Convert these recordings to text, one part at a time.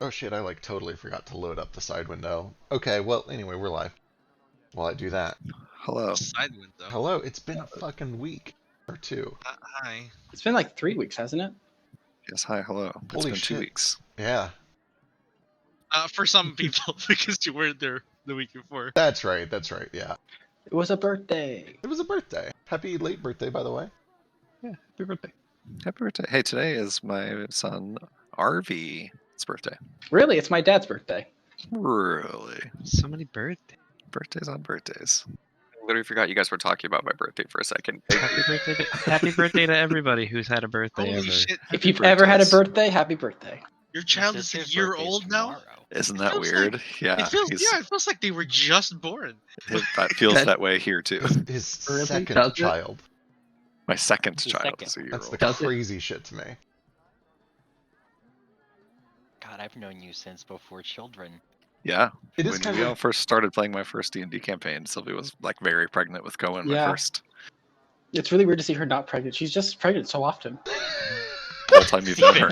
Oh shit, I like totally forgot to load up the side window. Okay, well, anyway, we're live. While I do that. Hello. Side window. Hello, it's been a fucking week or two. Hi. It's been like 3 weeks, hasn't it? Yes, hi, hello. It's Holy been shit. 2 weeks. Yeah, For some people, because you weren't there the week before. that's right, yeah. It was a birthday. It was a birthday. Happy late birthday, by the way. Yeah, happy birthday. Happy birthday. Hey, today is my son Arvy's birthday. Really, it's my dad's birthday. Really? So many birthdays. Birthdays on birthdays. I literally forgot you guys were talking about my birthday for a second. Happy birthday to everybody who's had a birthday Holy ever. shit. If you've ever had a birthdays. birthday, happy birthday. Your child is a year old now? Isn't It that feels weird? like- Yeah, It feels like they were just born. that feels that way here too. His Really? second Does it? child. My second His child second. is a year That's the old. Does it? crazy shit to me. God, I've known you since before children. Yeah. It is When kind we of all first started playing my first D&D campaign, Sylvia was like very pregnant with Cohen, my Yeah. first. It's really weird to see her not pregnant. She's just pregnant so often. The whole time you've known her.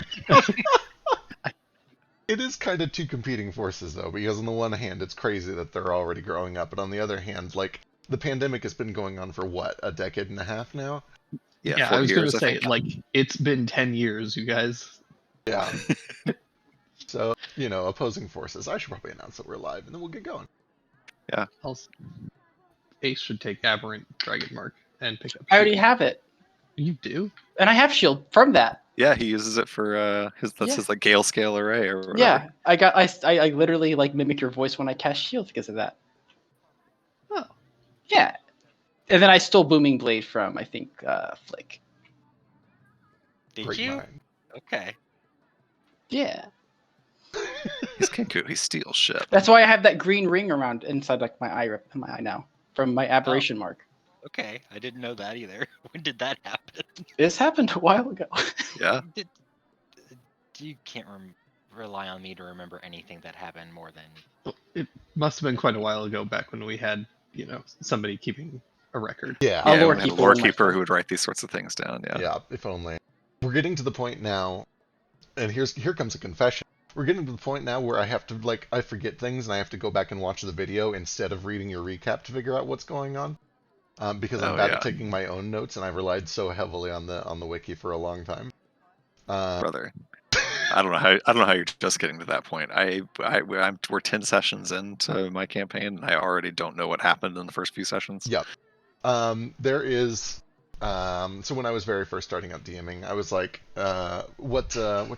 It is kind of two competing forces, though, because on the one hand, it's crazy that they're already growing up, but on the other hand, like, the pandemic has been going on for what, a decade and a half now? Yeah, I 4 was years, gonna say, think. like, it's been 10 years, you guys. Yeah. So, you know, opposing forces. I should probably announce that we're live, and then we'll get going. Also, Ace should take Aberrant Dragon Mark and pick up. I already Shield. have it. You do? And I have shield from that. Yeah, he uses it for Yeah. his like Gale scale array or whatever. Yeah. I literally like mimic your voice when I cast shield because of that. Oh. Yeah. And then I stole Booming Blade from, I think, Flick. Did Great you? mind. Okay. Yeah. He's Kenku, he steals shit. That's why I have that green ring around inside like my eye now. From my aberration mark. Okay. I didn't know that either. When did that happen? This happened a while ago. Yeah. You can't rely on me to remember anything that happened more than. Well, it must have been quite a while ago, back when we had, somebody keeping a record. Yeah. A Yeah, lore we had a keeper, lore oh my keeper God. who would write these sorts of things down, yeah. Yeah, if only. We're getting to the point now, and here comes a confession. We're getting to the point now where I have to, like, I forget things and I have to go back and watch the video instead of reading your recap to figure out what's going on. Because I'm Oh, bad yeah. at taking my own notes, and I've relied so heavily on the wiki for a long time. Brother. I don't know how you're just getting to that point. We're 10 sessions into my campaign, and I already don't know what happened in the first few sessions. Yep. There is. So when I was very first starting out DMing, I was like, what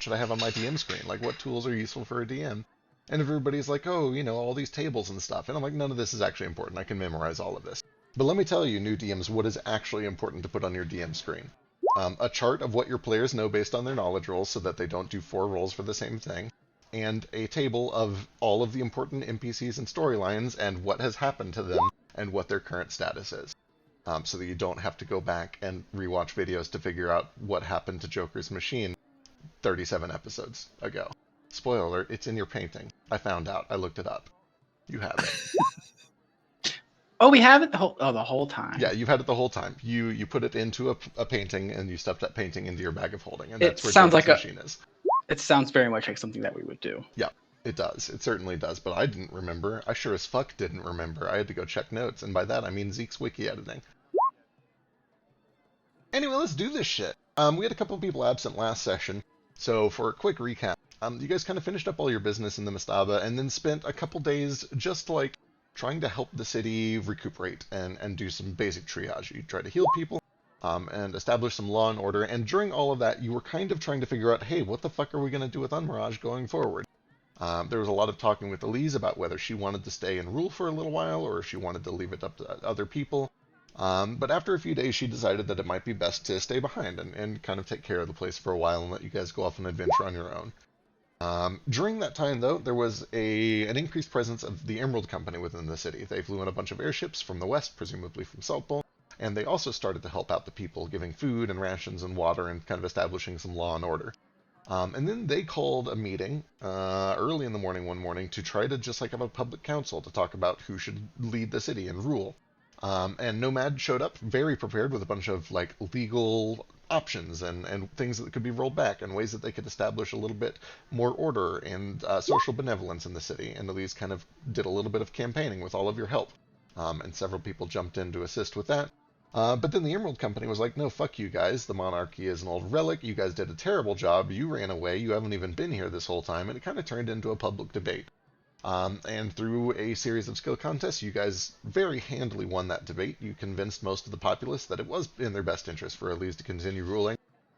should I have on my DM screen? Like, what tools are useful for a DM? And everybody's like, oh, all these tables and stuff. And I'm like, none of this is actually important. I can memorize all of this. But let me tell you, new DMs, what is actually important to put on your DM screen. A chart of what your players know based on their knowledge rolls so that they don't do 4 rolls for the same thing. And a table of all of the important NPCs and storylines and what has happened to them and what their current status is. So that you don't have to go back and rewatch videos to figure out what happened to Joker's machine 37 episodes ago. Spoiler alert, it's in your painting. I found out. I looked it up. You have it. Oh, we have it the whole time. Yeah, you've had it the whole time. You put it into a painting and you stuffed that painting into your bag of holding, and It that's where sounds Joker's like a- machine is. It sounds very much like something that we would do. It does. It certainly does. But I didn't remember. I sure as fuck didn't remember. I had to go check notes, and by that I mean Zeke's wiki editing. Anyway, let's do this shit. We had a couple of people absent last session, so for a quick recap, you guys kind of finished up all your business in the Mastaba, and then spent a couple days just like trying to help the city recuperate and do some basic triage. You tried to heal people, and establish some law and order, and during all of that, you were kind of trying to figure out, hey, what the fuck are we going to do with Unmirage going forward? There was a lot of talking with Elise about whether she wanted to stay and rule for a little while, or if she wanted to leave it up to other people. But after a few days, she decided that it might be best to stay behind and kind of take care of the place for a while and let you guys go off on an adventure on your own. During that time, though, there was an increased presence of the Emerald Company within the city. They flew in a bunch of airships from the west, presumably from Salt Bowl, and they also started to help out the people, giving food and rations and water and kind of establishing some law and order. And then they called a meeting early in the morning one morning to try to just like have a public council to talk about who should lead the city and rule. And Nomad showed up very prepared with a bunch of like legal options and things that could be rolled back and ways that they could establish a little bit more order and social benevolence in the city. And Elise kind of did a little bit of campaigning with all of your help. And several people jumped in to assist with that. But then the Emerald Company was like, no, fuck you guys. The monarchy is an old relic. You guys did a terrible job. You ran away. You haven't even been here this whole time. And it kind of turned into a public debate. And through a series of skill contests, you guys very handily won that debate. You convinced most of the populace that it was in their best interest for Elise to continue ruling.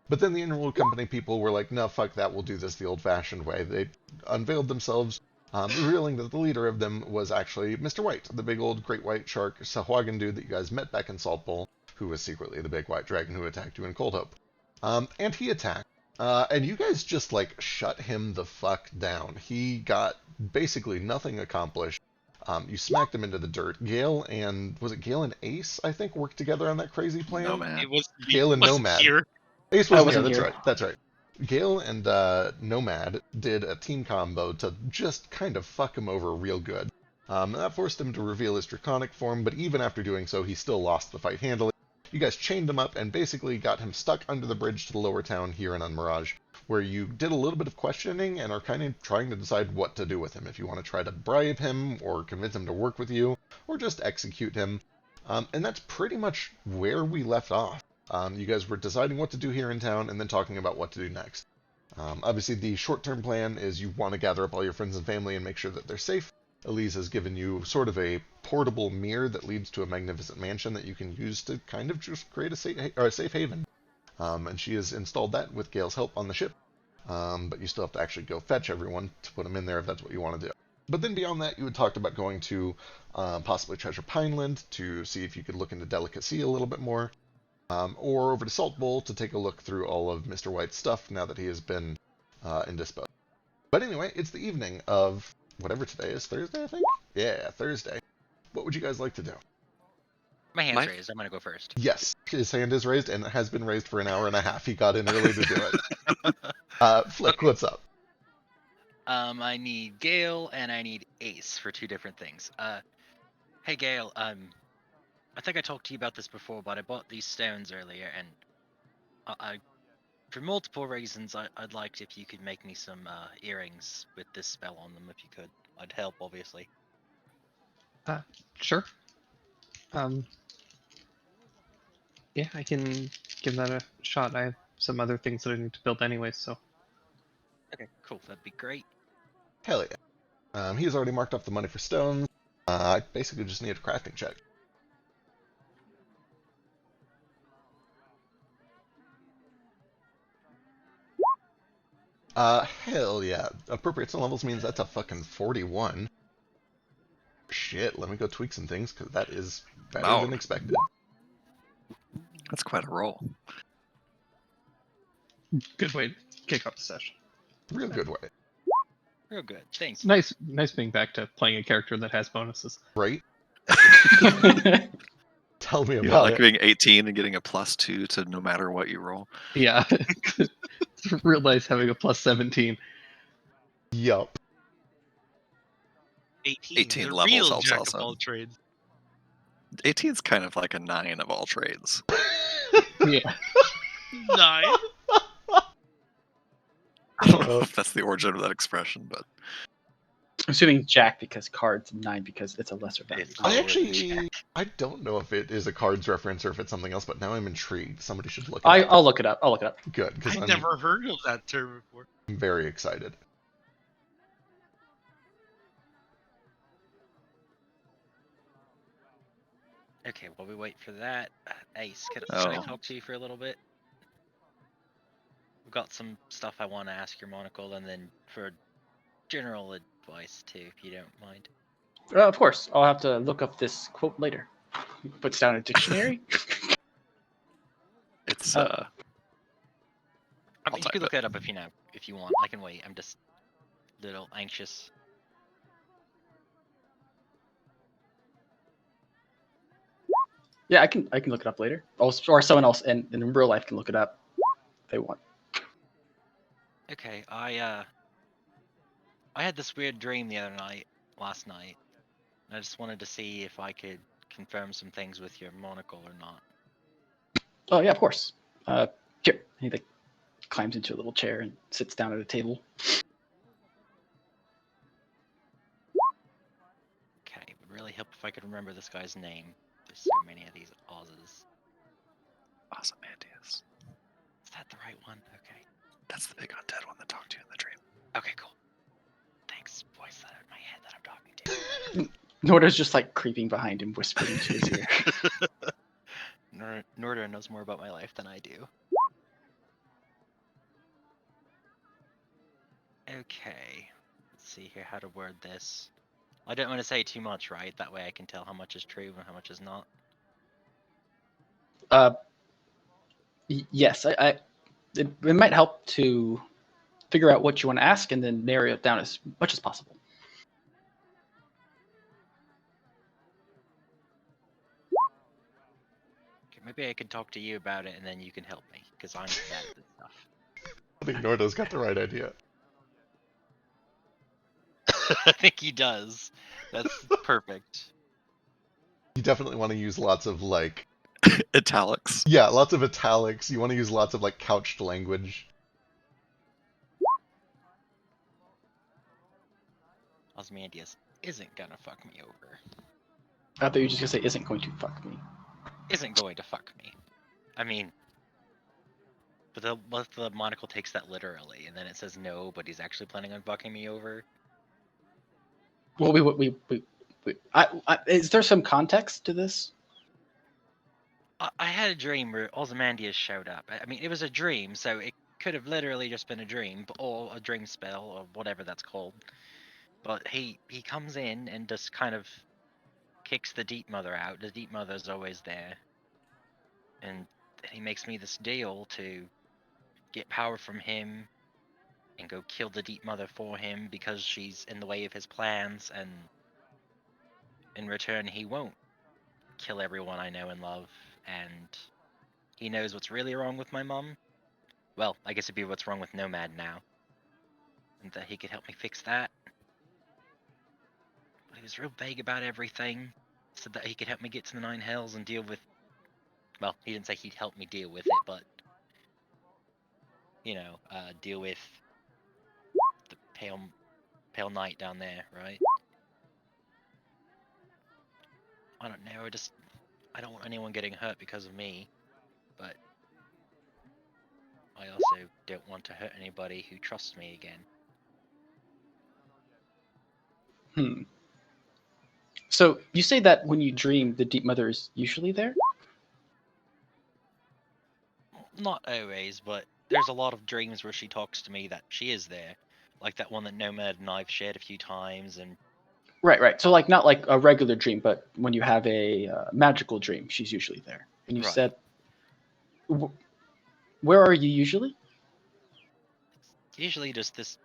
But then the Emerald Company people were like, no, fuck that, we'll do this the old-fashioned way. They unveiled themselves, revealing that the leader of them was actually Mr. White, the big old great white shark Sahuagin dude that you guys met back in Salt Bowl, who was secretly the big white dragon who attacked you in Cold Hope. And he attacked. And you guys just, like, shut him the fuck down. He got basically nothing accomplished. You smacked him into the dirt. Gale and... was it Gale and Ace, I think, worked together on that crazy plan? Nomad. It was Gale and wasn't Nomad. here. Ace I wasn't here, wasn't that's here. right. That's right. Gale and Nomad did a team combo to just kind of fuck him over real good. That forced him to reveal his draconic form, but even after doing so, he still lost the fight handily. You guys chained him up and basically got him stuck under the bridge to the lower town here in Unmirage, where you did a little bit of questioning and are kind of trying to decide what to do with him. If you want to try to bribe him, or convince him to work with you, or just execute him. And that's pretty much where we left off. You guys were deciding what to do here in town and then talking about what to do next. Obviously, the short-term plan is you want to gather up all your friends and family and make sure that they're safe. Elise has given you sort of a portable mirror that leads to a magnificent mansion that you can use to kind of just create a safe haven. And she has installed that with Gale's help on the ship. But you still have to actually go fetch everyone to put them in there if that's what you want to do. But then beyond that, you had talked about going to possibly Treasure Pineland to see if you could look into Delicacy a little bit more. Or over to Salt Bowl to take a look through all of Mr. White's stuff now that he has been indisposed. But anyway, it's the evening of whatever today is, Thursday, I think? Yeah, Thursday. What would you guys like to do? My hand's My- raised. I'm gonna go first. Yes, his hand is raised and it has been raised for an hour and a half. He got in early to do it. Flick, what's up? I need Gale and I need Ace for two different things. Hey Gale, I think I talked to you about this before, but I bought these stones earlier, and I for multiple reasons, I'd like if you could make me some earrings with this spell on them, if you could. I'd help, obviously. Sure. Yeah, I can give that a shot. I have some other things that I need to build anyway, so. Okay, cool. That'd be great. Hell yeah. He has already marked off the money for stones. I basically just need a crafting check. Hell yeah. Appropriate skill levels means that's a fucking 41. Shit, let me go tweak some things, because that is better Wow. than expected. That's quite a roll. Good way to kick off the session. Real good way. Real good. Thanks. It's nice being back to playing a character that has bonuses. Right? Tell me You about like it. being 18 and getting a +2 to no matter what you roll. Yeah. It's real nice having a plus 17. Yup. 18. The levels real helps jack also. of all trades. 18 is kind of like a 9 of all trades. Yeah. 9. I don't know if that's the origin of that expression, but I'm assuming Jack because cards, 9 because it's a lesser value. It's I lower than actually, Jack. I don't know if it is a cards reference or if it's something else, but now I'm intrigued. Somebody should look it up. I'll look it up. I'll look it up. Good, because I've I'm never heard of that term before. very excited. Okay, while we wait for that, Ace, can I Oh. talk to you for a little bit? I've got some stuff I want to ask your monocle, and then for general advice too, if you don't mind. Of course, I'll have to look up this quote later. Puts down a dictionary. it's I I'll mean, you type can look it. that up if you want. I can wait. I'm just a little anxious. Yeah, I can look it up later. Or someone else in real life can look it up if they want. Okay, I had this weird dream last night. And I just wanted to see if I could confirm some things with your monocle or not. Oh yeah, of course. Sure. He like climbs into a little chair and sits down at a table. Okay, it would really help if I could remember this guy's name. There's so many of these Oz's. Ozymandias. Is that the right one? Okay. That's the big undead one that talked to you in the dream. Okay, cool. Thanks. Voice that in my head that I'm talking to. Norda's just like creeping behind him, whispering into his ear. Norda knows more about my life than I do. Okay. Let's see here how to word this. I don't want to say too much, right? That way I can tell how much is true and how much is not. Yes, it might help to figure out what you want to ask and then narrow it down as much as possible. Okay, maybe I can talk to you about it and then you can help me, because I'm bad at this stuff. I think Nordo's got the right idea. I think he does. That's perfect. You definitely want to use lots of like, Italics. yeah, lots of italics. You want to use lots of like couched language. Ozymandias isn't gonna fuck me over. I thought you were just gonna say isn't going to fuck me. Isn't going to fuck me. I mean, but the monocle takes that literally, and then it says no, but he's actually planning on fucking me over. Well, is there some context to this? I had a dream where Ozymandias showed up. I mean, it was a dream, so it could have literally just been a dream, or a dream spell, or whatever that's called. But he comes in and just kind of kicks the Deep Mother out. The Deep Mother's always there. And he makes me this deal to get power from him and go kill the Deep Mother for him because she's in the way of his plans, and in return he won't kill everyone I know and love, and he knows what's really wrong with my mom. Well, I guess it'd be what's wrong with Nomad now. And that he could help me fix that. But he was real vague about everything. Said that he could help me get to the Nine Hells and deal with... Well, he didn't say he'd help me deal with it, but... You know, deal with... the Pale Knight down there, right? I don't know, I don't want anyone getting hurt because of me. But... I also don't want to hurt anybody who trusts me again. So you say that when you dream, the Deep Mother is usually there? Not always, but there's a lot of dreams where she talks to me that she is there. Like that one that Nomad and I've shared a few times, and Right. So like not like a regular dream, but when you have a magical dream, she's usually there. And you Right. said, where are you usually? usually just this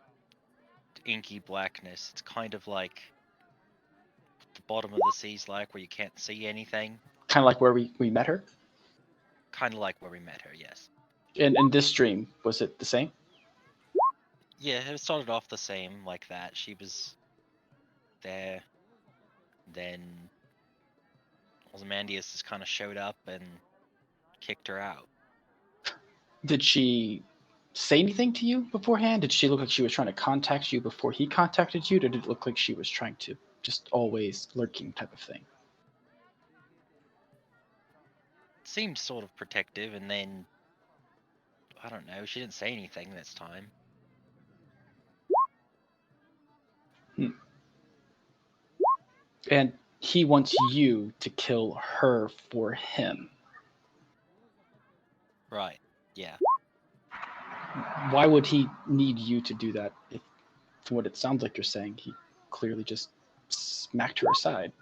inky blackness. It's kind of like the bottom of the sea's like, where you can't see anything. Kind of like where we met her? Kind of like where we met her, yes. And in this dream, was it the same? Yeah, it started off the same like that. She was there, then Ozymandias just kind of showed up and kicked her out. Did she say anything to you beforehand? Did she look like she was trying to contact you before he contacted you? Or did it look like she was trying to just always lurking type of thing? Seemed sort of protective, and then I don't know, she didn't say anything this time. And he wants you to kill her for him. Right, yeah. Why would he need you to do that? If, from what it sounds like you're saying, he clearly just smacked her aside.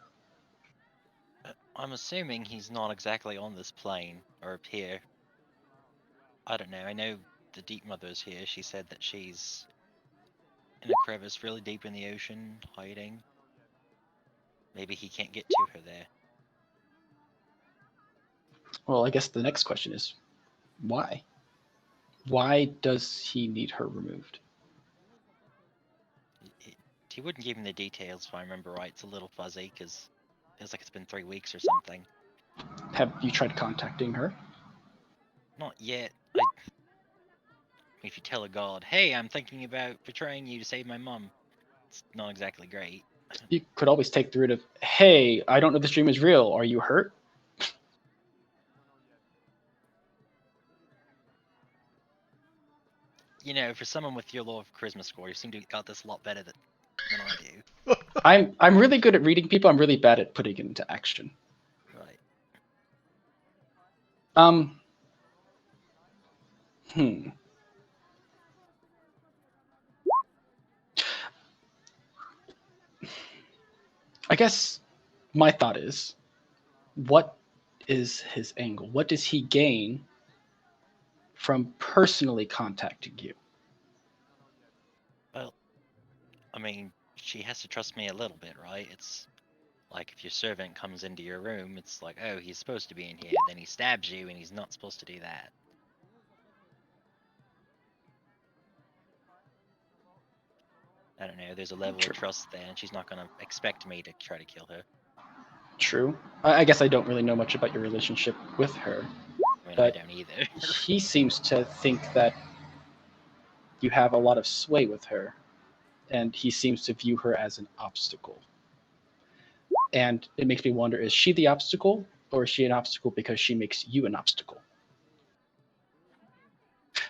I'm assuming he's not exactly on this plane, or up here. I don't know, I know the Deep Mother's here. She said that she's in a crevice really deep in the ocean, hiding. Maybe he can't get to her there. Well, I guess the next question is, why? Why does he need her removed? He wouldn't give me the details if I remember right. It's a little fuzzy, because it feels like it's been 3 weeks or something. Have you tried contacting her? Not yet. if you tell a god, hey, I'm thinking about betraying you to save my mom, it's not exactly great. You could always take the route of, hey, I don't know this dream is real. Are you hurt? You know, for someone with your low charisma score, you seem to have got this a lot better than I do. I'm really good at reading people. I'm really bad at putting it into action. Right. Hmm. I guess my thought is, what is his angle? What does he gain from personally contacting you? Well, I mean, she has to trust me a little bit, right? It's like if your servant comes into your room, it's like, oh, he's supposed to be in here. Then he stabs you, and he's not supposed to do that. I don't know. There's a level True. of trust there, and she's not gonna expect me to try to kill her. True. I guess I don't really know much about your relationship with her, I mean, I but don't either. he seems to think that you have a lot of sway with her, and he seems to view her as an obstacle. And it makes me wonder, is she the obstacle, or is she an obstacle because she makes you an obstacle?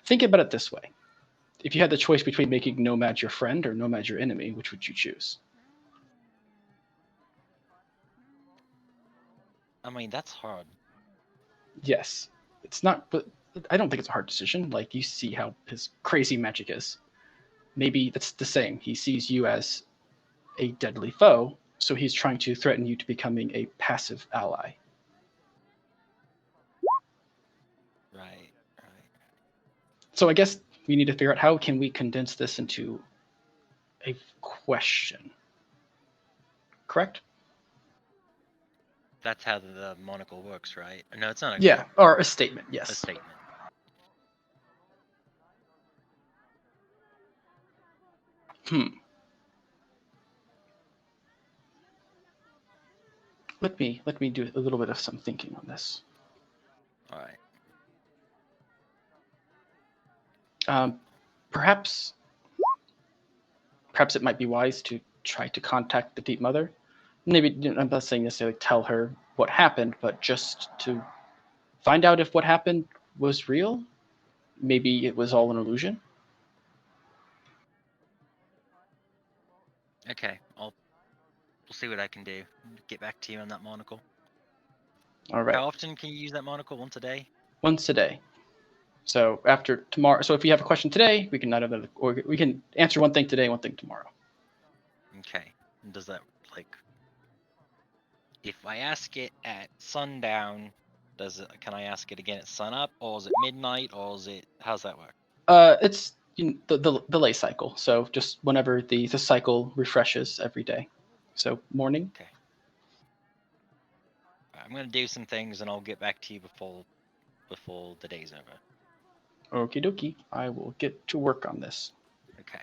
Think about it this way. If you had the choice between making Nomad your friend or Nomad your enemy, which would you choose? I mean, that's hard. Yes. It's not, but I don't think it's a hard decision. Like, you see how his crazy magic is. Maybe that's the same. He sees you as a deadly foe, so he's trying to threaten you to becoming a passive ally. Right. So I guess we need to figure out, how can we condense this into a question. Correct? That's how the monocle works, right? No, it's not a Yeah, or a statement, a yes. statement. Let me do a little bit of some thinking on this. All right. Perhaps it might be wise to try to contact the Deep Mother. Maybe, I'm not saying necessarily tell her what happened, but just to find out if what happened was real. Maybe it was all an illusion. Okay. We'll see what I can do. Get back to you on that monocle. All right. How often can you use that monocle? Once a day? Once a day. So after tomorrow, so if you have a question today, we can or we can answer one thing today, one thing tomorrow. Okay. And does that, like, if I ask it at sundown, can I ask it again at sunup, or is it midnight, or is it, how's that work? It's the lay cycle. So just whenever the cycle refreshes every day. So morning. Okay. I'm gonna do some things, and I'll get back to you before the day's over. Okie dokie. I will get to work on this. Okay.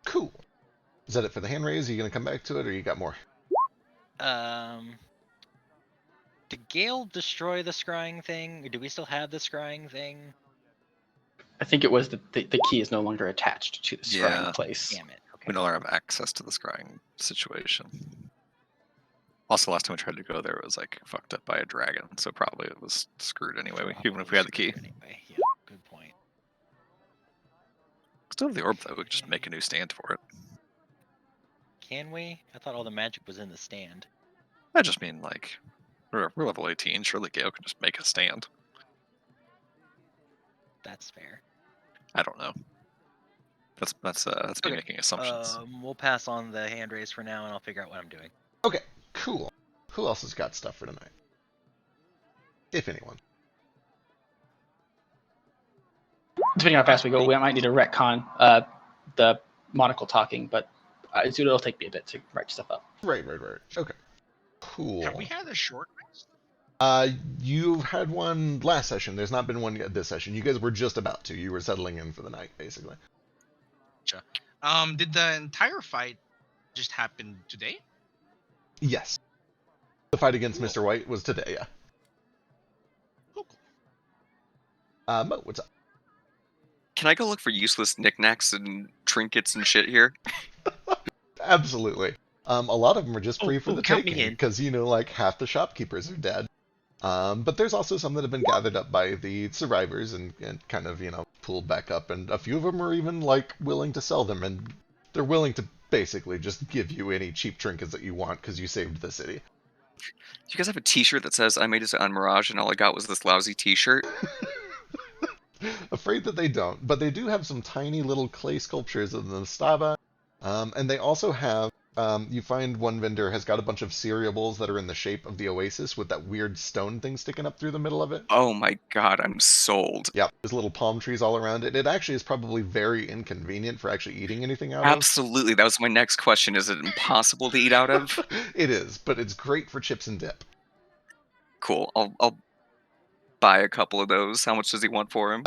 Cool. Is that it for the hand raise? Are you going to come back to it, or you got more? Did Gale destroy the scrying thing? Or do we still have the scrying thing? I think it was the key is no longer attached to the scrying Yeah. place. Damn it. Okay. We no longer have access to the scrying situation. Also, last time we tried to go there, it was like fucked up by a dragon, so probably it was screwed anyway, even if we had the key. Anyway, yeah, good point. Still have the orb though, we could just make a new stand for it. Can we? I thought all the magic was in the stand. I just mean like, we're level 18, surely Gale can just make a stand. That's fair. I don't know. That's me Okay. making assumptions. We'll pass on the hand raise for now, and I'll figure out what I'm doing. Okay, cool. Who else has got stuff for tonight? If anyone. Depending on how fast we go, we might need to retcon the monocle talking, but it'll take me a bit to write stuff up. Right. Okay. Cool. Have we had a short rest? You've had one last session. There's not been one yet this session. You guys were just about to. You were settling in for the night, basically. Did the entire fight just happen today? Yes. The fight against Cool. Mr. White was today, yeah. Cool. Mo, what's up? Can I go look for useless knickknacks and trinkets and shit here? Absolutely. A lot of them are just free for the count me taking, in. because, like, half the shopkeepers are dead. But there's also some that have been gathered up by the survivors and kind of, pulled back up, and a few of them are even, like, willing to sell them, and they're willing to basically just give you any cheap trinkets that you want because you saved the city. Do you guys have a T-shirt that says "I made it on Mirage and all I got was this lousy T-shirt"? Afraid that they don't, but they do have some tiny little clay sculptures of the Mastaba, and they also have, you find one vendor has got a bunch of cereals that are in the shape of the oasis with that weird stone thing sticking up through the middle of it. Oh my god, I'm sold. Yeah, there's little palm trees all around it. It actually is probably very inconvenient for actually eating anything out Absolutely, that was my next question. Is it impossible to eat out of? of. It is, but it's great for chips and dip. Cool. I'll buy a couple of those. How much does he want for him?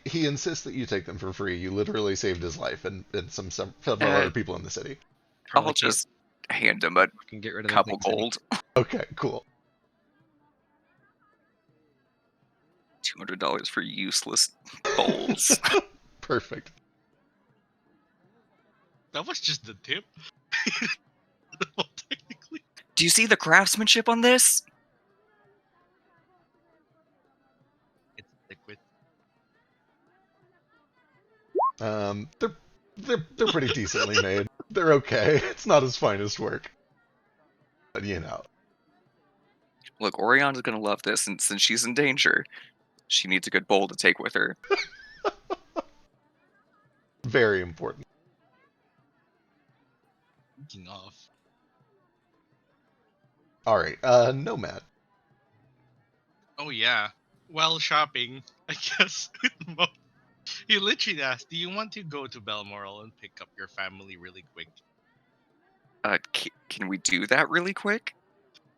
He insists that you take them for free. You literally saved his life and several other people in the city. I'll just hand him a Can get rid of couple gold. Okay, cool. $200 for useless bowls. Perfect. That was just the tip. Well, technically. Do you see the craftsmanship on this? It's liquid. They're pretty decently made. They're okay. It's not his finest work, but Look, Orion's gonna love this, and since she's in danger, she needs a good bowl to take with her. very important. Speaking of. All right, Nomad. Oh yeah. While shopping, I guess he literally asked, "Do you want to go to Balmoral and pick up your family really quick?" Can we do that really quick?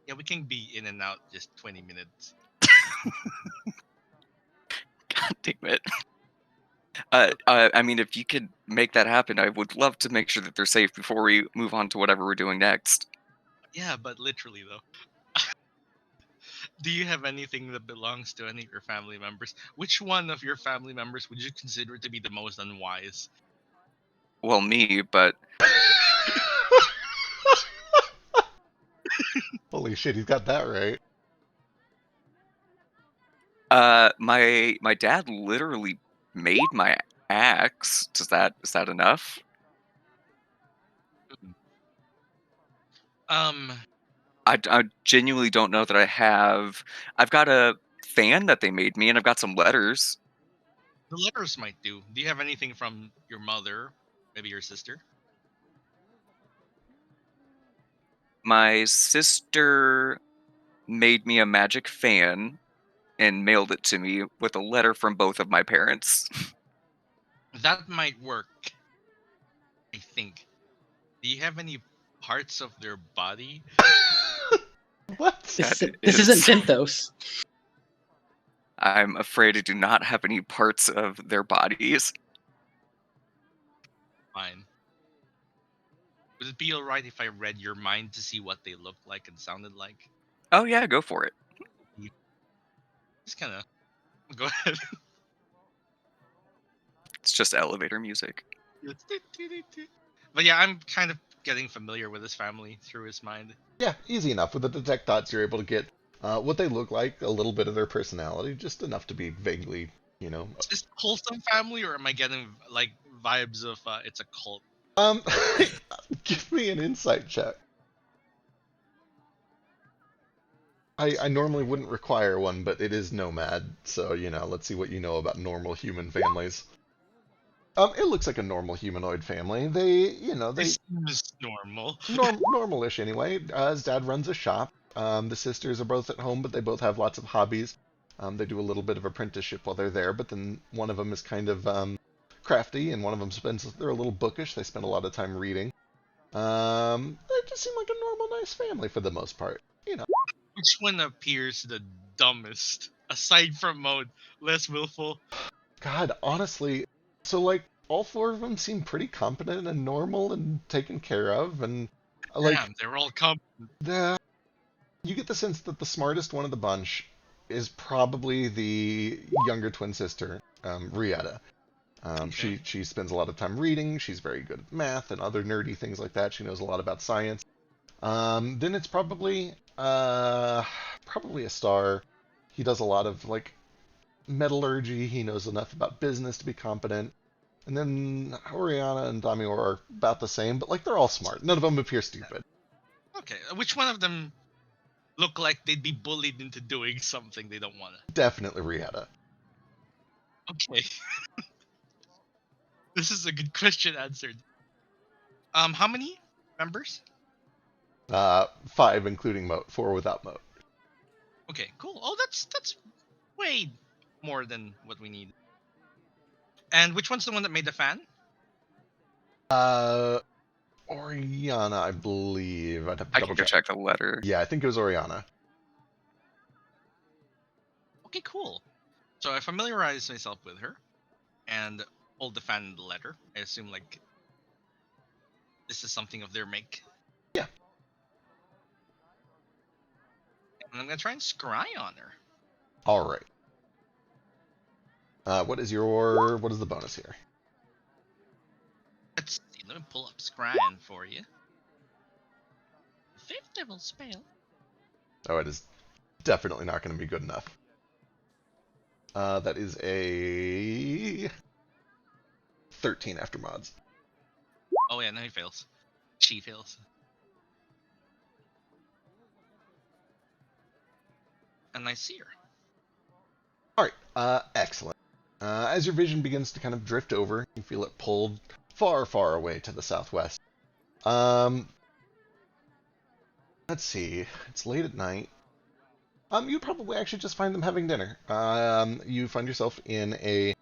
Yeah, we can be in and out just 20 minutes. God damn it. I mean, if you could make that happen, I would love to make sure that they're safe before we move on to whatever we're doing next. Yeah, but literally though. Do you have anything that belongs to any of your family members? Which one of your family members would you consider to be the most unwise? Well, me, but Holy shit, he's got that right. my dad literally made my axe. Is that enough? I genuinely don't know that I have. I've got a fan that they made me, and I've got some letters. The letters might do. Do you have anything from your mother? Maybe your sister? My sister made me a magic fan and mailed it to me with a letter from both of my parents. That might work. I think. Do you have any parts of their body? What? This That isn't is- Synthos. I'm afraid I do not have any parts of their bodies. Fine. Would it be alright if I read your mind to see what they looked like and sounded like? Oh yeah, go for it. Just kinda go ahead. It's just elevator music. But yeah, I'm kind of getting familiar with his family through his mind. Yeah, easy enough. With the detect thoughts, you're able to get what they look like, a little bit of their personality, just enough to be vaguely, Is this wholesome family, or am I getting like vibes of it's a cult? Give me an insight check. I normally wouldn't require one, but it is Nomad, so, let's see what you know about normal human families. It looks like a normal humanoid family. They Seems normal. normal-ish anyway. His dad runs a shop. The sisters are both at home, but they both have lots of hobbies. They do a little bit of apprenticeship while they're there, but then one of them is kind of crafty, and one of them they're a little bookish. They spend a lot of time reading. They just seem like a normal, nice family for the most part. Which one appears the dumbest, aside from Mode, less willful? God, honestly, so like all four of them seem pretty competent and normal and taken care of, and like Damn, they're all competent. you get the sense that the smartest one of the bunch is probably the younger twin sister, Rieta. Okay. She spends a lot of time reading. She's very good at math and other nerdy things like that. She knows a lot about science. Then it's probably a star. He does a lot of like metallurgy. He knows enough about business to be competent. And then Oriana and Damior are about the same, but like they're all smart. None of them appear stupid. Okay. Which one of them look like they'd be bullied into doing something they don't want to? Definitely Rieta. Okay. This is a good question answered. How many members? 5 including Moat, 4 without Moat. Okay, cool. Oh, that's way more than what we need. And which one's the one that made the fan? Oriana, I believe. I'd have to I double can go check the letter. Yeah, I think it was Oriana. Okay, cool. So I familiarize myself with her and hold the fan in the letter. I assume like this is something of their make. Yeah. And I'm gonna try and scry on her. All right. What is the bonus here? Let's see. Let me pull up scrying for you. 5th level spell. Oh, it is definitely not going to be good enough. That is a 13 after mods. Oh yeah, no, he fails. She fails. And I see her. All right, excellent. As your vision begins to kind of drift over, you feel it pulled far, far away to the southwest. Let's see. It's late at night. You probably actually just find them having dinner. You find yourself in a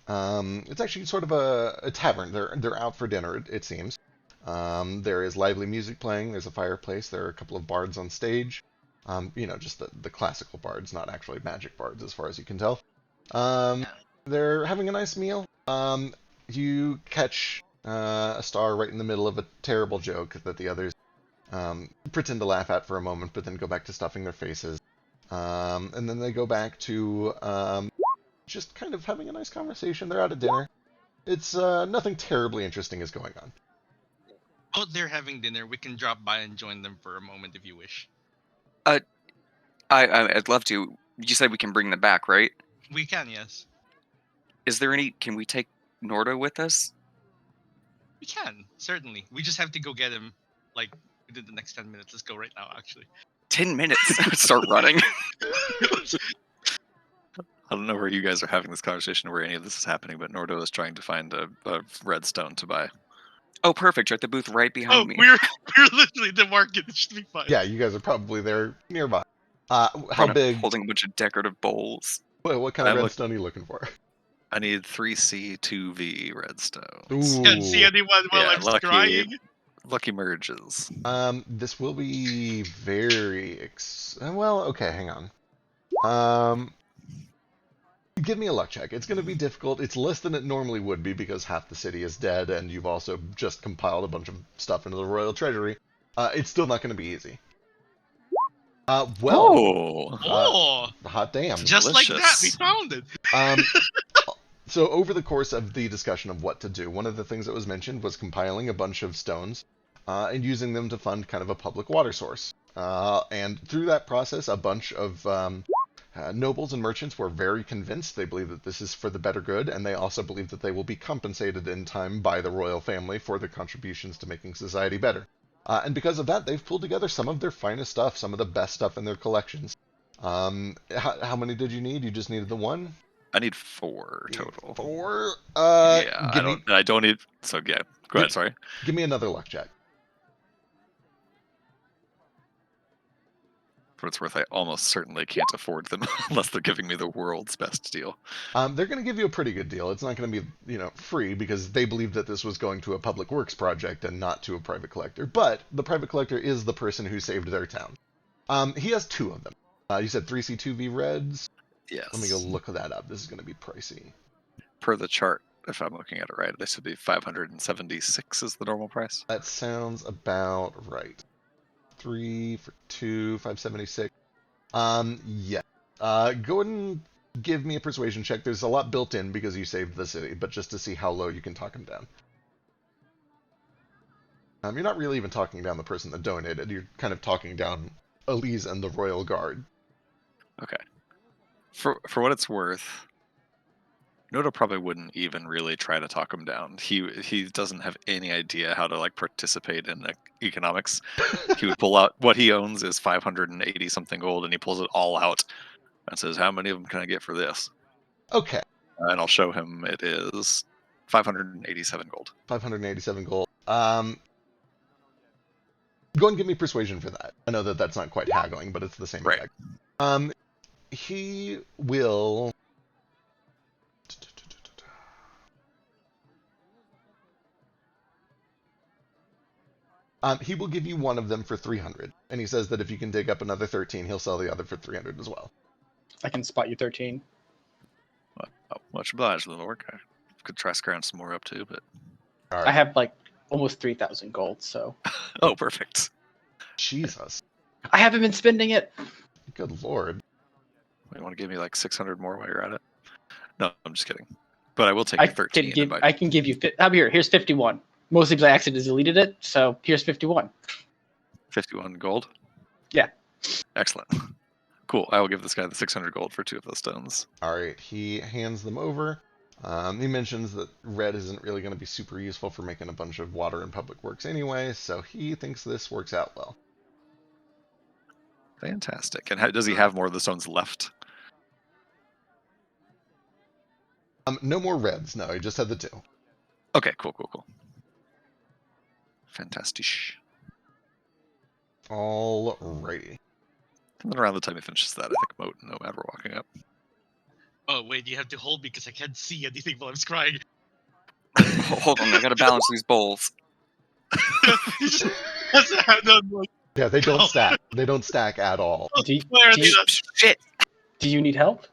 it's actually sort of a tavern. They're out for dinner, it seems. There is lively music playing. There's a fireplace. There are a couple of bards on stage. Just the classical bards, not actually magic bards, as far as you can tell. They're having a nice meal. You catch a star right in the middle of a terrible joke that the others pretend to laugh at for a moment, but then go back to stuffing their faces. And then they go back to just kind of having a nice conversation. They're out at dinner. It's nothing terribly interesting is going on. Oh, they're having dinner. We can drop by and join them for a moment if you wish. I'd love to. You said we can bring them back, right? We can, yes. Is there any? Can we take Nordo with us? We can, certainly. We just have to go get him, like, within the next 10 minutes. Let's go right now, actually. 10 minutes. Start running. I don't know where you guys are having this conversation or where any of this is happening, but Nordo is trying to find a redstone to buy. Oh, perfect! You're at the booth right behind me. We're literally the market. It should be fine. Yeah, you guys are probably there nearby. How big? Holding a bunch of decorative bowls. What kind of redstone are you looking for? I need 3C2V redstone. Ooh. Can't see anyone while I'm scrying. Lucky merges. This will be very well. Okay, hang on. Give me a luck check. It's going to be difficult. It's less than it normally would be because half the city is dead, and you've also just compiled a bunch of stuff into the royal treasury. It's still not going to be easy. Hot damn! Just delicious. like that, we found it. So over the course of the discussion of what to do, one of the things that was mentioned was compiling a bunch of stones and using them to fund kind of a public water source. And through that process, a bunch of nobles and merchants were very convinced. They believe that this is for the better good, and they also believe that they will be compensated in time by the royal family for their contributions to making society better. And because of that, they've pulled together some of their finest stuff, some of the best stuff in their collections. How many did you need? You just needed the one? I need 4 total. 4? Yeah, I don't need. So yeah, go ahead. Sorry. Give me another luck check. For what it's worth, I almost certainly can't afford them unless they're giving me the world's best deal. They're going to give you a pretty good deal. It's not going to be, free because they believe that this was going to a public works project and not to a private collector. But the private collector is the person who saved their town. He has 2 of them. You said 3C2V reds? Yes. Let me go look that up. This is going to be pricey. Per the chart, if I'm looking at it right, this would be 576 is the normal price. That sounds about right. 3 for 2, 576. Yeah. Go ahead and give me a persuasion check. There's a lot built in because you saved the city, but just to see how low you can talk him down. You're not really even talking down the person that donated. You're kind of talking down Elise and the Royal Guard. Okay. For what it's worth, Noda probably wouldn't even really try to talk him down. He doesn't have any idea how to like participate in economics. He would pull out what he owns is 580 something gold, and he pulls it all out and says, "How many of them can I get for this?" Okay. And I'll show him it is 587 gold. 587 gold. Go and give me persuasion for that. I know that that's not quite haggling, but it's the same Right. effect. He will... he will give you one of them for 300, and he says that if you can dig up another 13, he'll sell the other for 300 as well. I can spot you 13. Oh, much obliged, little orc. I could try scrounging some more up too, but All right. I have like almost 3,000 gold, so oh, perfect. Jesus. I haven't been spending it. Good lord. You want to give me like 600 more while you're at it? No, I'm just kidding. But I will take I your 13. can give. and I can give you. Here's 51. Mostly because I accidentally deleted it, so here's 51. 51 gold? Yeah. Excellent. Cool. I will give this guy the 600 gold for 2 of those stones. All right, he hands them over. He mentions that red isn't really going to be super useful for making a bunch of water and public works anyway, so he thinks this works out well. Fantastic. And does he have more of the stones left? No more reds. No, he just had the 2. Okay, cool. Fantastic. Alrighty. And then around the time he finishes that, I think Moat and Nomad were walking up. Oh wait, you have to hold me because I can't see anything while I'm scrying. Hold on, I gotta balance these bowls. He just has a hand on like, Yeah, they don't Oh. stack. They don't stack at all. Do you, where are do they you- not? Shit. do you need help?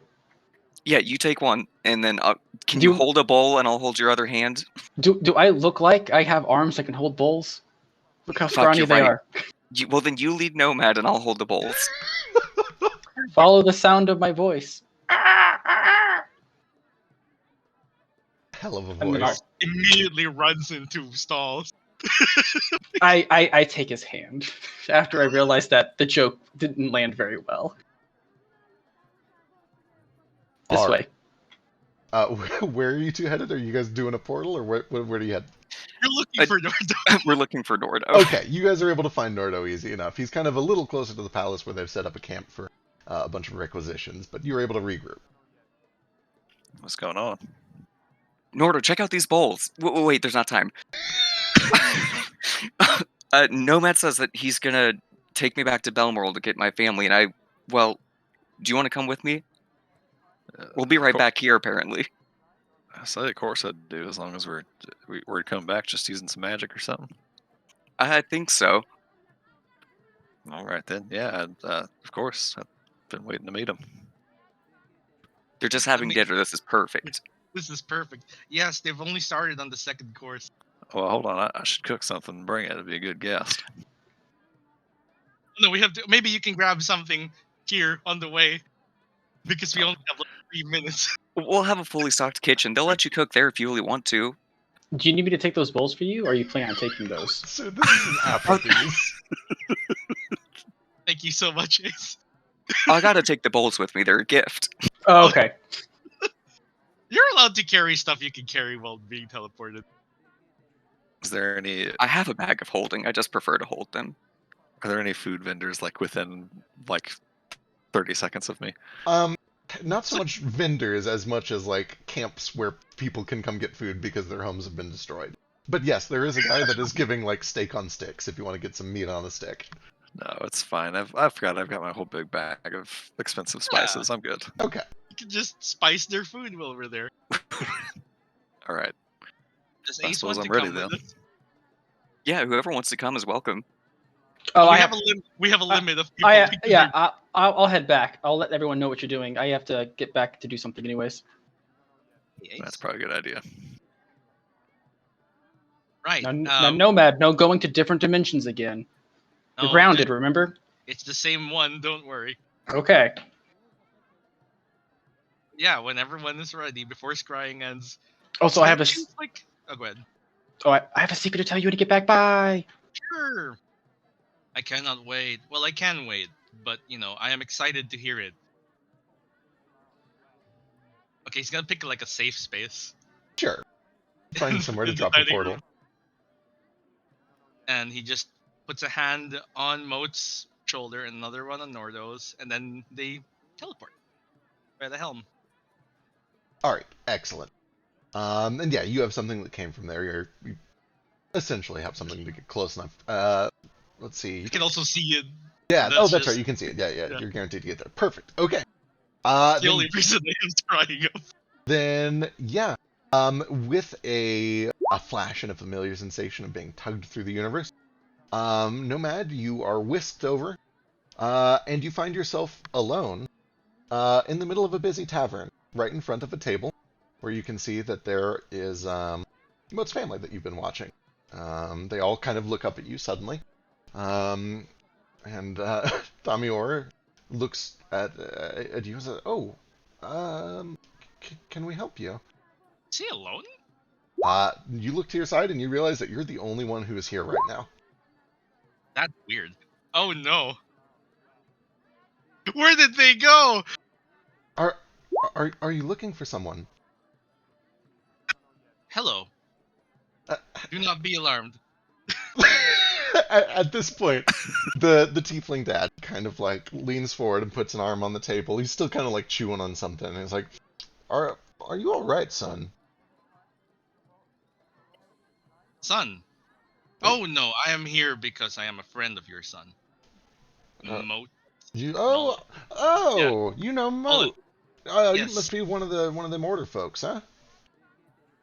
Yeah, you take one, and then can Do you you- hold a bowl, and I'll hold your other hand? Do I look like I have arms that can hold bowls? Look how Fuck, scrawny you're they right. are. Well, then you lead Nomad, and I'll hold the bowls. Follow the sound of my voice. Hell of a I'm gonna- voice. Immediately runs into stalls. I take his hand after I realized that the joke didn't land very well. This All way. right. Where are you two headed? Are you guys doing a portal, or where do you head? You're looking for Nordo. We're looking for Nordo. Okay, you guys are able to find Nordo easy enough. He's kind of a little closer to the palace where they've set up a camp for a bunch of requisitions, but you were able to regroup. What's going on? Nordo, check out these bowls. Wait, there's not time. Nomad says that he's gonna take me back to Belmoral to get my family, and do you want to come with me? We'll be right back here, apparently. I say, of course I do, as long as we're coming back just using some magic or something. I think so. All right then. Yeah, of course. I've been waiting to meet him. They're just having mean- dinner. This is perfect. This is perfect. Yes, they've only started on the second course. Well, hold on. I should cook something and bring it. It'd be a good guest. No, we have to. Maybe you can grab something here on the way, because we only have like 3 minutes. We'll have a fully stocked kitchen. They'll let you cook there if you really want to. Do you need me to take those bowls for you, or are you planning on taking those? So this is an Applebee's. Thank you so much, Ace. I gotta take the bowls with me. They're a gift. Oh, okay. You're allowed to carry stuff you can carry while being teleported. Is there any? I have a bag of holding. I just prefer to hold them. Are there any food vendors like within like 30 seconds of me? Not so much vendors as much as like camps where people can come get food because their homes have been destroyed. But yes, there is a guy that is giving like steak on sticks if you want to get some meat on a stick. No, it's fine. I've got my whole big bag of expensive spices. I'm good. Okay. You can just spice their food while we're there. All right. Does I Ace suppose want I'm to ready come with then. us? Yeah, whoever wants to come is welcome. Oh, we I have have. we have a limit of people. I we can yeah. I'll head back. I'll let everyone know what you're doing. I have to get back to do something anyways. bring. Ace. That's probably a good idea. Right. Now, Nomad, no going to different dimensions again. You're no, grounded, remember? It's the same one. Don't worry. Okay. Yeah, when everyone is ready, before scrying ends. Also, I have a Seems like. Oh, go ahead. I have a secret to tell you to get back. Bye. Sure. I cannot wait. Well, I can wait, but I am excited to hear it. Okay, he's gonna pick like a safe space. Sure. Find somewhere to in the drop a dining portal. room. And he just puts a hand on Moat's shoulder and another one on Nordo's, and then they teleport by the helm. All right, excellent. And yeah, you have something that came from there. You essentially have something to get close enough. Let's see. You can also see it. Yeah. That's That's just right. You can see it. Yeah. yeah. You're guaranteed to get there. Perfect. Okay. the Then, only reason I am scrying up. then yeah. With a flash and a familiar sensation of being tugged through the universe, Nomad, you are whisked over, and you find yourself alone, in the middle of a busy tavern, right in front of a table, where you can see that there is Moat's family that you've been watching. They all kind of look up at you suddenly, and Thamior looks at you and says, "Oh, can we help you?" Is he alone? You look to your side and you realize that you're the only one who is here right now. That's weird. Oh no. Where did they go? Are you looking for someone? Hello. Uh, Do not be alarmed. at this point, the tiefling dad kind of like leans forward and puts an arm on the table. He's still kind of like chewing on something. And he's like, "Are you all right, son?" Son. Oh no, I am here because I am a friend of your son. Uh, Moat. You you know Hold Moat. Oh, you Yes. must be one of the mortar folks, huh?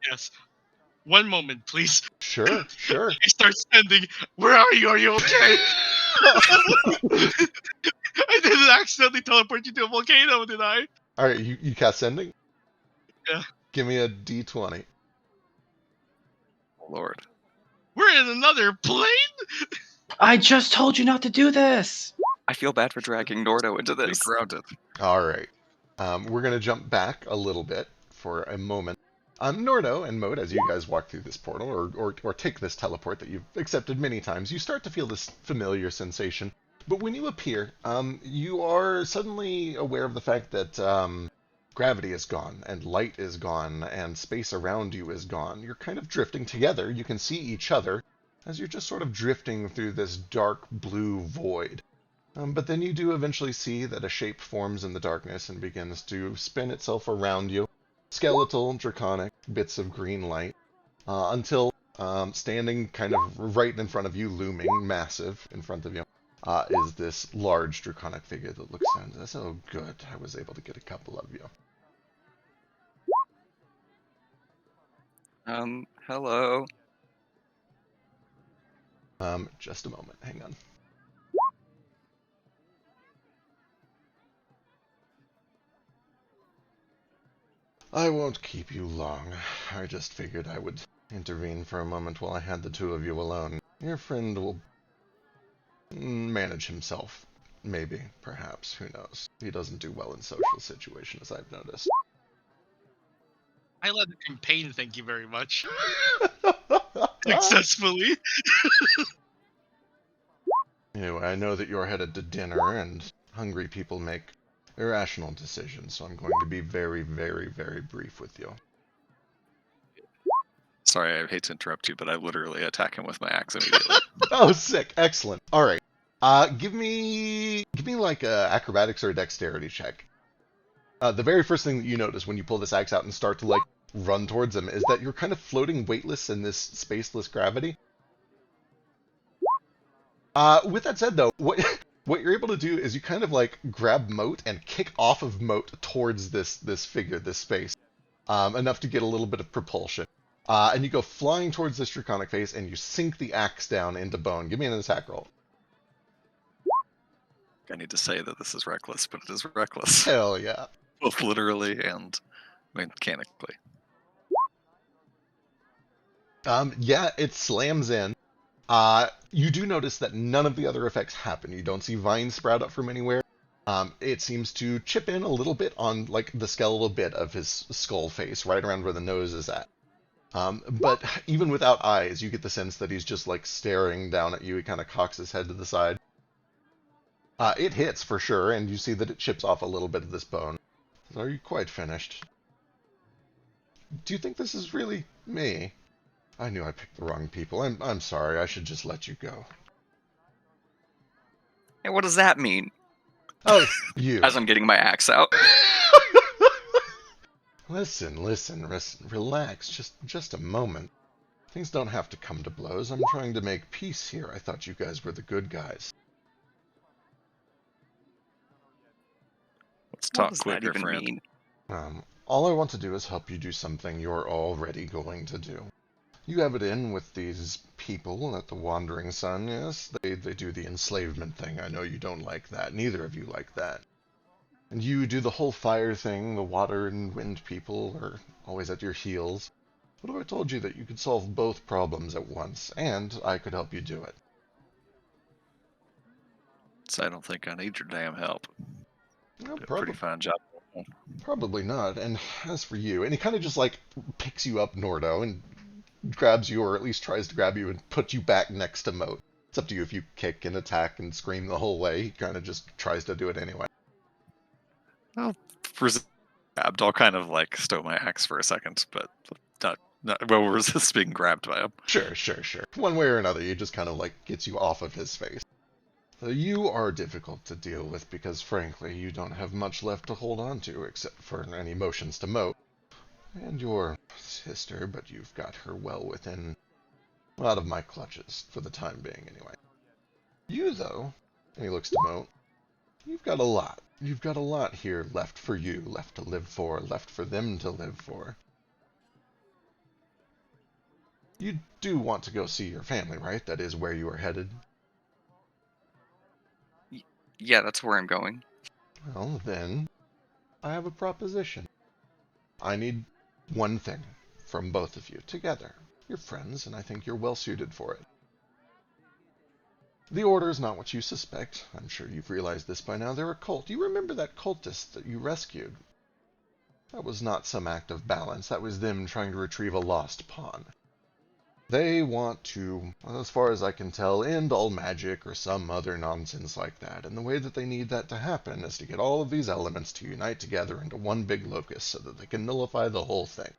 Yes. One moment, please. Sure. I start standing. Where are you? Are you okay? I didn't accidentally teleport you to a volcano, did I? All right, you cast sending. Yeah. Give me a d20. Lord. We're in another plane? I just told you not to do this. I feel bad for dragging Nordo into Be this. grounded. All right. We're going to jump back a little bit for a moment. Nordo and Mode, as you guys walk through this portal or take this teleport that you've accepted many times, you start to feel this familiar sensation. But when you appear, you are suddenly aware of the fact that gravity is gone, and light is gone, and space around you is gone. You're kind of drifting together. You can see each other as you're just sort of drifting through this dark blue void. But then you do eventually see that a shape forms in the darkness and begins to spin itself around you. Skeletal, draconic, bits of green light, until standing kind of right in front of you, looming massive in front of you, is this large draconic figure that looks down and says, "Oh, good, I was able to get a couple of you." Hello. Just a moment, hang on. I won't keep you long. I just figured I would intervene for a moment while I had the two of you alone. Your friend will manage himself. Maybe, perhaps, who knows. He doesn't do well in social situations, I've noticed. I led the campaign, thank you very much. Successfully. Anyway, I know that you're headed to dinner, and hungry people make irrational decisions, so I'm going to be very, very, very brief with you. Sorry, I hate to interrupt you, but I literally attack him with my axe immediately. Oh, sick. Excellent. All right. Give me like a acrobatics or a dexterity check. The very first thing that you notice when you pull this axe out and start to like run towards him is that you're kind of floating weightless in this spaceless gravity. With that said, though, what you're able to do is you kind of like grab Moat and kick off of Moat towards this figure, this space, enough to get a little bit of propulsion. And you go flying towards this draconic face, and you sink the axe down into bone. Give me an attack roll. I need to say that this is reckless, but it is reckless. Hell yeah. Both literally and mechanically. Yeah, it slams in. You do notice that none of the other effects happen. You don't see vines sprout up from anywhere. It seems to chip in a little bit on like the skeletal bit of his skull face, right around where the nose is at. But even without eyes, you get the sense that he's just like staring down at you. He kind of cocks his head to the side. It hits for sure, and you see that it chips off a little bit of this bone. Are you quite finished? Do you think this is really me? I knew I picked the wrong people. I'm sorry. I should just let you go. Hey, what does that mean? Oh, you. As I'm getting my axe out. Listen, relax. Just a moment. Things don't have to come to blows. I'm trying to make peace here. I thought you guys were the good guys. Let's What talk does that quicker, even friend. mean? All I want to do is help you do something you're already going to do. You have it in with these people at the Wandering Sun, yes? They do the enslavement thing. I know you don't like that. Neither of you like that. And you do the whole fire thing. The water and wind people are always at your heels. What if I told you that you could solve both problems at once, and I could help you do it? So I don't think I need your damn help. No, Did a pretty fine job. probably not. And as for you, and he kind of just like picks you up, Nordo, and grabs you, or at least tries to grab you and put you back next to Moat. It's up to you if you kick and attack and scream the whole way. He kind of just tries to do it anyway. Well, grabbed. I'll kind of like stow my axe for a second, but not well, resist being grabbed by him. Sure. One way or another, he just kind of like gets you off of his face. So you are difficult to deal with because, frankly, you don't have much left to hold on to except for any emotions to Moat. And your sister, but you've got her well within out of my clutches, for the time being anyway. You, though, and he looks to Moat, you've got a lot. You've got a lot here left for you, left to live for, left for them to live for. You do want to go see your family, right? That is where you are headed. Yeah, that's where I'm going. Well, then, I have a proposition. I need one thing from both of you together. You're friends, and I think you're well suited for it. The Order is not what you suspect. I'm sure you've realized this by now. They're a cult. You remember that cultist that you rescued? That was not some act of balance. That was them trying to retrieve a lost pawn. They want to, as far as I can tell, end all magic or some other nonsense like that. And the way that they need that to happen is to get all of these elements to unite together into one big locus so that they can nullify the whole thing.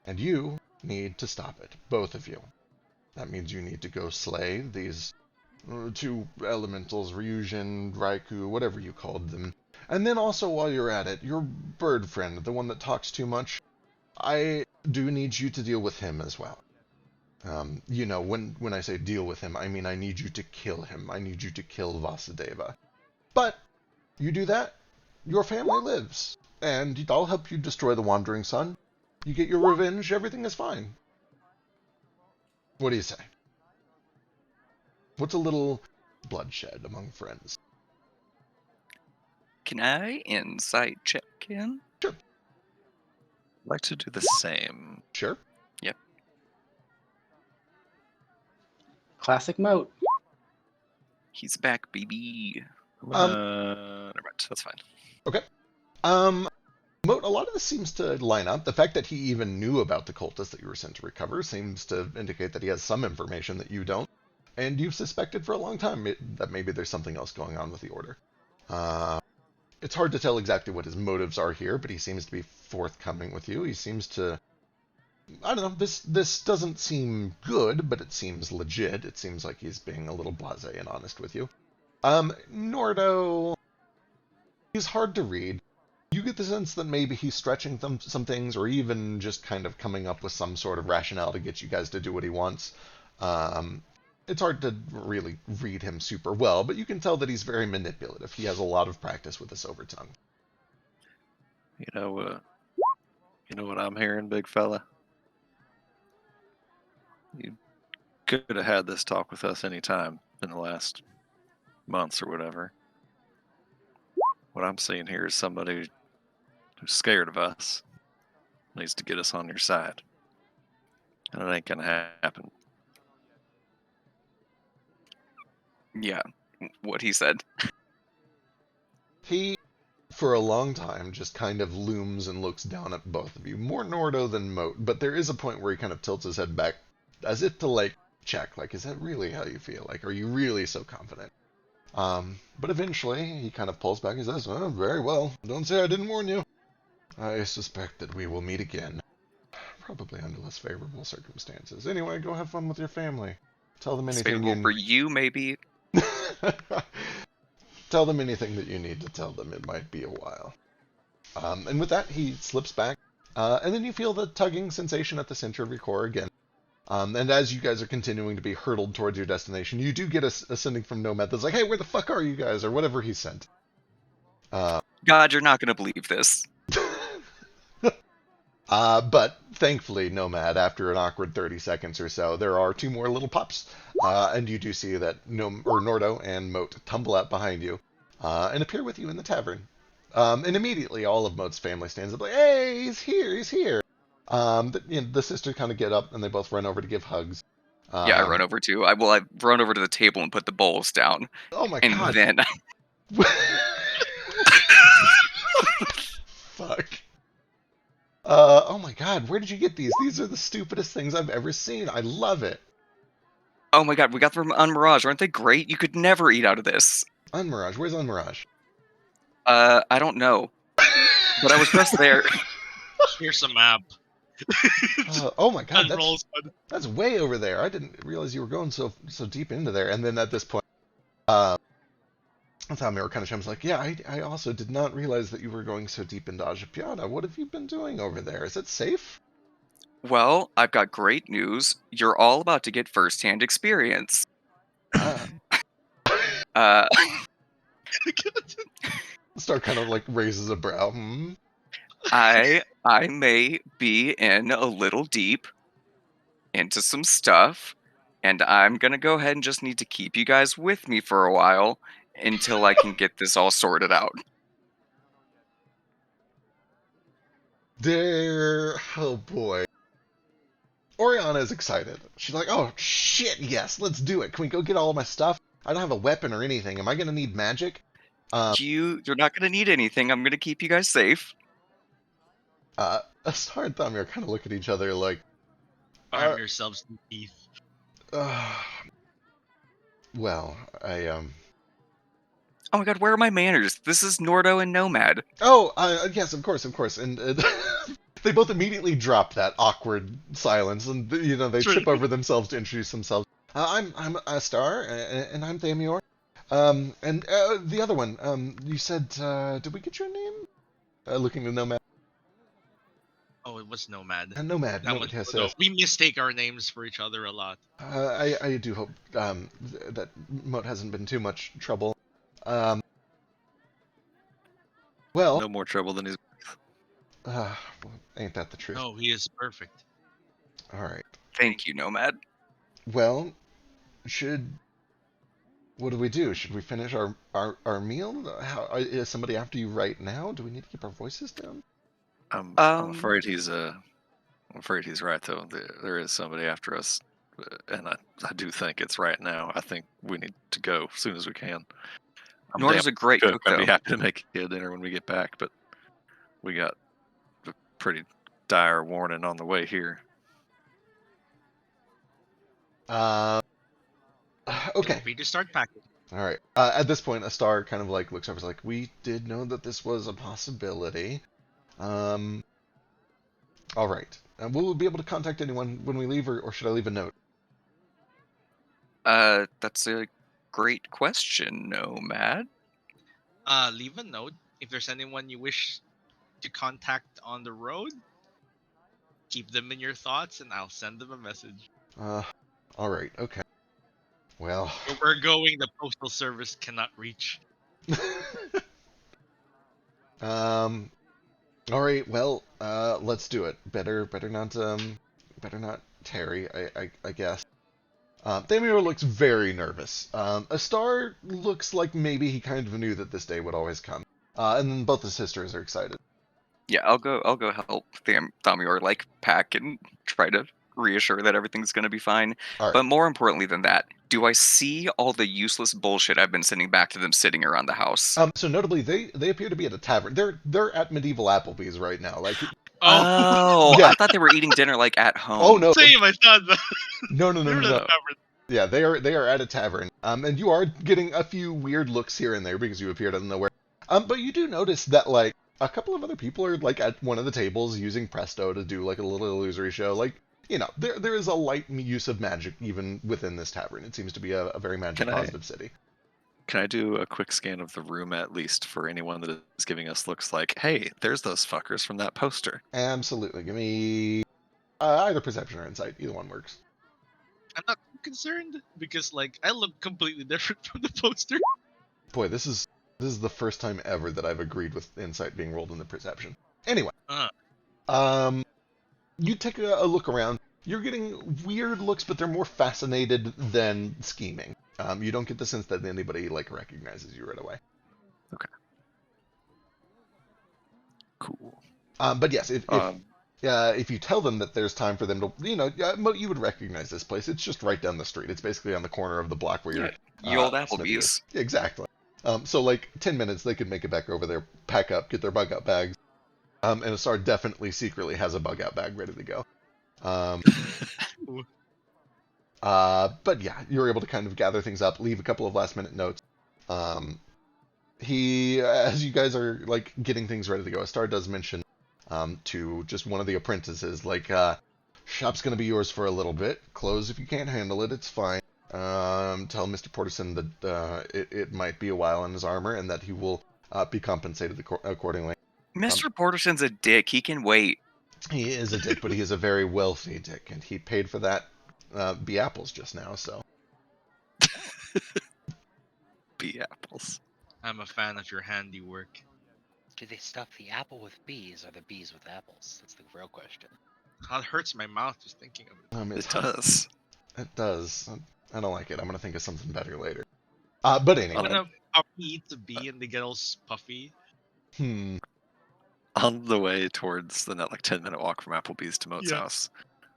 And you need to stop it, both of you. That means you need to go slay these two elementals, Ryujin, Raikou, whatever you called them. And then also while you're at it, your bird friend, the one that talks too much, I do need you to deal with him as well. You know, when I say deal with him, I mean I need you to kill him. I need you to kill Vasudeva. But you do that, your family lives. And I'll help you destroy the Wandering Sun. You get your revenge, everything is fine. What do you say? What's a little bloodshed among friends? Can I insight check in? Sure. I'd like to do the same. Sure. Yep. Classic Moat. He's back, baby. Never mind. That's fine. Okay. Moat, a lot of this seems to line up. The fact that he even knew about the cultist that you were sent to recover seems to indicate that he has some information that you don't. And you've suspected for a long time that maybe there's something else going on with the Order. It's hard to tell exactly what his motives are here, but he seems to be forthcoming with you. He seems to... I don't know, this doesn't seem good, but it seems legit. It seems like he's being a little blasé and honest with you. Nordo... He's hard to read. You get the sense that maybe he's stretching some things, or even just kind of coming up with some sort of rationale to get you guys to do what he wants. It's hard to really read him super well, but you can tell that he's very manipulative. He has a lot of practice with the silver tongue. You know what I'm hearing, big fella? You could have had this talk with us any time in the last months or whatever. What I'm seeing here is somebody who's scared of us, needs to get us on your side. And it ain't gonna happen. Yeah, what he said. He, for a long time, just kind of looms and looks down at both of you. More Nordo than Moat, but there is a point where he kind of tilts his head back as if to, like, check, like, is that really how you feel? Like, are you really so confident? But eventually, he kind of pulls back and says, "Oh, very well. Don't say I didn't warn you. I suspect that we will meet again. Probably under less favorable circumstances. Anyway, go have fun with your family. Tell them It's anything favorable for you, maybe. Tell them anything that you need to tell them. It might be a while." And with that, he slips back, and then you feel the tugging sensation at the center of your core again. And as you guys are continuing to be hurtled towards your destination, you do get a sending from Nomad that's like, "Hey, where the fuck are you guys?" or whatever he sent. God, you're not gonna believe this. But thankfully, Nomad, after an awkward 30 seconds or so, there are two more little pups, and you do see that Nordo and Moat tumble out behind you and appear with you in the tavern. And immediately, all of Moat's family stands up like, "Hey, he's here, he's here." The sisters kind of get up and they both run over to give hugs. Yeah, I run over too. I run over to the table and put the bowls down, Oh my and god. then Fuck. Oh my god, where did you get these? These are the stupidest things I've ever seen. I love it. oh my god, we got them on Mirage. Aren't they great? You could never eat out of this. Unmirage, where's Unmirage? I don't know, but I was just there. Here's a map. Oh my god, Unroll that's way over there. I didn't realize you were going so deep into there. And then at this point, Thamir kind of chimes like, "Yeah, I also did not realize that you were going so deep into Ajapiana. What have you been doing over there? Is it safe?" Well, I've got great news. You're all about to get first-hand experience. Uh, Star kind of like raises a brow. I may be in a little deep into some stuff, and I'm gonna go ahead and just need to keep you guys with me for a while until I can get this all sorted out. Oh boy. Oriana is excited. She's like, "Oh shit, yes, let's do it. Can we go get all of my stuff? I don't have a weapon or anything. Am I gonna need magic?" You're not gonna need anything. I'm gonna keep you guys safe. Star and Thamir kind of look at each other like, Arm yourselves in teeth. well, Oh my god, where are my manners? This is Nordo and Nomad. Oh, yes, of course, and they both immediately drop that awkward silence, and they trip over themselves to introduce themselves. I'm Star, and I'm Thamior. And the other one, you said, did we get your name? Looking to Nomad. Oh, it was Nomad. Nomad. That was Yes, Nordo. yes. We mistake our names for each other a lot. I do hope that Moat hasn't been too much trouble. Well, No more trouble than he's. well, ain't that the truth? No, he is perfect. All right. Thank you, Nomad. Well, what do we do? Should we finish our meal? Is somebody after you right now? Do we need to keep our voices down? I'm afraid he's right though. There is somebody after us, and I do think it's right now. I think we need to go as soon as we can. Nordo's a great cook, I'd be though. happy to make you a dinner when we get back, but we got a pretty dire warning on the way here. Okay. We just start packing. All right. At this point, a Star kind of like looks over, is like, "We did know that this was a possibility. All right. Will we be able to contact anyone when we leave, or should I leave a note?" That's a great question, Nomad. Leave a note if there's anyone you wish to contact on the road. Keep them in your thoughts, and I'll send them a message. All right. Okay. Well. Where we're going, the postal service cannot reach. All right. Well. Let's do it. Better not tarry. I guess. Thamir looks very nervous. A Star looks like maybe he kind of knew that this day would always come. And then both the sisters are excited. Yeah, I'll go help Thamior like pack and try to reassure that everything's going to be fine. All right. But more importantly than that, do I see all the useless bullshit I've been sending back to them sitting around the house? So notably, they appear to be at a tavern. They're at medieval Applebee's right now. Like, Oh, Oh, Yeah. I thought they were eating dinner like at home. oh no, same. I thought that. no, They're at a no. tavern. Yeah, they are at a tavern. And you are getting a few weird looks here and there because you appeared out of nowhere. But you do notice that like a couple of other people are like at one of the tables using Presto to do like a little illusory show. Like, there is a light use of magic even within this tavern. It seems to be a very magic Can I- positive city. Can I do a quick scan of the room at least for anyone that is giving us looks like, hey, there's those fuckers from that poster? Absolutely. Give me either perception or insight. Either one works. I'm not too concerned because like I look completely different from the poster. Boy, this is the first time ever that I've agreed with insight being rolled in the perception. Anyway, you take a look around. You're getting weird looks, but they're more fascinated than scheming. You don't get the sense that anybody like recognizes you right away. Cool. But yes, Um, if you tell them that there's time for them to, you would recognize this place. It's just right down the street. It's basically on the corner of the block where Yeah, you're. ye old Smithy is. Applebee's. Exactly. So like 10 minutes, they could make it back over there, pack up, get their bug out bags. And Asar definitely secretly has a bug out bag ready to go. But yeah, you're able to kind of gather things up, leave a couple of last minute notes. As you guys are like getting things ready to go, Astar does mention to just one of the apprentices, like, shop's gonna be yours for a little bit. Close if you can't handle it, it's fine. Tell Mr. Porterson that it might be a while in his armor and that he will be compensated accordingly. Mr. Porterson's a dick. He can wait. He is a dick, but he is a very wealthy dick, and he paid for that bee apples just now, so. bee apples. I'm a fan of your handiwork. Do they stuff the apple with bees or the bees with apples? That's the real question. It hurts my mouth just thinking of it. It does. It does. I don't like it. I'm gonna think of something better later. But anyway. When a puppy eats a bee and they get all puffy. On the way towards the 10-minute walk from Applebee's to Moat's Yeah. house,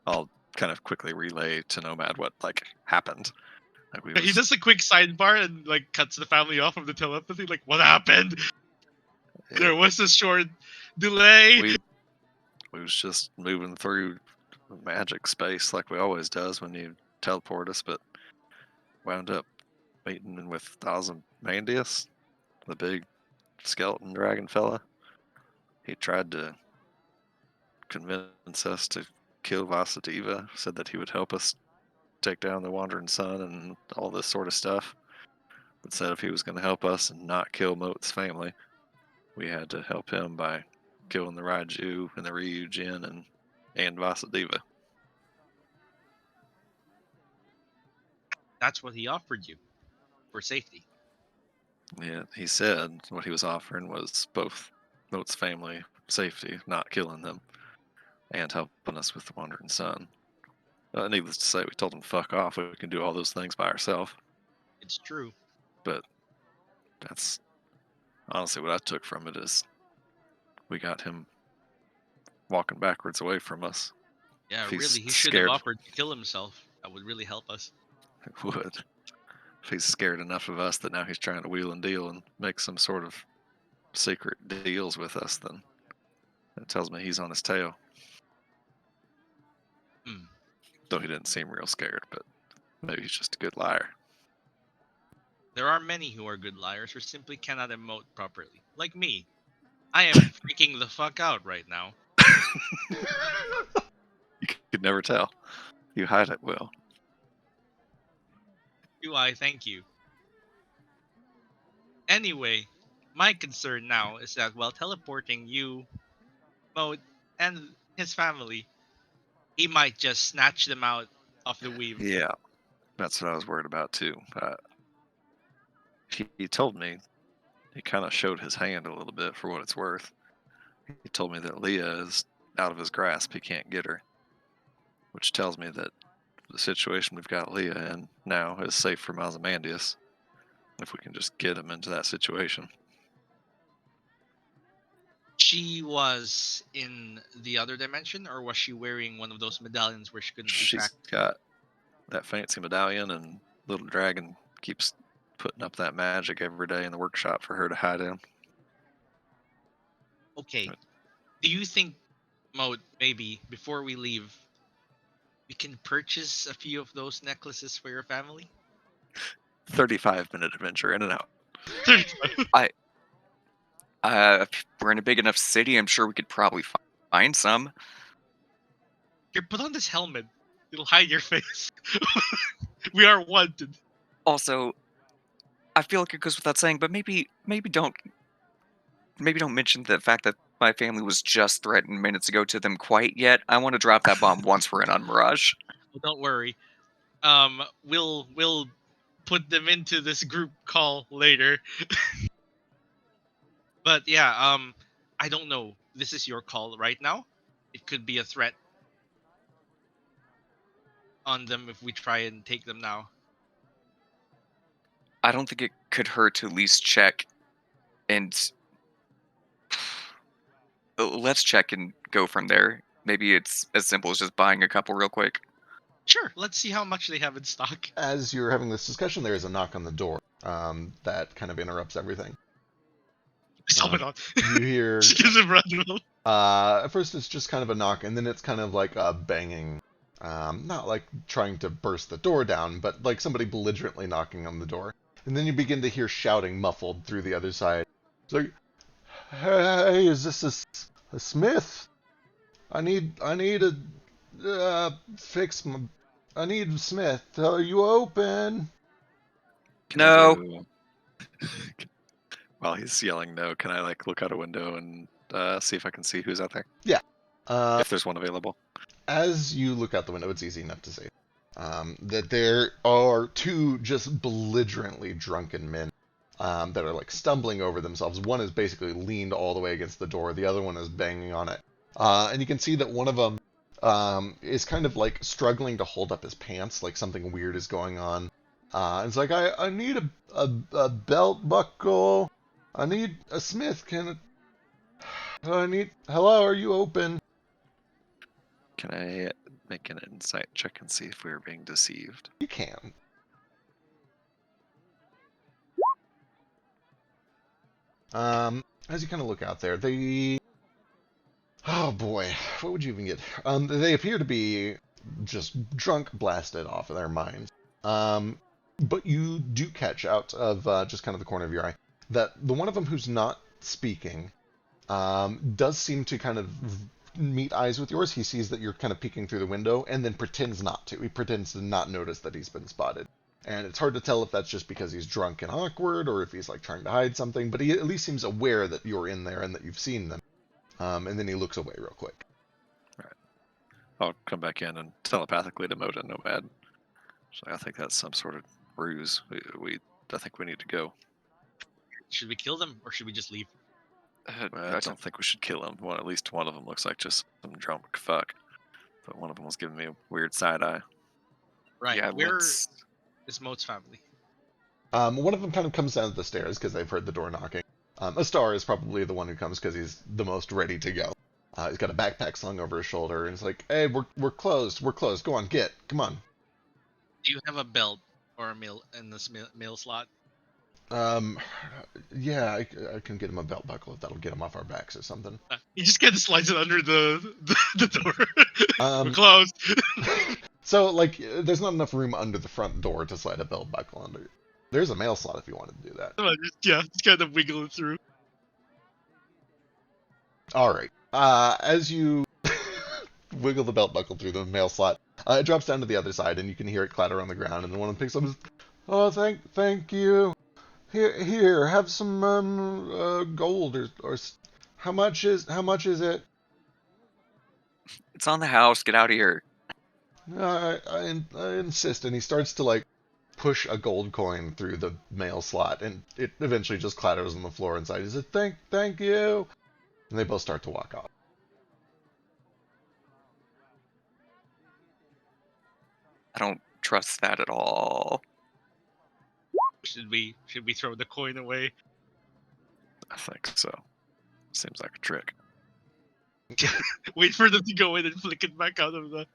I'll kind of quickly relay to Nomad what happened. He does a quick sidebar and like cuts the family off of the telepathy. Like, what happened? There was a short delay. We was just moving through magic space like we always does when you teleport us, but wound up meeting with Ozymandias, the big skeleton dragon fella. He tried to convince us to kill Vasudeva, said that he would help us take down the Wandering Sun and all this sort of stuff, but said if he was going to help us and not kill Moat's family, we had to help him by killing the Raiju and the Ryujin and Vasudeva. That's what he offered you for safety. Yeah, he said what he was offering was both Moat's family safety, not killing them, and helping us with the Wandering Sun. Needless to say, we told him fuck off. We can do all those things by ourselves. It's true. But that's honestly what I took from it is we got him walking backwards away from us. Yeah, If he's really, he should scared. have offered to kill himself. That would really help us. It would. If he's scared enough of us that now he's trying to wheel and deal and make some sort of secret deals with us, then that tells me he's on his tail. Though he didn't seem real scared, but maybe he's just a good liar. There are many who are good liars who simply cannot emote properly. Like me. I am freaking the fuck out right now. You could never tell. You hide it well. Do I? Thank you. Anyway, my concern now is that while teleporting you, Moat, and his family, he might just snatch them out of the weave. Yeah, that's what I was worried about too. He told me, he kind of showed his hand a little bit for what it's worth. He told me that Leah is out of his grasp. He can't get her, which tells me that the situation we've got Leah in now is safe from Ozymandias. If we can just get him into that situation. She was in the other dimension, or was she wearing one of those medallions where she couldn't be She's tracked? got that fancy medallion, and little dragon keeps putting up that magic every day in the workshop for her to hide in. Okay. Do you think, Mo, maybe before we leave, we can purchase a few of those necklaces for your family? 35-minute adventure in and out. If we're in a big enough city, I'm sure we could probably find some. Here, put on this helmet. It'll hide your face. We are wanted. Also, I feel like it goes without saying, but maybe don't mention the fact that my family was just threatened minutes ago to them quite yet. I want to drop that bomb once we're in on Mirage. Well, don't worry. We'll put them into this group call later. But yeah, I don't know. This is your call right now. It could be a threat on them if we try and take them now. I don't think it could hurt to at least check and let's check and go from there. Maybe it's as simple as just buying a couple real quick. Sure, let's see how much they have in stock. As you're having this discussion, there is a knock on the door that kind of interrupts everything. Summon on. You hear. She gives him random. At first, it's just kind of a knock, and then it's kind of like a banging. Not like trying to burst the door down, but like somebody belligerently knocking on the door. And then you begin to hear shouting muffled through the other side. It's like, "Hey, is this a Smith? I need a fix my. I need Smith. Are you open?" Can I No. go- While he's yelling no, can I like look out a window and see if I can see who's out there? If there's one available. As you look out the window, it's easy enough to see that there are two just belligerently drunken men that are like stumbling over themselves. One is basically leaned all the way against the door. The other one is banging on it. And you can see that one of them is kind of like struggling to hold up his pants, like something weird is going on. It's like, I need a belt buckle. I need a Smith. Hello, are you open? Can I make an insight check and see if we were being deceived? You can. As you kind of look out there, oh boy, what would you even get? They appear to be just drunk, blasted off of their minds. But you do catch out of just kind of the corner of your eye that the one of them who's not speaking does seem to kind of meet eyes with yours. He sees that you're kind of peeking through the window and then pretends not to. He pretends to not notice that he's been spotted. And it's hard to tell if that's just because he's drunk and awkward or if he's like trying to hide something, but he at least seems aware that you're in there and that you've seen them. And then he looks away real quick. I'll come back in and telepathically to Moda Nomad. So I think that's some sort of ruse. I think we need to go. Should we kill them or should we just leave? I don't think we should kill him. Well, at least one of them looks like just some drunk fuck. But one of them was giving me a weird side eye. Right. Yeah, Where let's... is Moat's family? One of them kind of comes down the stairs because they've heard the door knocking. Astar is probably the one who comes because he's the most ready to go. He's got a backpack slung over his shoulder and he's like, "Hey, we're closed. We're closed. Go on, come on." Do you have a belt or a mail in this mail slot? Yeah, I can get him a belt buckle if that'll get him off our backs or something. You just kind of slides it under the door. Um, We're closed. So, like, there's not enough room under the front door to slide a belt buckle under. There's a mail slot if you wanted to do that. Just kind of wiggle it through. All right. As you wiggle the belt buckle through the mail slot, it drops down to the other side, and you can hear it clatter on the ground. And one of them picks up. "Oh, thank you. Here, have some gold or how much is it?" It's on the house. Get out of here. I insist, and he starts to like push a gold coin through the mail slot, and it eventually just clatters on the floor inside. He says, "Thank you," and they both start to walk off. I don't trust that at all. Should we throw the coin away? I think so. Seems like a trick. Wait for them to go in and flick it back out of the.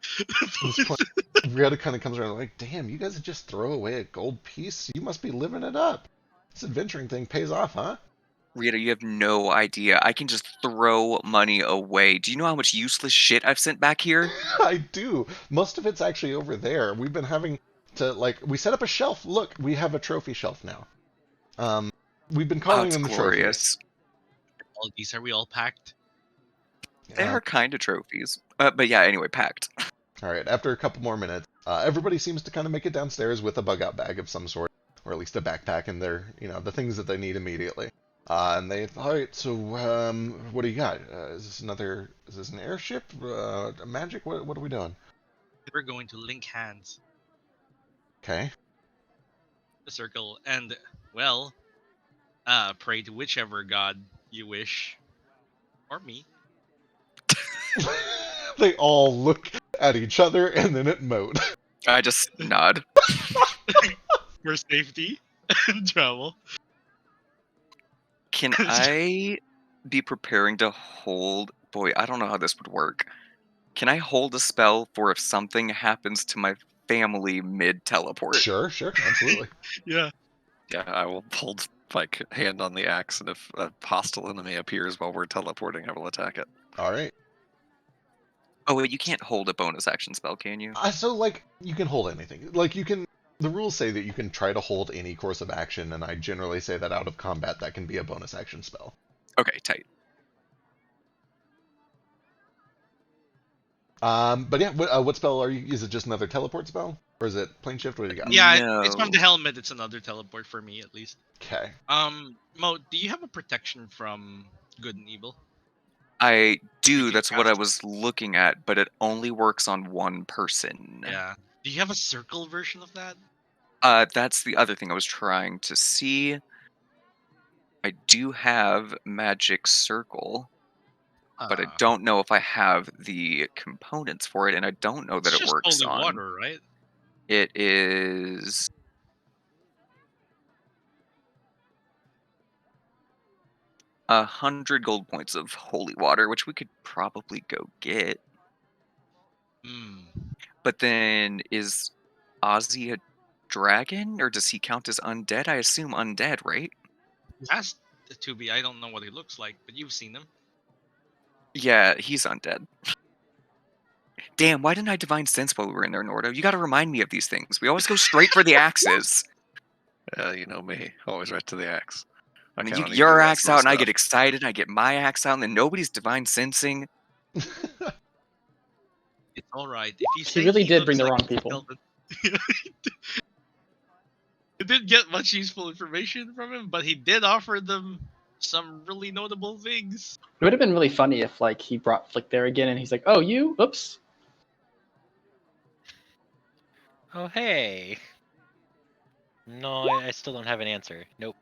This point, Rita kind of comes around like, damn, you guys just throw away a gold piece? You must be living it up. This adventuring thing pays off, huh? Rita, you have no idea. I can just throw money away. Do you know how much useless shit I've sent back here? I do. Most of it's actually over there. We've been having to, like, we set up a shelf. Look, we have a trophy shelf now. We've been Oh, calling it's them the trophies. glorious. All these, are we all packed? They are kind of trophies. But yeah, anyway, packed. All right, after a couple more minutes, everybody seems to kind of make it downstairs with a bug-out bag of some sort, or at least a backpack and their, the things that they need immediately. And they, all right, so what do you got? Is this an airship? A magic? What are we doing? We're going to link hands, Okay. the circle, and well, pray to whichever god you wish, or me. They all look at each other and then at Moat. I just nod. For safety and travel. Can I be preparing to hold... Boy, I don't know how this would work. Can I hold a spell for if something happens to my family mid-teleport? Sure, absolutely. Yeah. Yeah, I will hold like hand on the axe, and if a hostile enemy appears while we're teleporting, I will attack it. All right. Oh, wait, you can't hold a bonus action spell, can you? So, like, you can hold anything. Like, you can... The rules say that you can try to hold any course of action, and I generally say that out of combat, that can be a bonus action spell. Okay, tight. But yeah, what spell are you? Is it just another teleport spell, or is it plane shift? What do you got? Yeah, No. it's from the helmet. It's another teleport for me, at least. Okay. Mo, do you have a protection from good and evil? I do, can that's what I cast- was looking at, but it only works on one person. Yeah. Do you have a circle version of that? That's the other thing I was trying to see. I do have Magic Circle, but I don't know if I have the components for it, and I don't know that It's it just works holy on. water, right? It is 100 gold points of holy water, which we could probably go get. Hmm. But then is Ozzy a dragon, or does he count as undead? I assume undead, right? He has to be. I don't know what he looks like, but you've seen him. Yeah, he's undead. Damn, why didn't I divine sense while we were in there, Nordo? You gotta remind me of these things. We always go straight for the axes. You know me, always right to the axe. I mean, count you on get you to do your the axe rest of the out, and I stuff. get excited. I get my axe out, and then nobody's divine sensing. It's all right. If you say He really did bring looks the like wrong people. skeleton- It didn't get much useful information from him, but he did offer them some really notable things. It would have been really funny if like he brought Flick there again and he's like, "Oh, you? Oops." Oh, hey. No, I still don't have an answer. Nope.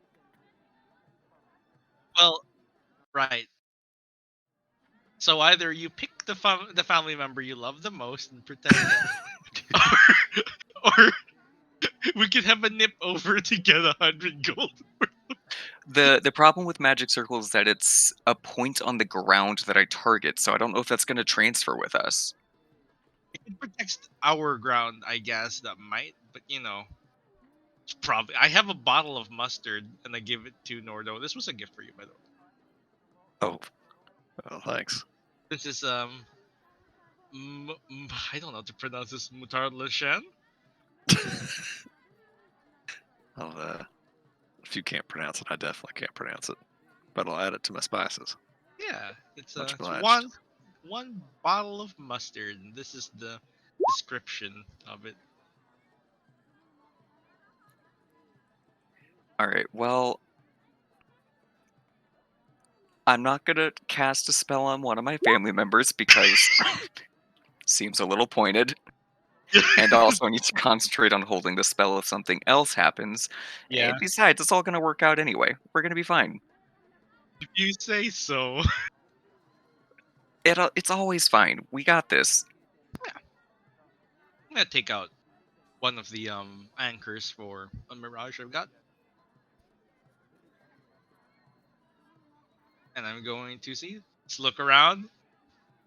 Well, right. So either you pick the family member you love the most and pretend that, or we could have a nip over to get 100 gold. The problem with Magic Circle is that it's a point on the ground that I target, so I don't know if that's going to transfer with us. It protects our ground, I guess. That might, but it's probably. I have a bottle of mustard, and I give it to Nordo. This was a gift for you, by the way. Oh, well, thanks. This is I don't know how to pronounce this. Mutar Lashan. I'll, if you can't pronounce it, I definitely can't pronounce it. But I'll add it to my spices. Yeah, it's Much it's obliged. one bottle of mustard. And this is the description of it. Alright, well, I'm not going to cast a spell on one of my family members because seems a little pointed. And also, I need to concentrate on holding the spell if something else happens. Yeah. And besides, it's all going to work out anyway. We're going to be fine. If you say so. It's always fine. We got this. I'm gonna take out one of the anchors for a mirage I've got. And I'm going to see. Let's look around.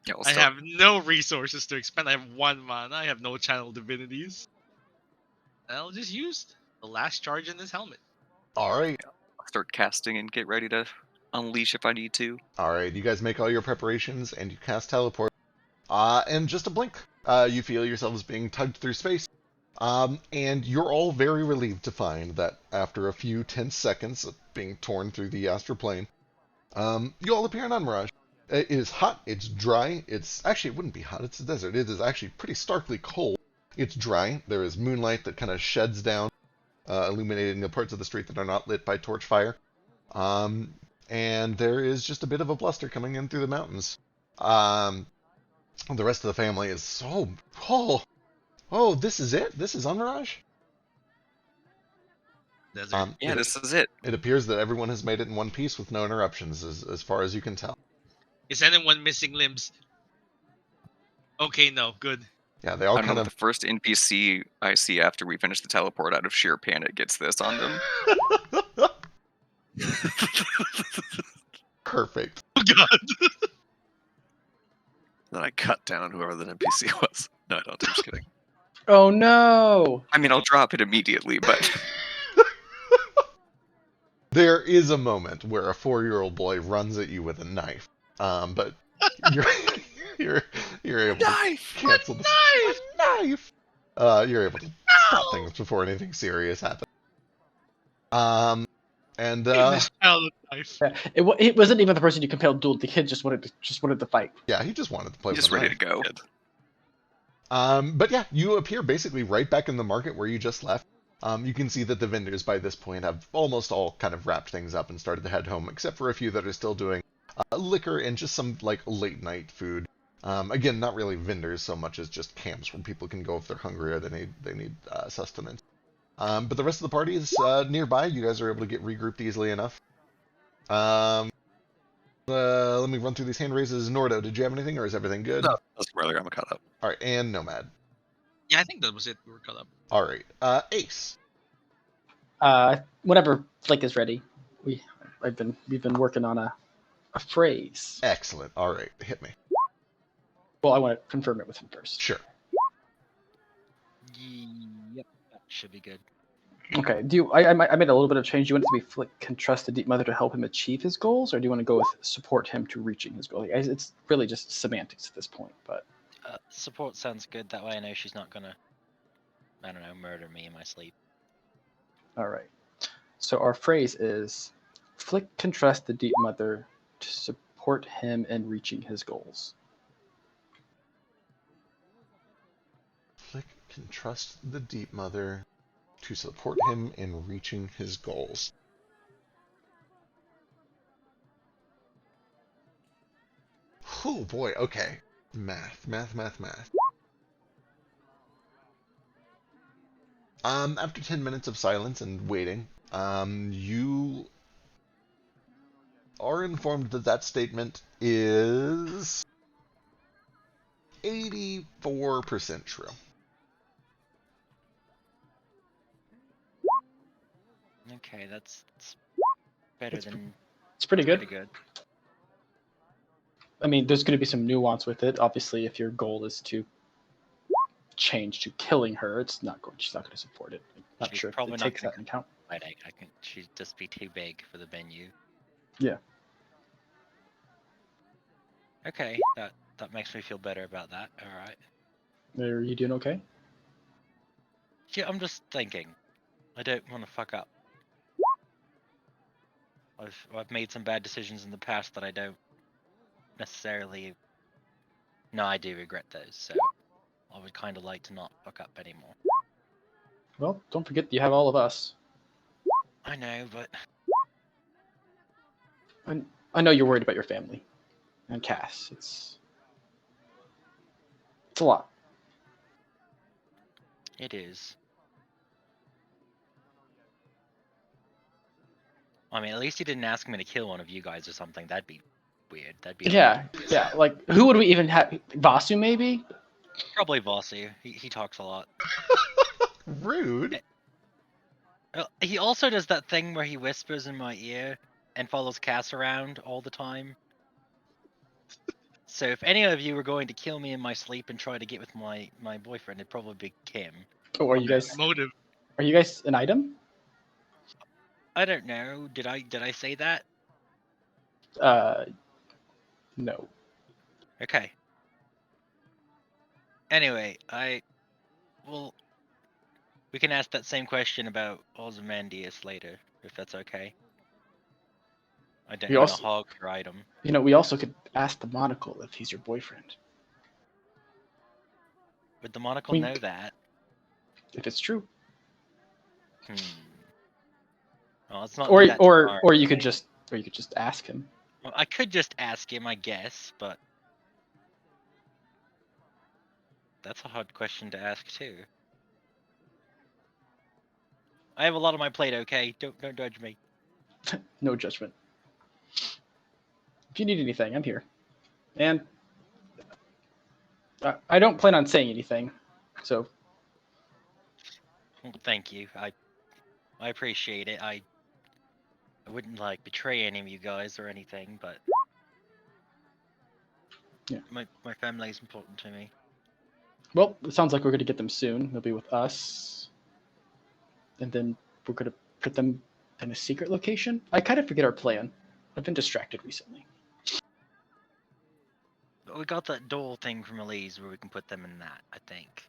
Yeah, we'll I start. have no resources to expend. I have 1 mana. I have no channel divinities. I'll just use the last charge in this helmet. All right. I'll start casting and get ready to unleash if I need to. All right. You guys make all your preparations and you cast teleport. And just a blink, you feel yourselves being tugged through space. And you're all very relieved to find that after a few tense seconds of being torn through the astral plane, you all appear in Unmirage. It is hot, it's dry, actually, it wouldn't be hot, it's a desert. It is actually pretty starkly cold. It's dry, there is moonlight that kind of sheds down, illuminating the parts of the street that are not lit by torch fire. And there is just a bit of a bluster coming in through the mountains. The rest of the family is so... Oh, this is it? This is Unmirage? Desert. Yeah, this is it. It appears that everyone has made it in one piece with no interruptions, as far as you can tell. Is anyone missing limbs? Okay, no, good. Yeah, they all I don't kind know, of... the first NPC I see after we finish the teleport out of sheer panic gets this on them. Perfect. Oh god. Then I cut down whoever the NPC was. No, I don't. I'm just kidding. Oh no! I mean, I'll drop it immediately, but There is a moment where a 4-year-old boy runs at you with a knife, but you're you're able to cancel the knife. You're able to stop things before anything serious happens. And Give this child a knife. Yeah, it wasn't even the person you compelled duel. The kid just wanted to fight. yeah, he just wanted to play with just a ready knife. to go. Good. But yeah, you appear basically right back in the market where you just left. You can see that the vendors by this point have almost all kind of wrapped things up and started to head home, except for a few that are still doing liquor and just some like late night food. Again, not really vendors so much as just camps where people can go if they're hungry or they need sustenance. But the rest of the party is nearby. You guys are able to get regrouped easily enough. Let me run through these hand raises. Nordo, did you have anything, or is everything good? No, that's brother. I'm caught up. All right, and Nomad. Yeah, I think that was it. We were caught up. All right, Ace. Whenever Flick is ready, we've been working on a phrase. Excellent. All right, hit me. Well, I want to confirm it with him first. Sure. Yep, that should be good. Okay. I made a little bit of change. Do you want it to be Flick can trust the Deep Mother to help him achieve his goals, or do you want to go with support him to reaching his goal? It's really just semantics at this point, but Support sounds good. That way I know she's not gonna, I don't know, murder me in my sleep. all right. So our phrase is Flick can trust the Deep Mother to support him in reaching his goals. Flick can trust the Deep Mother to support him in reaching his goals. Oh boy, okay. Math. After 10 minutes of silence and waiting, you are informed that that statement is 84% true. Okay, that's better than It's pretty good. pretty good. I mean, there's going to be some nuance with it. Obviously, if your goal is to change to killing her, she's not going to support it. I'm not She's sure if probably it not takes gonna that into account. I can. She'd just be too big for the menu. Yeah. Okay, that makes me feel better about that. All right. Are you doing okay? Yeah, I'm just thinking. I don't want to fuck up. I've made some bad decisions in the past that I don't necessarily. No, I do regret those. So I would kind of like to not fuck up anymore. Well, don't forget you have all of us. I know, but I know you're worried about your family and Cass. It's a lot. it is. I mean, at least he didn't ask me to kill one of you guys or something. That'd be weird. That'd be Yeah. Like, who would we even have? Vasu, maybe? Probably Vossi. He talks a lot. Rude. He also does that thing where he whispers in my ear and follows Cass around all the time. So if any of you were going to kill me in my sleep and try to get with my boyfriend, it'd probably be Kim. Oh, are you guys Motive. an item? I don't know. Did I say that? No. Okay. Anyway, we can ask that same question about Ozymandias later, if that's okay. I don't We want to also, hog your item. we also could ask the monocle if he's your boyfriend. Would the monocle Wink. know that? If it's true. Well, let's not Or do that tomorrow. you could just ask him. Well, I could just ask him, I guess, but that's a hard question to ask too. I have a lot on my plate, okay? Don't judge me. No judgment. If you need anything, I'm here. And I don't plan on saying anything, so Well, thank you. I appreciate it. I wouldn't like betray any of you guys or anything, but yeah. My family is important to me. Well, it sounds like we're gonna get them soon. They'll be with us, and then we're gonna put them in a secret location. I kind of forget our plan. I've been distracted recently. But we got that door thing from Elise where we can put them in that, I think.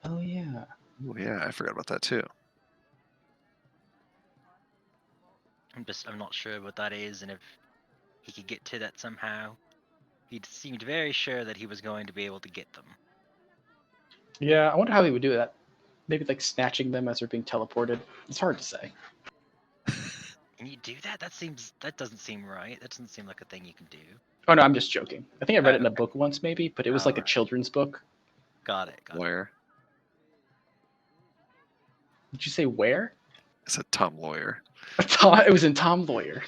Oh yeah. Oh yeah, I forgot about that too. I'm not sure what that is and if he could get to that somehow. He seemed very sure that he was going to be able to get them. Yeah, I wonder how he would do that. Maybe like snatching them as they're being teleported. It's hard to say. Can you do that? That doesn't seem right. That doesn't seem like a thing you can do. Oh no, I'm just joking. I think I read it in a Okay. book once, maybe, but it was like a Alright. children's book. Got it. Lawyer. Did you say where? I said Tom Lawyer. It was in Tom Lawyer.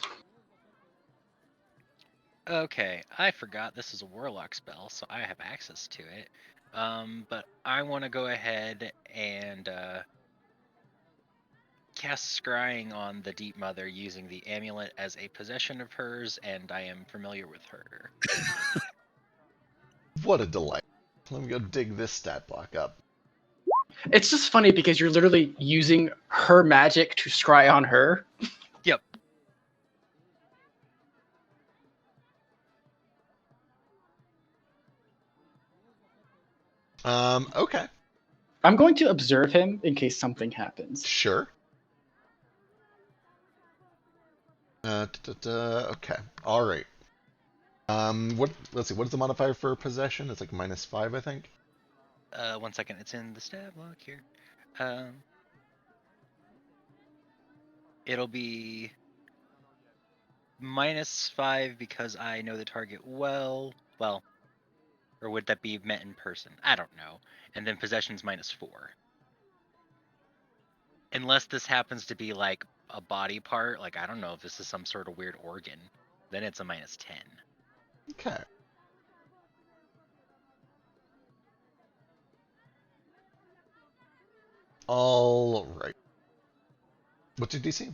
Okay, I forgot this is a warlock spell, so I have access to it. But I want to go ahead and cast Scrying on the Deep Mother using the amulet as a possession of hers, and I am familiar with her. What a delight. Let me go dig this stat block up. It's just funny because you're literally using her magic to scry on her. Yep. Okay. I'm going to observe him in case something happens. Sure. Okay. All right. Let's see. What is the modifier for possession? It's like -5, I think. 1 second, it's in the stat block here. It'll be -5 because I know the target well. Well, or would that be met in person? I don't know. And then possession's -4. Unless this happens to be like a body part, like I don't know if this is some sort of weird organ, then it's a -10. Okay. All right. What's your DC?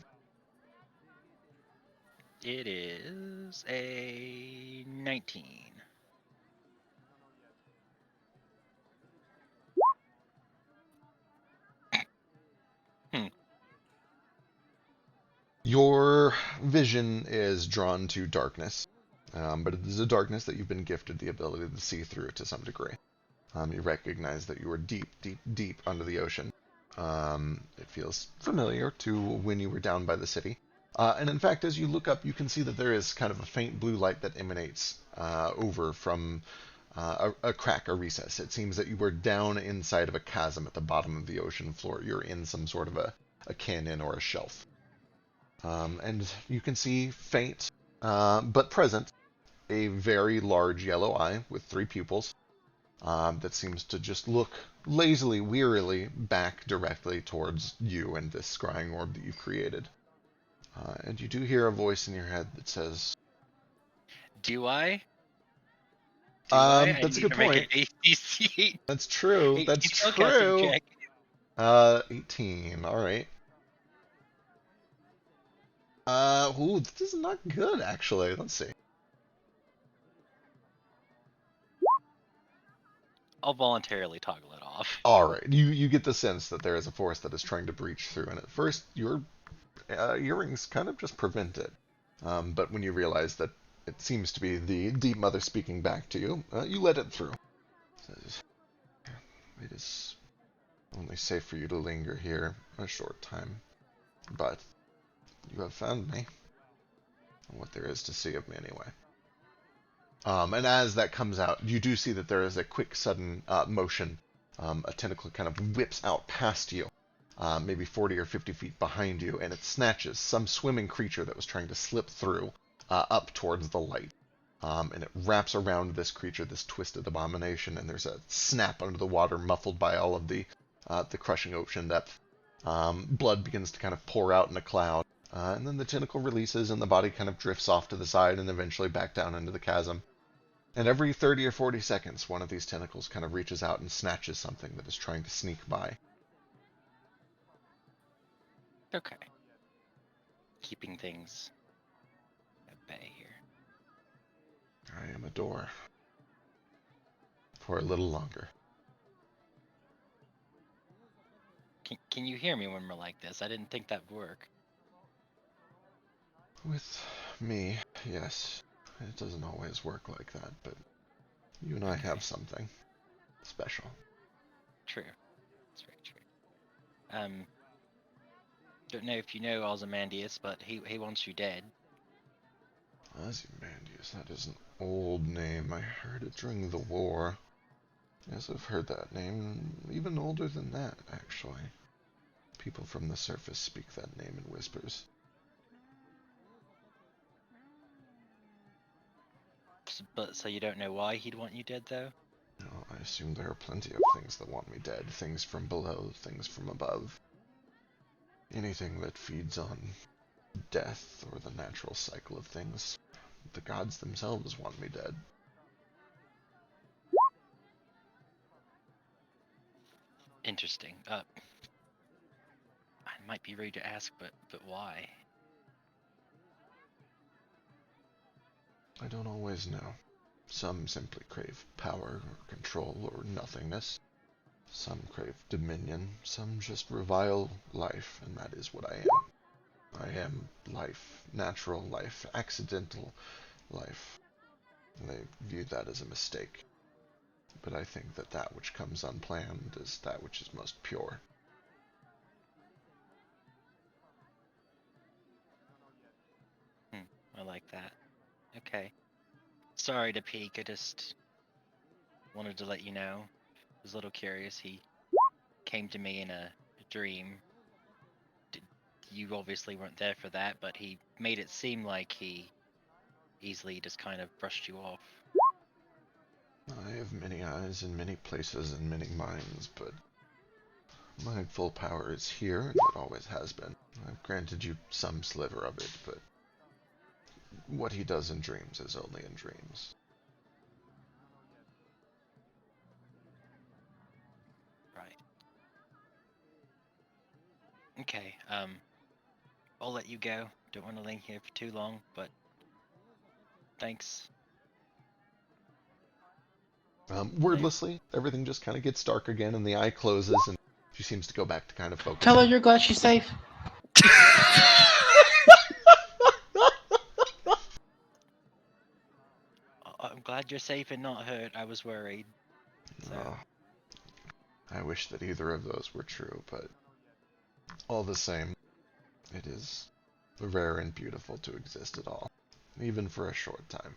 It is a 19. Your vision is drawn to darkness, but it is a darkness that you've been gifted the ability to see through to some degree. You recognize that you are deep, deep, deep under the ocean. It feels familiar to when you were down by the city. And in fact, as you look up, you can see that there is kind of a faint blue light that emanates over from a crack, a recess. It seems that you were down inside of a chasm at the bottom of the ocean floor. You're in some sort of a canyon or a shelf. And you can see faint, but present, a very large yellow eye with 3 pupils that seems to just look lazily, wearily back directly towards you and this scrying orb that you've created. And you do hear a voice in your head that says, Do I? I that's a need good to make point. an ACC That's true. 18 That's spellcasting true. check. 18. All right. Ooh, this is not good, actually. Let's see. I'll voluntarily toggle it off. All right, you get the sense that there is a force that is trying to breach through, and at first your earrings kind of just prevent it. But when you realize that it seems to be the Deep Mother speaking back to you, you let it through. Says, it is only safe for you to linger here a short time, but you have found me, and what there is to see of me anyway. And as that comes out, you do see that there is a quick, sudden motion. A tentacle kind of whips out past you, maybe 40 or 50 feet behind you, and it snatches some swimming creature that was trying to slip through up towards the light. And it wraps around this creature, this twisted abomination, and there's a snap under the water, muffled by all of the crushing ocean depth. Blood begins to kind of pour out in a cloud, and then the tentacle releases, and the body kind of drifts off to the side, and eventually back down into the chasm. And every 30 or 40 seconds, one of these tentacles kind of reaches out and snatches something that is trying to sneak by. Okay. Keeping things at bay here. I am a door. For a little longer. Can you hear me when we're like this? I didn't think that would work. With me, yes. It doesn't always work like that, but you and I have something special. True. That's very true. Don't know if you know Ozymandias, but he wants you dead. Ozymandias, that is an old name. I heard it during the war. Yes, I've heard that name. Even older than that, actually. People from the surface speak that name in whispers. But so you don't know why he'd want you dead, though? No, I assume there are plenty of things that want me dead. Things from below, things from above. Anything that feeds on death or the natural cycle of things. The gods themselves want me dead. Interesting. I might be rude to ask, but why? I don't always know. Some simply crave power or control or nothingness. Some crave dominion. Some just revile life, and that is what I am. I am life, natural life, accidental life. They view that as a mistake. But I think that that which comes unplanned is that which is most pure. I like that. Okay. Sorry to peek, I just wanted to let you know. I was a little curious. He came to me in a dream. You obviously weren't there for that, but he made it seem like he easily just kind of brushed you off. I have many eyes in many places and many minds, but my full power is here, and it always has been. I've granted you some sliver of it, but what he does in dreams is only in dreams. Right. Okay, I'll let you go. Don't want to linger here for too long, but thanks. Wordlessly, everything just kind of gets dark again, and the eye closes, and she seems to go back to kind of focus. Tell her you're glad she's safe. I'm glad you're safe and not hurt. I was worried. So. Oh, I wish that either of those were true, but all the same, it is rare and beautiful to exist at all, even for a short time.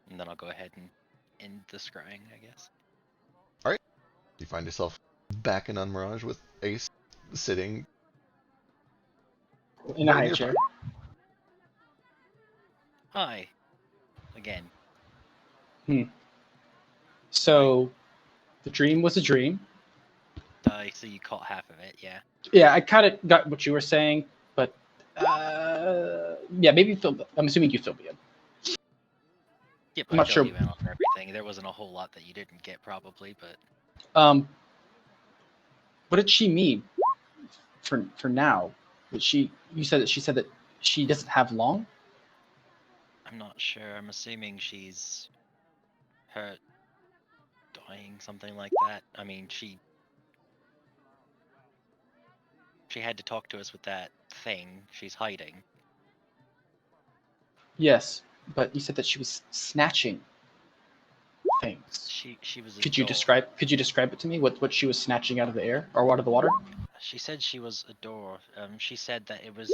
And then I'll go ahead and end the scrying, I guess. Alright, you find yourself back in Unmirage with Ace sitting In a high nearby. chair. Hi. Again. So, the dream was a dream. So you caught half of it, yeah. Yeah, I kind of got what you were saying, but yeah, maybe I'm assuming you filled me in. Yep, I'm I not filled sure. you in on everything. There wasn't a whole lot that you didn't get, probably, but Um, What did she mean? For now, you said that she said that she doesn't have long. I'm not sure. I'm assuming she's hurt, dying, something like that. I mean, she had to talk to us with that thing she's hiding. Yes, but you said that she was snatching things. She was a Could you door. describe it to me? What she was snatching out of the air or out of the water? She said she was a door. She said that it was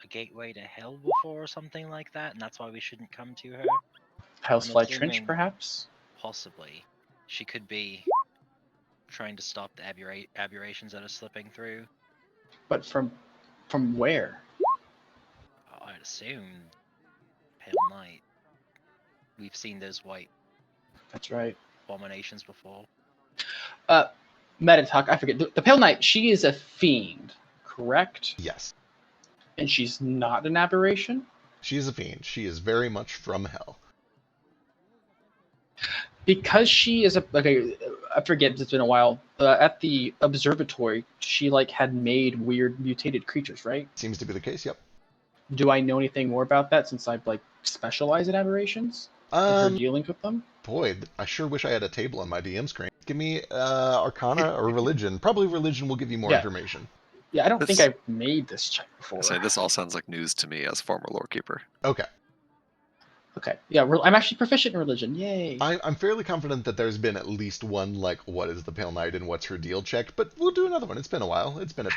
a gateway to hell before or something like that, and that's why we shouldn't come to her. Hell's I'm Fly Trench, assuming- perhaps? Possibly. She could be trying to stop the aberrations that are slipping through. But from where? I'd assume Pale Knight. We've seen those white That's right. abominations before. Metatalk, I forget. The Pale Knight, she is a fiend, correct? Yes, And she's not an aberration? she is a fiend. She is very much from hell. Because she is okay, I forget, it's been a while. At the observatory, she had made weird mutated creatures, right? Seems to be the case. Yep. Do I know anything more about that since I've specialize in aberrations? And her dealings with them? Boy, I sure wish I had a table on my DM screen. Give me Arcana or Religion. Probably Religion will give you more Yeah. information. Yeah, I don't This- think I've made this check before. I say this all sounds like news to me as former lore keeper. Okay. Okay, yeah, I'm actually proficient in religion. Yay! I'm fairly confident that there's been at least one, what is the Pale Knight and what's her deal check, but we'll do another one. It's been a while. It's been a...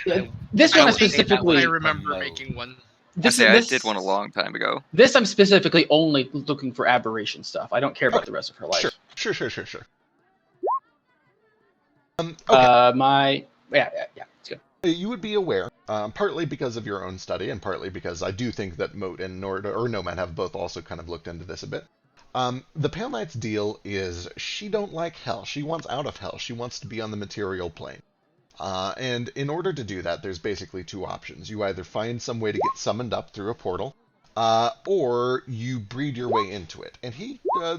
This I one I think that specifically. I remember making one. I did one a long time ago. This I'm specifically only looking for aberration stuff. I don't care about the rest of her life. Sure. Okay. Yeah, it's good. You would be aware, partly because of your own study, and partly because I do think that Moat and Nomad have both also kind of looked into this a bit. The Pale Knight's deal is she don't like hell. She wants out of hell. She wants to be on the material plane. And in order to do that, there's basically two options. You either find some way to get summoned up through a portal, or you breed your way into it. And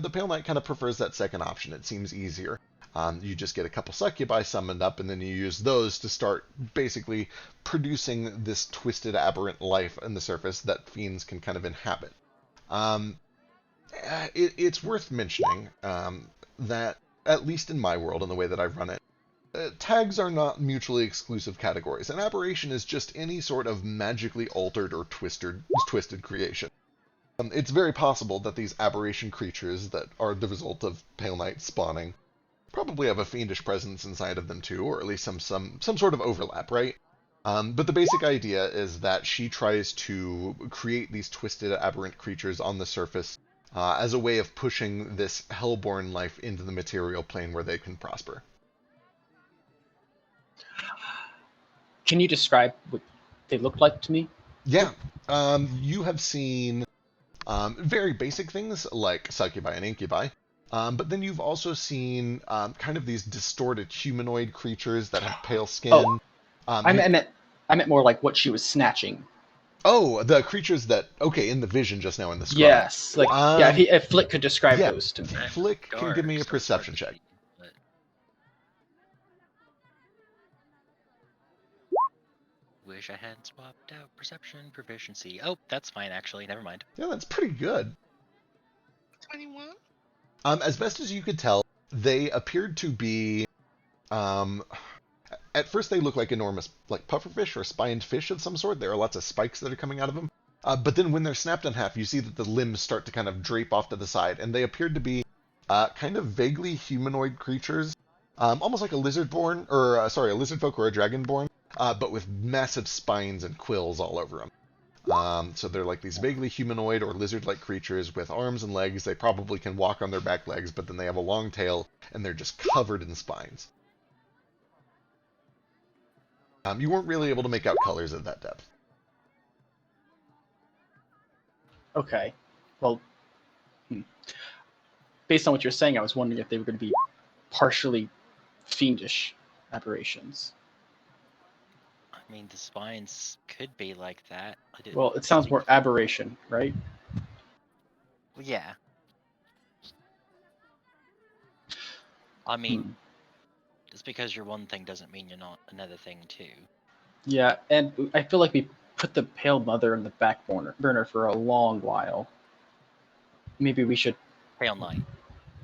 the Pale Knight kind of prefers that second option. It seems easier. You just get a couple succubi summoned up, and then you use those to start basically producing this twisted, aberrant life in the surface that fiends can kind of inhabit. It's worth mentioning that, at least in my world and the way that I run it, tags are not mutually exclusive categories. An aberration is just any sort of magically altered or twisted creation. It's very possible that these aberration creatures that are the result of Pale Knight spawning probably have a fiendish presence inside of them too, or at least some sort of overlap, right? But the basic idea is that she tries to create these twisted, aberrant creatures on the surface as a way of pushing this hellborn life into the material plane where they can prosper. Can you describe what they look like to me? Yeah, you have seen very basic things like succubi and incubi, but then you've also seen kind of these distorted humanoid creatures that have pale skin. Oh, I meant more like what she was snatching. Oh, the creatures that, in the vision just now in the screen. Yes, if Flick could describe those to me. Flick can give me a perception check. Wish I had swapped out perception proficiency. Oh, that's fine actually. Never mind. Yeah, that's pretty good. 21? As best as you could tell, they appeared to be, at first they look like enormous, pufferfish or spined fish of some sort. There are lots of spikes that are coming out of them. But then when they're snapped in half, you see that the limbs start to kind of drape off to the side, and they appeared to be kind of vaguely humanoid creatures, almost like a lizard-born, or a lizard-folk or a dragon-born, but with massive spines and quills all over them. So they're like these vaguely humanoid or lizard-like creatures with arms and legs. They probably can walk on their back legs, but then they have a long tail, and they're just covered in spines. You weren't really able to make out colors at that depth. Okay. Well, based on what you're saying, I was wondering if they were going to be partially fiendish aberrations. I mean, the spines could be like that. Well, it sounds more aberration, right? Yeah. I mean, the Just because you're one thing doesn't mean you're not another thing too. Yeah, and I feel like we put the Pale Mother in the back burner for a long while. Maybe we should Pale Knight.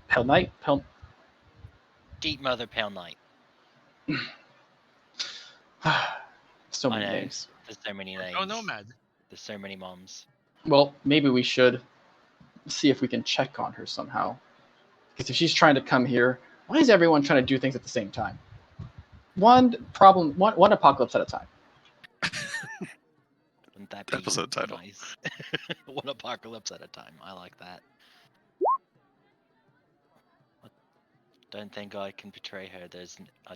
Pale Knight? Deep Mother, Pale Knight. So I many know. names. There's so many names. Oh, Nomad. There's so many moms. Well, maybe we should see if we can check on her somehow. Because if she's trying to come here, why is everyone trying to do things at the same time? One apocalypse at a time. Wouldn't that be Episode title. nice? One apocalypse at a time. I like that. I don't think I can betray her. I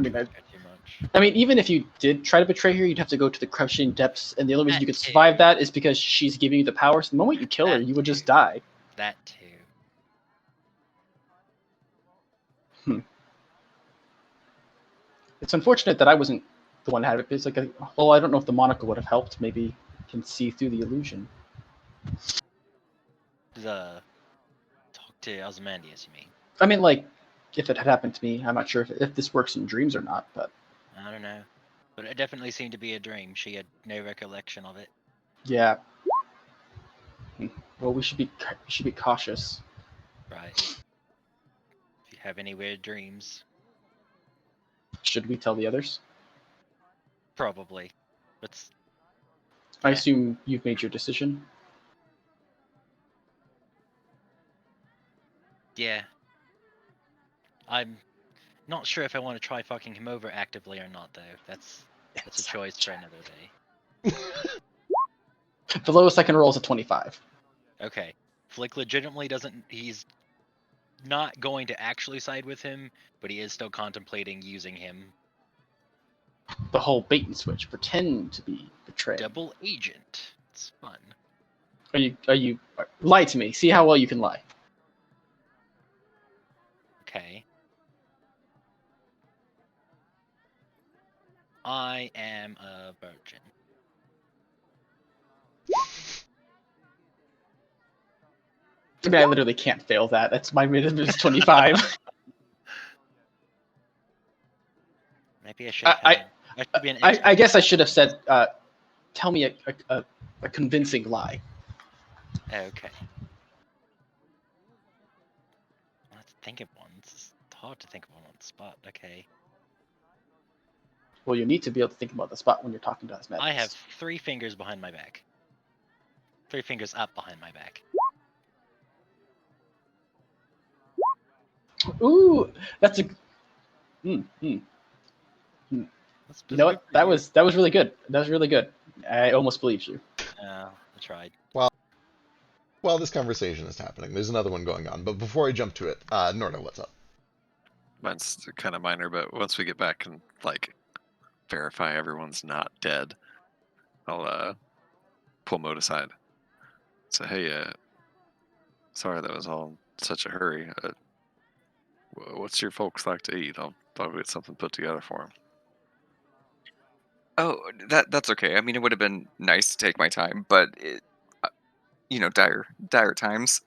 mean, betray her too much. I mean, even if you did try to betray her, you'd have to go to the crushing depths, and the only reason you could That too. survive that is because she's giving you the power. So the moment you kill her, That you would just too. die. That too. It's unfortunate that I wasn't the one that had it. It's like, well, I don't know if the monocle would have helped. Maybe you can see through the illusion. Talk to Ozymandias, you mean? I mean, like, if it had happened to me, I'm not sure if this works in dreams or not, but I don't know. But it definitely seemed to be a dream. She had no recollection of it. yeah. Well, we should be cautious. Right. If you have any weird dreams, Should we tell the others? probably. But I Yeah. assume you've made your decision. yeah. I'm not sure if I want to try fucking him over actively or not, though. That's a choice for another day. The lowest I can roll is a 25. Okay. Flick legitimately doesn't. He's not going to actually side with him, but he is still contemplating using him. The whole bait and switch, pretend to be betrayed. Double agent. It's fun. Are you lie to me? See how well you can lie. Okay. I am a virgin. I mean, I literally can't fail that. That's my minimum is 25. Maybe I should have. I should be an I guess I should have said, tell me a convincing lie. Okay. I have to think of one. It's hard to think of one on the spot. Okay. Well, you need to be able to think about the spot when you're talking to us, man. I have 3 fingers behind my back. 3 fingers up behind my back. Ooh, that's a. You know what? That was really good. That was really good. I almost believed you. I tried. While this conversation is happening, there's another one going on. But before I jump to it, Norda, what's up? Mine's kind of minor, but once we get back and like verify everyone's not dead, I'll pull Moat aside. Say, hey, sorry that was all in such a hurry. What's your folks like to eat? I'll get something put together for them. Oh, that's okay. I mean, it would have been nice to take my time, but dire times.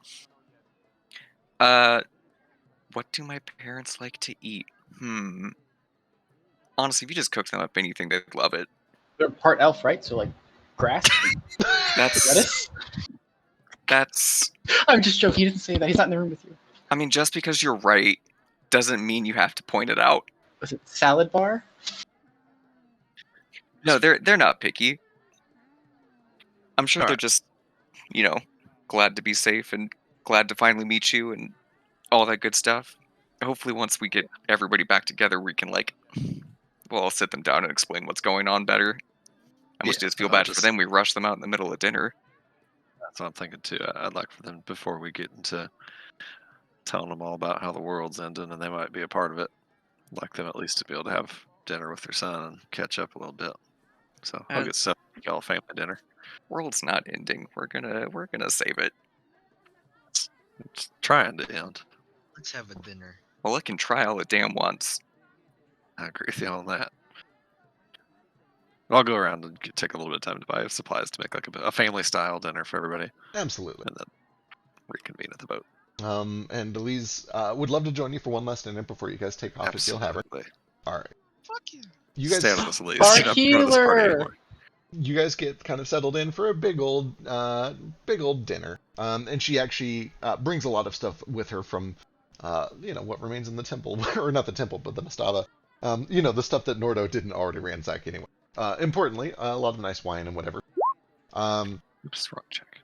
What do my parents like to eat? Honestly, if you just cook them up anything, they'd love it. They're part elf, right? So like grass. That's that's. I'm just joking. He didn't say that. He's not in the room with you. I mean, just because you're right doesn't mean you have to point it out. Was it salad bar? No, they're not picky. I'm sure they're Alright. just, glad to be safe and glad to finally meet you and all that good stuff. Hopefully, once we get everybody back together, we can I'll sit them down and explain what's going on better. I must just feel I'll bad for them. We rush them out in the middle of dinner. That's what I'm thinking too. I'd like for them, before we get into telling them all about how the world's ending and they might be a part of it, I'd like them at least to be able to have dinner with their son and catch up a little bit. So I'll get stuff for y'all family dinner. World's not ending. We're gonna save it. It's trying to end. Let's have a dinner. Well, I can try all it damn once. I agree with you on that. I'll go around and take a little bit of time to buy supplies to make like a family style dinner for everybody, Absolutely. and then reconvene at the boat. And Elise would love to join you for one last minute before you guys take off if you'll have her. Absolutely. All right. Fuck yeah. You guys, Stay with us, Elise. Our You don't have to go to this party healer! anymore. you guys get kind of settled in for a big old dinner. And she actually brings a lot of stuff with her from, what remains in the temple, or not the temple, but the mastaba. The stuff that Nordo didn't already ransack anyway. Importantly, a lot of nice wine and whatever. Oops, wrong check.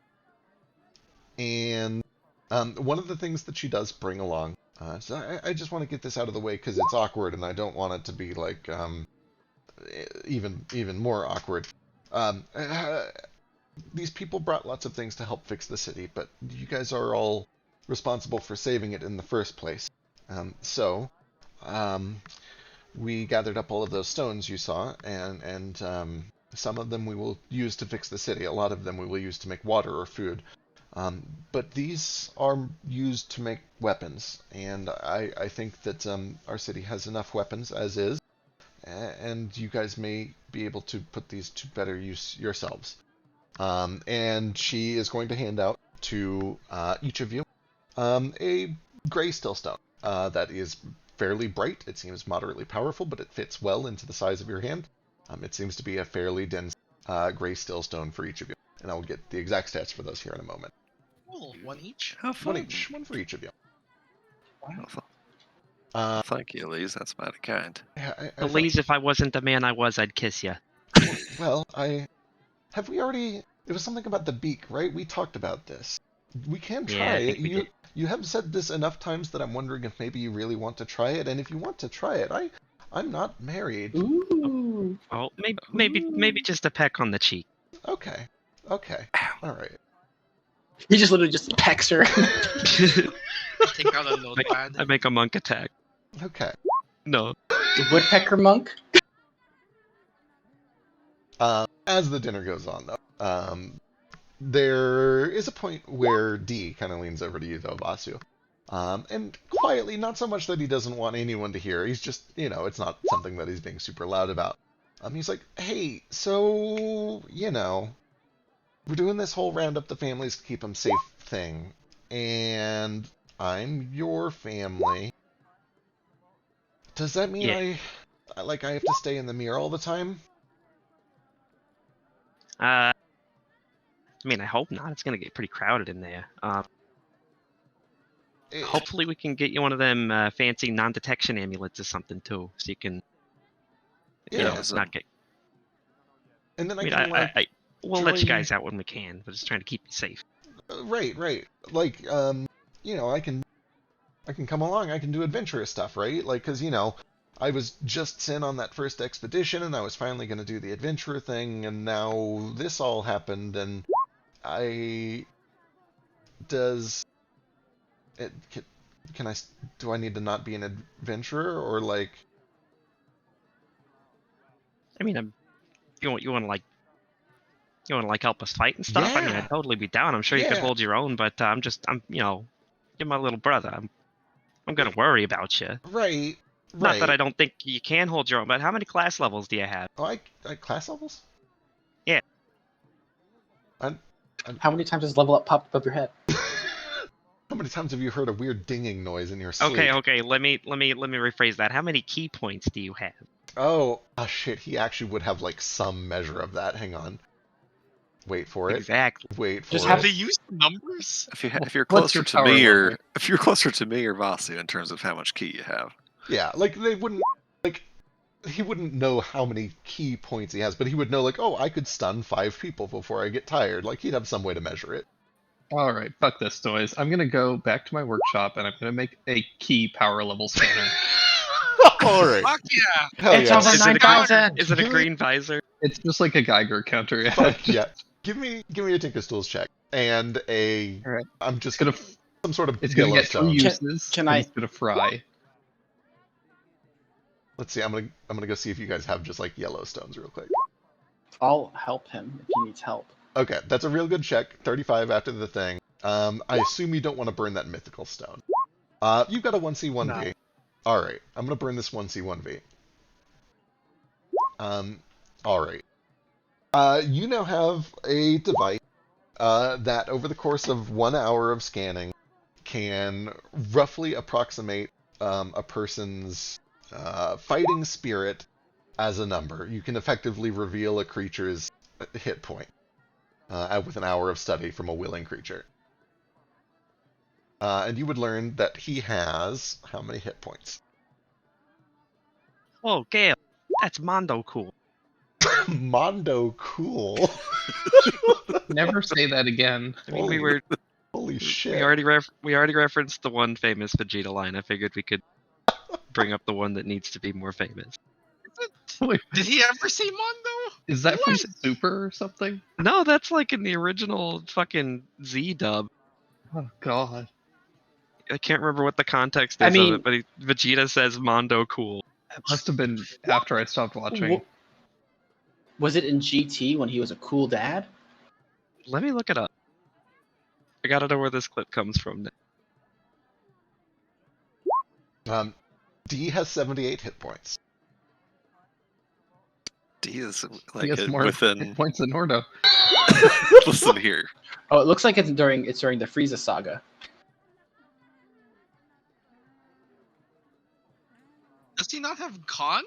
And one of the things that she does bring along, so I just want to get this out of the way because it's awkward and I don't want it to be like even more awkward. These people brought lots of things to help fix the city, but you guys are all responsible for saving it in the first place. So we gathered up all of those stones you saw, and some of them we will use to fix the city. A lot of them we will use to make water or food. But these are used to make weapons, and I think that our city has enough weapons as is, and you guys may be able to put these to better use yourselves. And she is going to hand out to each of you a gray stillstone that is fairly bright. It seems moderately powerful, but it fits well into the size of your hand. It seems to be a fairly dense gray stillstone for each of you, and I will get the exact stats for those here in a moment. Cool. One each. Have fun. One for each of you. Thank you, Elise. That's mighty kind. Yeah, Elise, if I wasn't the man I was, I'd kiss you. Well, have we already? It was something about the beak, right? We talked about this. We can try Yeah, I it. think we did. You have said this enough times that I'm wondering if maybe you really want to try it. And if you want to try it, I'm not married. Ooh. Oh, maybe just a peck on the cheek. Okay. All right. He just literally just pecks her. Take out a notepad. I make a monk attack. Okay. No. The woodpecker monk. As the dinner goes on, though, there is a point where D kind of leans over to you, though, Vasu. And quietly, not so much that he doesn't want anyone to hear, he's just, it's not something that he's being super loud about. He's like, hey, so, we're doing this whole round up the families to keep them safe thing, and I'm your family. Does that mean Yeah. I have to stay in the mirror all the time? I hope not. It's gonna get pretty crowded in there. Hopefully we can get you one of them fancy non-detection amulets or something too, so you can, Yeah. not get. And then We'll let you join- guys out when we can. We're just trying to keep you safe. Right. Like, I can come along. I can do adventurous stuff, right? Like, because, I was just sent on that first expedition, and I was finally going to do the adventurer thing, and now this all happened, and do I need to not be an adventurer, or, like... You want to help us fight and stuff? Yeah. I'd totally be down. I'm sure you could Yeah. hold your own, but you're my little brother. I'm gonna worry about you. Right. Not that I don't think you can hold your own, but how many class levels do you have? Oh, I class levels? Yeah. How many times does level up pop above your head? How many times have you heard a weird dinging noise in your sleep? Okay. Let me rephrase that. How many key points do you have? Oh, shit. He actually would have, like, some measure of that. Hang on. Wait for it. Exactly. Wait for Just it. have They use numbers. If you're What's closer your to power me, level? if you're closer to me or Vasu in terms of how much key you have. Yeah, like, they wouldn't... Like, he wouldn't know how many key points he has, but he would know, like, oh, I could stun 5 people before I get tired. Like, he'd have some way to measure it. All right, fuck this noise. I'm gonna go back to my workshop and I'm gonna make a key power level scanner. All right. Fuck yeah. Hell It's yeah. over Is it a 9,000. Is it a Give me- green visor? It's just like a Geiger counter. Fuck yeah. Give me a Tinkerstools check. And a... All right. I'm just It's gonna some sort of it's gonna get 3 Yellowstone. uses. Can and I- It's gonna fry. Let's see, I'm gonna go see if you guys have just, like, Yellowstones real quick. I'll help him if he needs help. Okay, that's a real good check. 35 after the thing. I assume you don't want to burn that mythical stone. You've got a 1C, 1V. No. Alright, I'm gonna burn this 1C, 1V. Alright. You now have a device that over the course of 1 hour of scanning can roughly approximate a person's fighting spirit as a number. You can effectively reveal a creature's hit point with an hour of study from a willing creature. And you would learn that he has how many hit points? Whoa, Gale, that's Mondo cool. Mondo cool. Never say that again. I mean, we were Holy shit. we already referenced the one famous Vegeta line. I figured we could bring up the one that needs to be more famous. Did he ever say Mondo? Is that from What? Super or something? No, that's like in the original fucking Z dub. Oh god. I can't remember what the context I is mean- of it, but Vegeta says Mondo cool. It must have been after I stopped watching. Was it in GT when he was a cool dad? Let me look it up. I gotta know where this clip comes from. D has 78 hit points. D is He like has more within. hit points than Ordo. Listen here. Oh, it looks like it's during the Frieza saga. Does he not have con?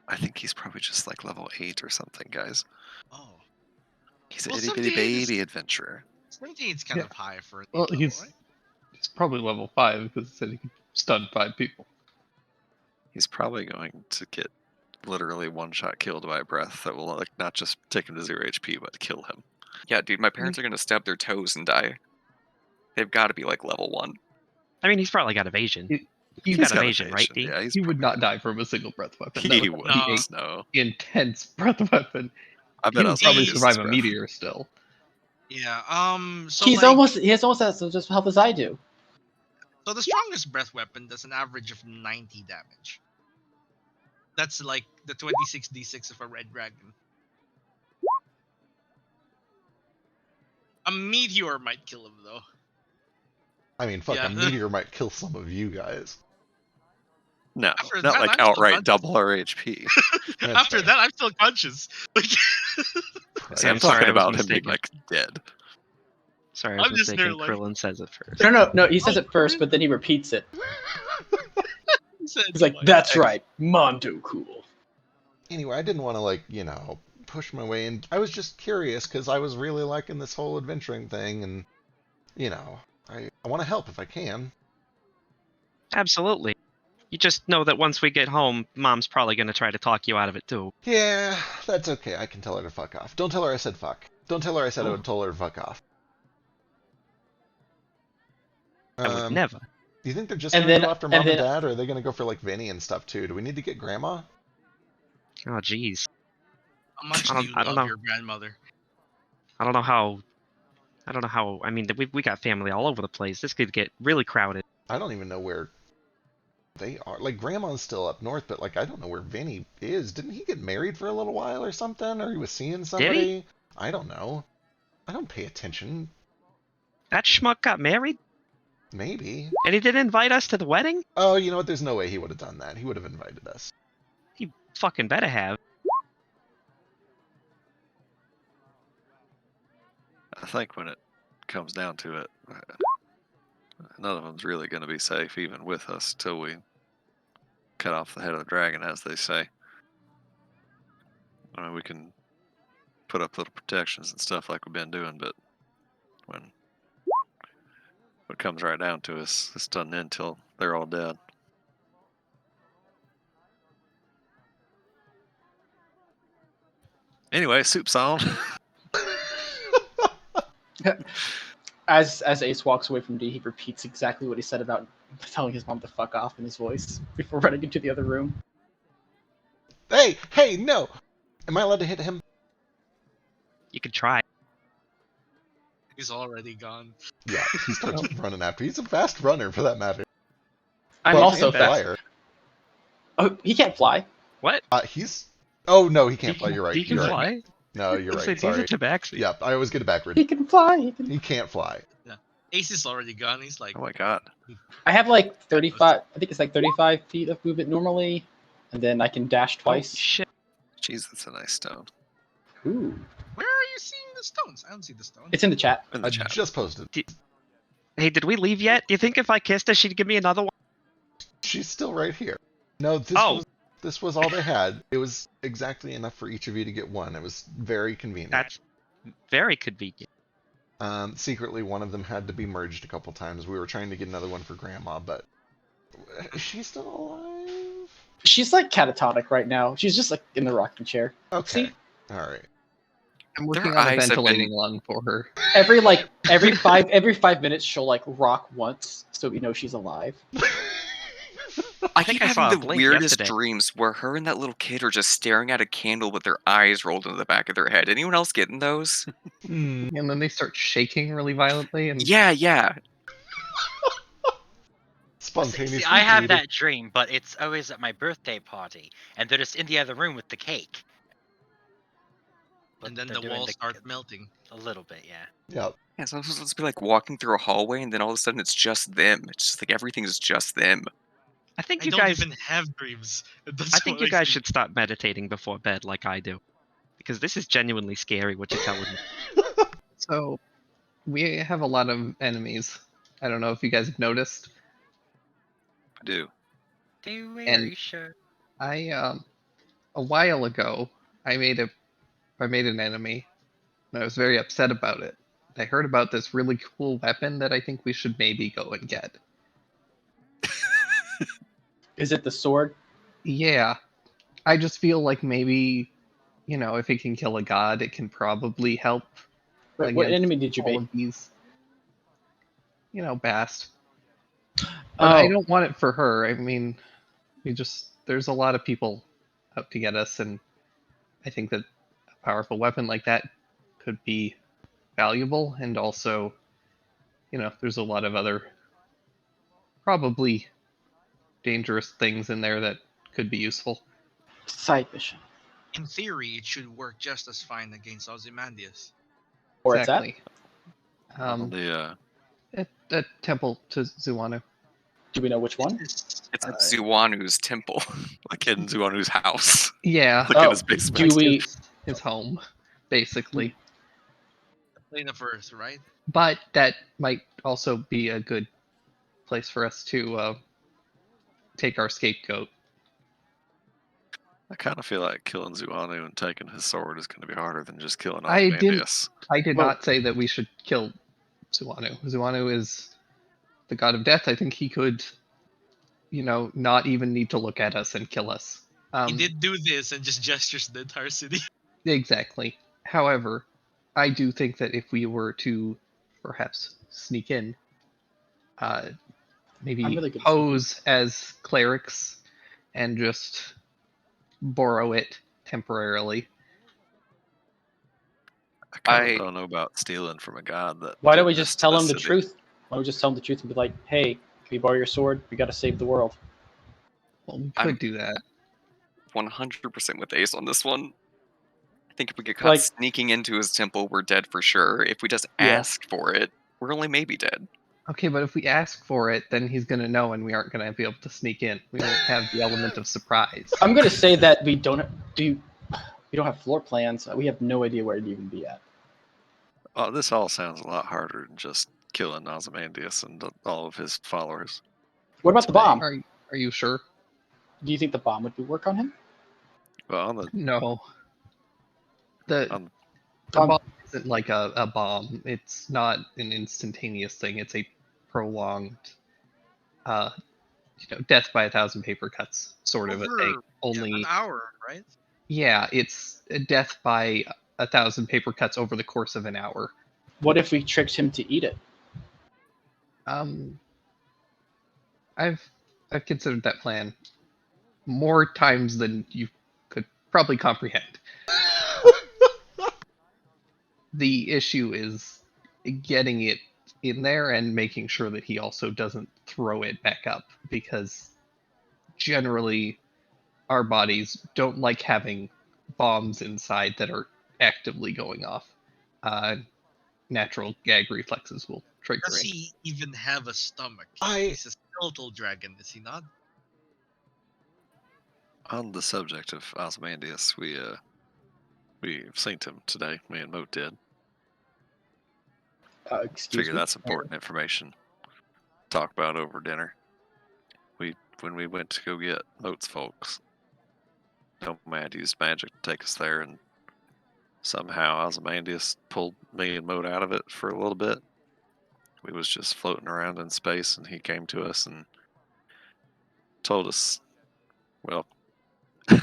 I think he's probably just like level 8 or something, guys. Oh. He's an Well, itty bitty 78 is- baby adventurer. 17's kind Yeah. of high for Well, level, he's right? probably level 5 because it said he could stun 5 people. He's probably going to get literally one shot killed by a breath that will like not just take him to 0 HP but kill him. Yeah, dude, my parents are gonna stub their toes and die. They've got to be like level 1. I mean, he's probably got evasion. He, He's got evasion, right, D? Yeah, he's he would probably not die from a single breath weapon. That He would would. be No. an intense breath weapon. I He bet would I'll probably use survive his a breath. meteor still. Yeah. So He has almost as much health as I do. So the strongest breath weapon does an average of 90 damage. That's like the 26d6 of a red dragon. A meteor might kill him though. I mean, fuck, Yeah. a meteor might kill some of you guys. No, After not that, like I'm still outright conscious. double our HP. That's After fair. that, I'm still conscious. Like, See, I'm I'm sorry, talking I was about him being mistaken. like dead. Sorry, I was I'm just mistaken. there, like- Krillin says it first. No, he says it first, but then he repeats it. He's like, "That's right, Mondo cool." Anyway, I didn't want to, like, push my way in. I was just curious because I was really liking this whole adventuring thing, and, I want to help if I can. Absolutely. You just know that once we get home, Mom's probably going to try to talk you out of it too. Yeah, that's okay. I can tell her to fuck off. Don't tell her I said fuck. Don't tell her I said I Oh. would tell her to fuck off. I would never. Do you think they're just And going to then- go after and Mom and then- Dad, or are they going to go for, like, Vinny and stuff, too? Do we need to get Grandma? Oh, jeez. how much I do don't- you I don't love know. your grandmother? I don't know how. I mean, we got family all over the place. This could get really crowded. I don't even know where they are. Like, Grandma's still up north, but, like, I don't know where Vinny is. Didn't he get married for a little while or something? Or he was seeing somebody? I don't know. I don't pay attention. That schmuck got married, Maybe. and he didn't invite us to the wedding? Oh, you know what? There's no way he would have done that. He would have invited us. He fucking better have. I think when it comes down to it, none of them's really going to be safe, even with us, till we cut off the head of the dragon, as they say. I mean, we can put up little protections and stuff like we've been doing, but when it comes right down to us, this doesn't end till they're all dead. Anyway, soup's on. As Ace walks away from D, he repeats exactly what he said about telling his mom to fuck off in his voice before running into the other room. Hey, no! Am I allowed to hit him? You could try. He's already gone. Yeah, he starts running after. He's a fast runner, for that matter. I'm Well, also and fast. flyer. Oh, he can't fly. What? He's... Oh, no, he can't He fly. can- You're right. He can You're right. fly. No, you're Looks like right. Sorry. He's a tabaxi. Yeah, I always get it backward. He can fly. He can't fly. Ace is already gone. He's like, Oh my god. I have like 35. I think it's like 35 feet of movement normally, and then I can dash Oh, twice. shit. Jeez, that's a nice stone. Ooh, where are you seeing the stones? I don't see the stones. it's in the chat. In the I chat. just posted. Hey, did we leave yet? Do you think if I kissed her, she'd give me another one? She's still right here. No, this was all they had. It was exactly enough for each of you to get one. It was very convenient. That's very convenient. Secretly, one of them had to be merged a couple times. We were trying to get another one for Grandma, but is she still alive? She's like catatonic right now. She's just like in the rocking chair. Okay. See, All right. I'm Their working on a eyes have been- ventilating lung for her. every 5 minutes she'll like rock once, so we know she's alive. I think keep I saw having a the blink weirdest yesterday. dreams where her and that little kid are just staring at a candle with their eyes rolled into the back of their head. Anyone else getting those? And then they start shaking really violently, and Yeah. Spontaneously See, I have created. that dream, but it's always at my birthday party, and they're just in the other room with the cake. But And then they're the doing walls start melting. a little bit, yeah. Yep. Yeah, so I'm supposed to be like walking through a hallway, and then all of a sudden it's just them. It's just like everything is just them. I think I you don't guys. even have dreams. That's I think what you makes guys me- should start meditating before bed, like I do, because this is genuinely scary. What you're telling me. so we have a lot of enemies. I don't know if you guys have noticed. I do. And sure. I a while ago I made an enemy, and I was very upset about it. I heard about this really cool weapon that I think we should maybe go and get. Is it the sword? Yeah, I just feel like maybe, if it can kill a god, it can probably help Wait, what against enemy did you all make? of these. Bast. But I don't want it for her. I mean, there's a lot of people out to get us, and I think that a powerful weapon like that could be valuable, and also, there's a lot of other probably dangerous things in there that could be useful. Side mission. In theory, it should work just as fine against Ozymandias. Or it's at? Exactly. At temple to Zuanu. Do we know which one? It's- It's at Zuanu's temple. Like in Zuanu's house. Yeah, Like in his basement. do we? his home, basically. the plane of Earth, right? But that might also be a good place for us to take our scapegoat. I kind of feel like killing Zuanu and taking his sword is going to be harder than just killing I Ozymandias. did Well- not say that we should kill Zuanu. Zuanu is the god of death. I think he could, not even need to look at us and kill us. He did do this and just gestures the entire city. Exactly. However, I do think that if we were to perhaps sneak in, maybe I'm really good at pose as clerics and just borrow it temporarily. I kind I- of don't know about stealing from a god that. Why did don't we this just to tell the him the city. truth? Why don't we just tell him the truth and be like, "Hey, can we borrow your sword? We got to save the world." Well, we I'm- could do that. 100% with Ace on this one. I think if we get caught Like- sneaking into his temple, we're dead for sure. If we just Yeah. ask for it, we're only maybe dead. Okay, but if we ask for it, then he's gonna know, and we aren't gonna be able to sneak in. We won't have the element of surprise. I'm gonna say that we don't have floor plans. We have no idea where it'd even be at. Oh, this all sounds a lot harder than just killing Ozymandias and all of his followers. What about the bomb? Are you sure? Do you think the bomb would work on him? Well, on the No. The Um, bomb isn't like a bomb. It's not an instantaneous thing. It's a prolonged, death by 1,000 paper cuts sort of a thing. Only, an hour, right? yeah, it's a death by 1,000 paper cuts over the course of an hour. What if we tricked him to eat it? I've considered that plan more times than you could probably comprehend. The issue is getting it in there and making sure that he also doesn't throw it back up, because generally our bodies don't like having bombs inside that are actively going off. Natural gag reflexes will trigger Does it. he even have a stomach? I- He's a skeletal dragon, is he not? on the subject of Ozymandias, we synced him today. Me and Moat did. Excuse Figure me. that's important information. talk about over dinner. When we went to go get Moat's folks, Nomad used magic to take us there, and somehow Ozymandias pulled me and Moat out of it for a little bit. We was just floating around in space, and he came to us and told us, well,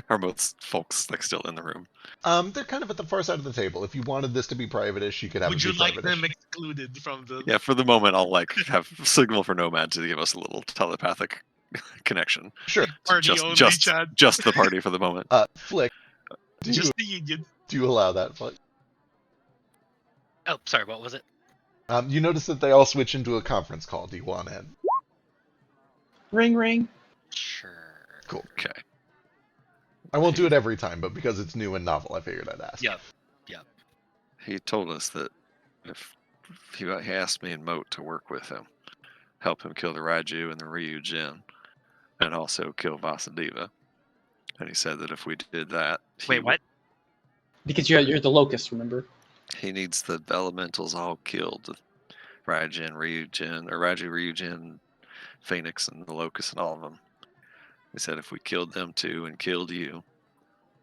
are Moat's folks like still in the room? They're kind of at the far side of the table. If you wanted this to be private-ish, you could have Would it you be like private-ish. them excluded from the? Yeah, for the moment, I'll like have signal for Nomad to give us a little telepathic connection. Sure. Party only, Chad. Just the party for the moment. Flick, Just the union. do you allow that, Flick? Oh, sorry, what was it? You notice that they all switch into a conference call. Do you want in? Ring, ring. Sure. Cool. Okay. I won't do it every time, but because it's new and novel, I figured I'd ask. Yep. He told us that if he asked me and Moat to work with him, help him kill the Raiju and the Ryu Jin, and also kill Vasudeva. And he said that if we did that, Wait, what? Because you're the locust, remember? He needs the elementals all killed. Raijin, Ryujin, or Raiju, Ryujin, Phoenix, and the Locust, and all of them. He said if we killed them too and killed you,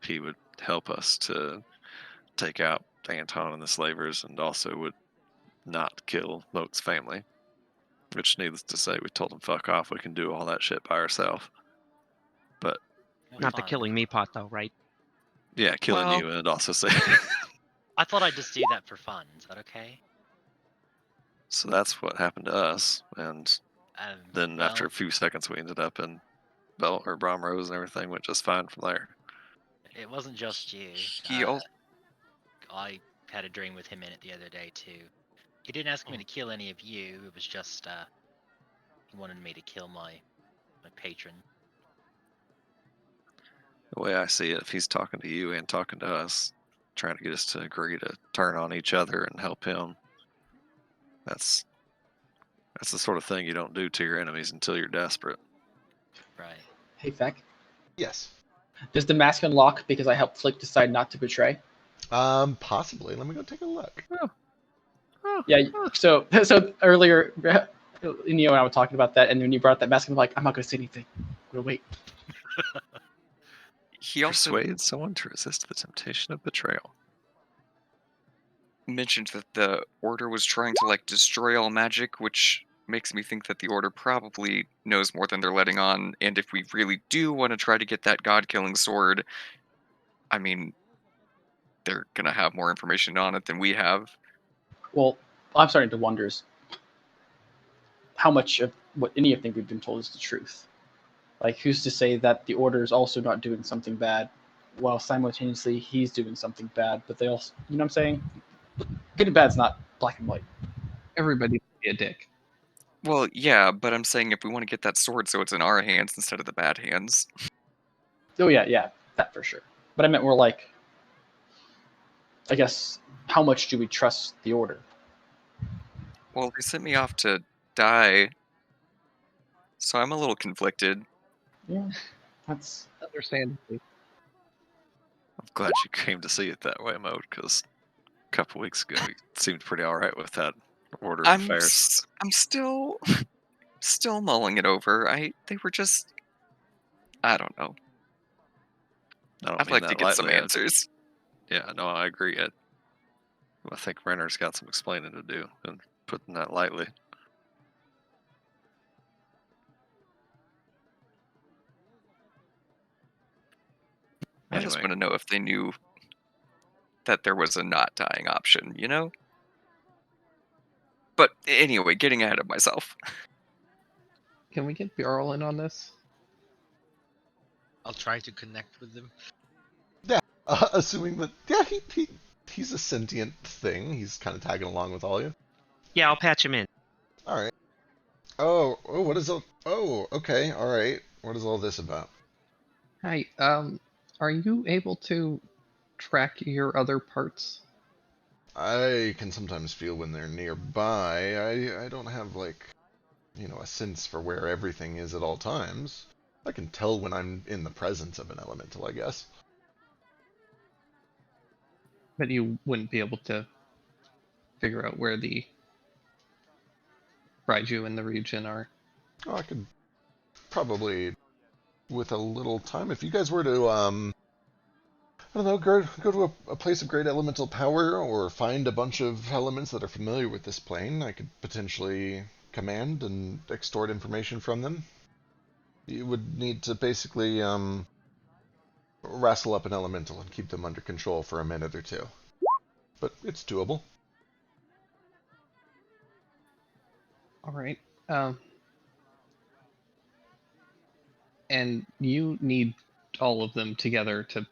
he would help us to take out Anton and the slavers, and also would not kill Moat's family. Which, needless to say, we told him fuck off. We can do all that shit by ourselves. But Not the Fine. killing me pot, though, right? yeah, killing Well- you and also say. I thought I'd just do that for fun. Is that okay? So that's what happened to us, and then Well, after a few seconds, we ended up in Bell or Brom Rose, and everything went just fine from there. it wasn't just you. Heal. I had a dream with him in it the other day too. He didn't ask me to kill any of you. It was just he wanted me to kill my patron. The way I see it, if he's talking to you and talking to us, trying to get us to agree to turn on each other and help him, that's the sort of thing you don't do to your enemies until you're desperate. Right. Hey, Feck. Yes. Does the mask unlock because I helped Flick decide not to betray? Possibly. Let me go take a look. Yeah. So earlier, Neo and I were talking about that, and when you brought up that mask, I'm like, I'm not going to say anything. I'm going to wait. He also Persuade someone to resist the temptation of betrayal. mentioned that the Order was trying to like destroy all magic, which makes me think that the Order probably knows more than they're letting on. And if we really do want to try to get that god-killing sword, I mean, they're gonna have more information on it than we have. Well, I'm starting to wonder is how much of what anything we've been told is the truth. Like, who's to say that the Order is also not doing something bad, while simultaneously he's doing something bad? But they also, you know what I'm saying? Good and bad's not black and white. Everybody can be a dick. Well, yeah, but I'm saying if we want to get that sword so it's in our hands instead of the bad hands. Oh yeah, that for sure. But I meant more like, I guess, how much do we trust the Order? Well, they sent me off to die, so I'm a little conflicted. Yeah, that's Understandably. I'm glad you came to see it that way, Mode, because a couple weeks ago you seemed pretty alright with that order of I'm affairs. I'm still mulling it over. They were just, I don't know. I don't I'd mean like to that get some lightly. answers. Yeah, no, I agree. I think Renner's got some explaining to do, and putting that lightly. I just Anyway, want to know if they knew that there was a not dying option, you know? But anyway, getting ahead of myself. Can we get Bjarl in on this? I'll try to connect with them. Assuming that, yeah, he's a sentient thing. He's kind of tagging along with all you. Yeah, I'll patch him in. All right. Oh, what is all? Oh, okay, all right. What is all this about? Hi, are you able to track your other parts? I can sometimes feel when they're nearby. I don't have like, a sense for where everything is at all times. I can tell when I'm in the presence of an elemental, I guess. But you wouldn't be able to figure out where the Raiju and the region are. Oh, I could probably, with a little time, if you guys were to, I don't know, go to a place of great elemental power or find a bunch of elements that are familiar with this plane, I could potentially command and extort information from them. You would need to basically, wrestle up an elemental and keep them under control for a minute or two. But it's doable. All right. And you need all of them together to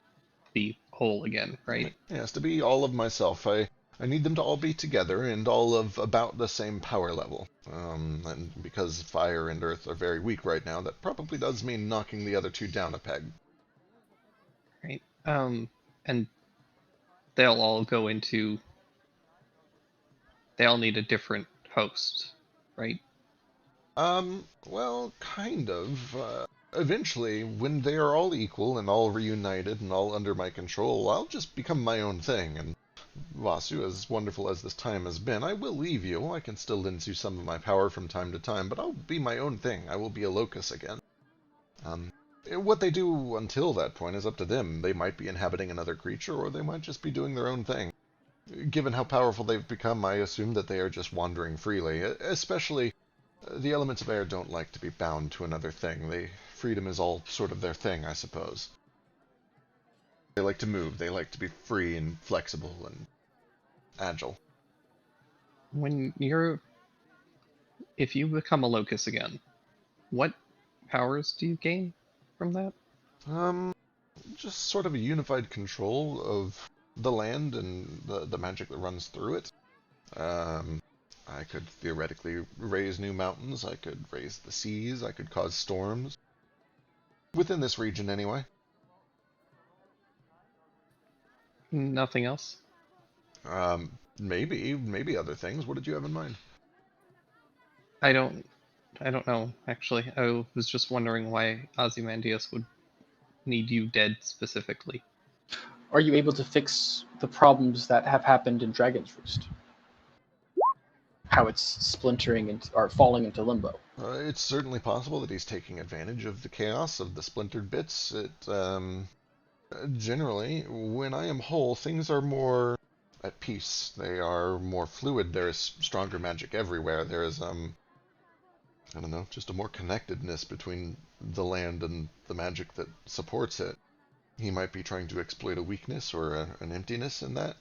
be whole again, right? Yes, to be all of myself. I need them to all be together and all of about the same power level. And because fire and earth are very weak right now, that probably does mean knocking the other two down a peg. Right. And they'll all go into. They all need a different host, right? Well, kind of. Eventually, when they are all equal and all reunited and all under my control, I'll just become my own thing. And Vasu, as wonderful as this time has been, I will leave you. I can still lend you some of my power from time to time, but I'll be my own thing. I will be a locus again. What they do until that point is up to them. They might be inhabiting another creature, or they might just be doing their own thing. Given how powerful they've become, I assume that they are just wandering freely, especially the elements of air don't like to be bound to another thing. Freedom is all sort of their thing, I suppose. They like to move. They like to be free and flexible and agile. If you become a locus again, what powers do you gain from that? Just sort of a unified control of the land and the magic that runs through it. I could theoretically raise new mountains, I could raise the seas, I could cause storms. Within this region, anyway. Nothing else? Maybe other things. What did you have in mind? I don't know, actually. I was just wondering why Ozymandias would need you dead specifically. Are you able to fix the problems that have happened in Dragon's Roost? How it's splintering and or falling into limbo. It's certainly possible that he's taking advantage of the chaos of the splintered bits. Generally, when I am whole, things are more at peace. They are more fluid. There is stronger magic everywhere. There is, I don't know, just a more connectedness between the land and the magic that supports it. He might be trying to exploit a weakness or an emptiness in that.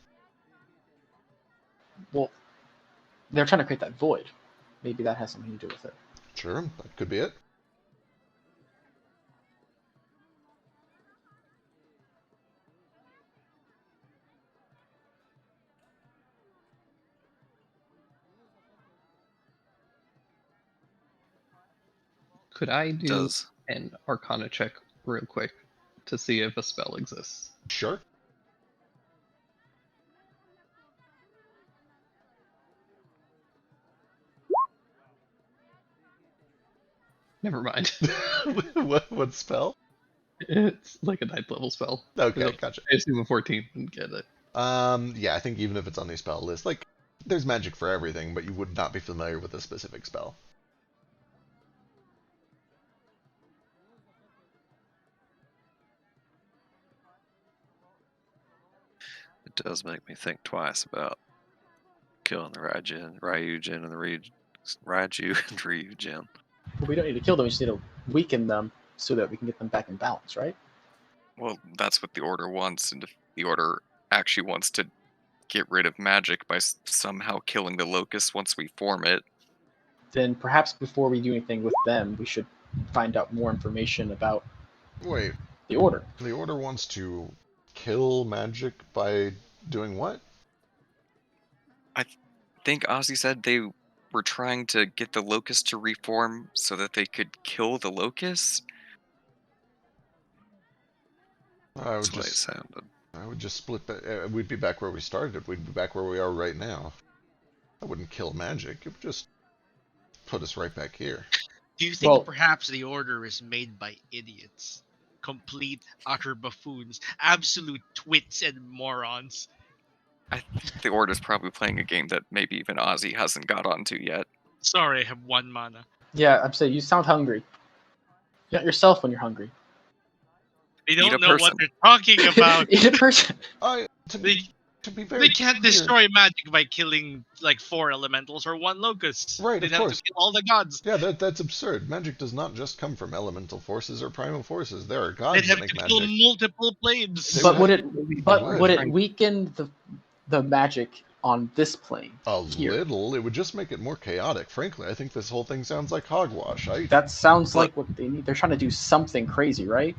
Well, they're trying to create that void. Maybe that has something to do with it. Sure, that could be it. Could I do an Arcana check real quick to see if a spell exists? Sure. Never mind. What spell? It's like a 9th level spell. Okay, gotcha. I assume a 14 wouldn't get it. Yeah, I think even if it's on the spell list, like, there's magic for everything, but you would not be familiar with a specific spell. It does make me think twice about killing the Ryujin and the Raiju and Ryujin. But we don't need to kill them, we just need to weaken them so that we can get them back in balance, right? Well, that's what the Order wants, and if the Order actually wants to get rid of magic by somehow killing the Locust once we form it, then perhaps before we do anything with them, we should find out more information about the Order. The Order wants to kill magic by doing what? I think Ozzy said they were trying to get the Locust to reform so that they could kill the Locust. That's what it sounded. I would just split that. We'd be back where we started. We'd be back where we are right now. I wouldn't kill magic. It would just put us right back here. Do you think perhaps the Order is made by idiots? Complete, utter buffoons. Absolute twits and morons. I think the Order's probably playing a game that maybe even Ozzy hasn't got onto yet. Sorry, I have 1 mana. Yeah, I'm saying you sound hungry. You're not yourself when you're hungry. They Eat don't a know what person. they're talking about. Eat a person. To They, be very they can't clear, destroy magic by killing like 4 elementals or 1 locust. Right, They'd of have course. to kill all the gods. Yeah, that's absurd. Magic does not just come from elemental forces or primal forces. There are gods They'd that have to make kill magic. multiple planes. They But would would have- it weaken the magic on this plane? A here? little. It would just make it more chaotic. Frankly, I think this whole thing sounds like hogwash. That sounds Look. like what they need. They're trying to do something crazy, right?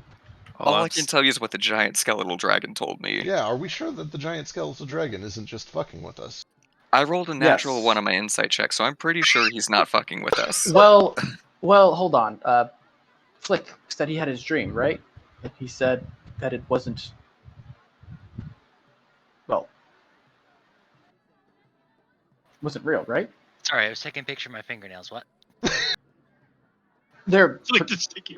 All I can tell you is what the giant skeletal dragon told me. Yeah, are we sure that the giant skeletal dragon isn't just fucking with us? I rolled a natural Yes. 1 on my insight check, so I'm pretty sure he's not fucking with us. Well, hold on. Flick said he had his dream, right? And he said that it wasn't. Well, wasn't real, right? Sorry, I was taking a picture of my fingernails. What? They're. It's like this sticky.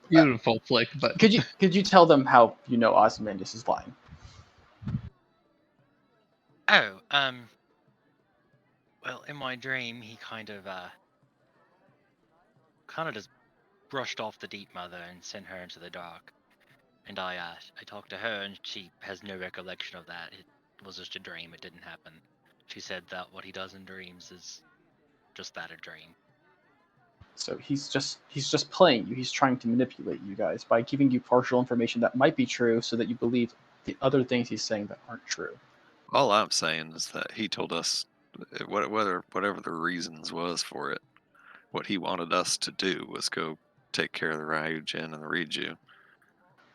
Beautiful flick, but Could you tell them how you know Ozymandias is lying? Oh, well, in my dream, he kind of just brushed off the Deep Mother and sent her into the dark. And I talked to her, and she has no recollection of that. It was just a dream. It didn't happen. She said that what he does in dreams is just that, a dream. So he's just playing you. He's trying to manipulate you guys by giving you partial information that might be true, so that you believe the other things he's saying that aren't true. All I'm saying is that he told us whatever the reasons was for it, what he wanted us to do was go take care of the Ryujin and the Riju.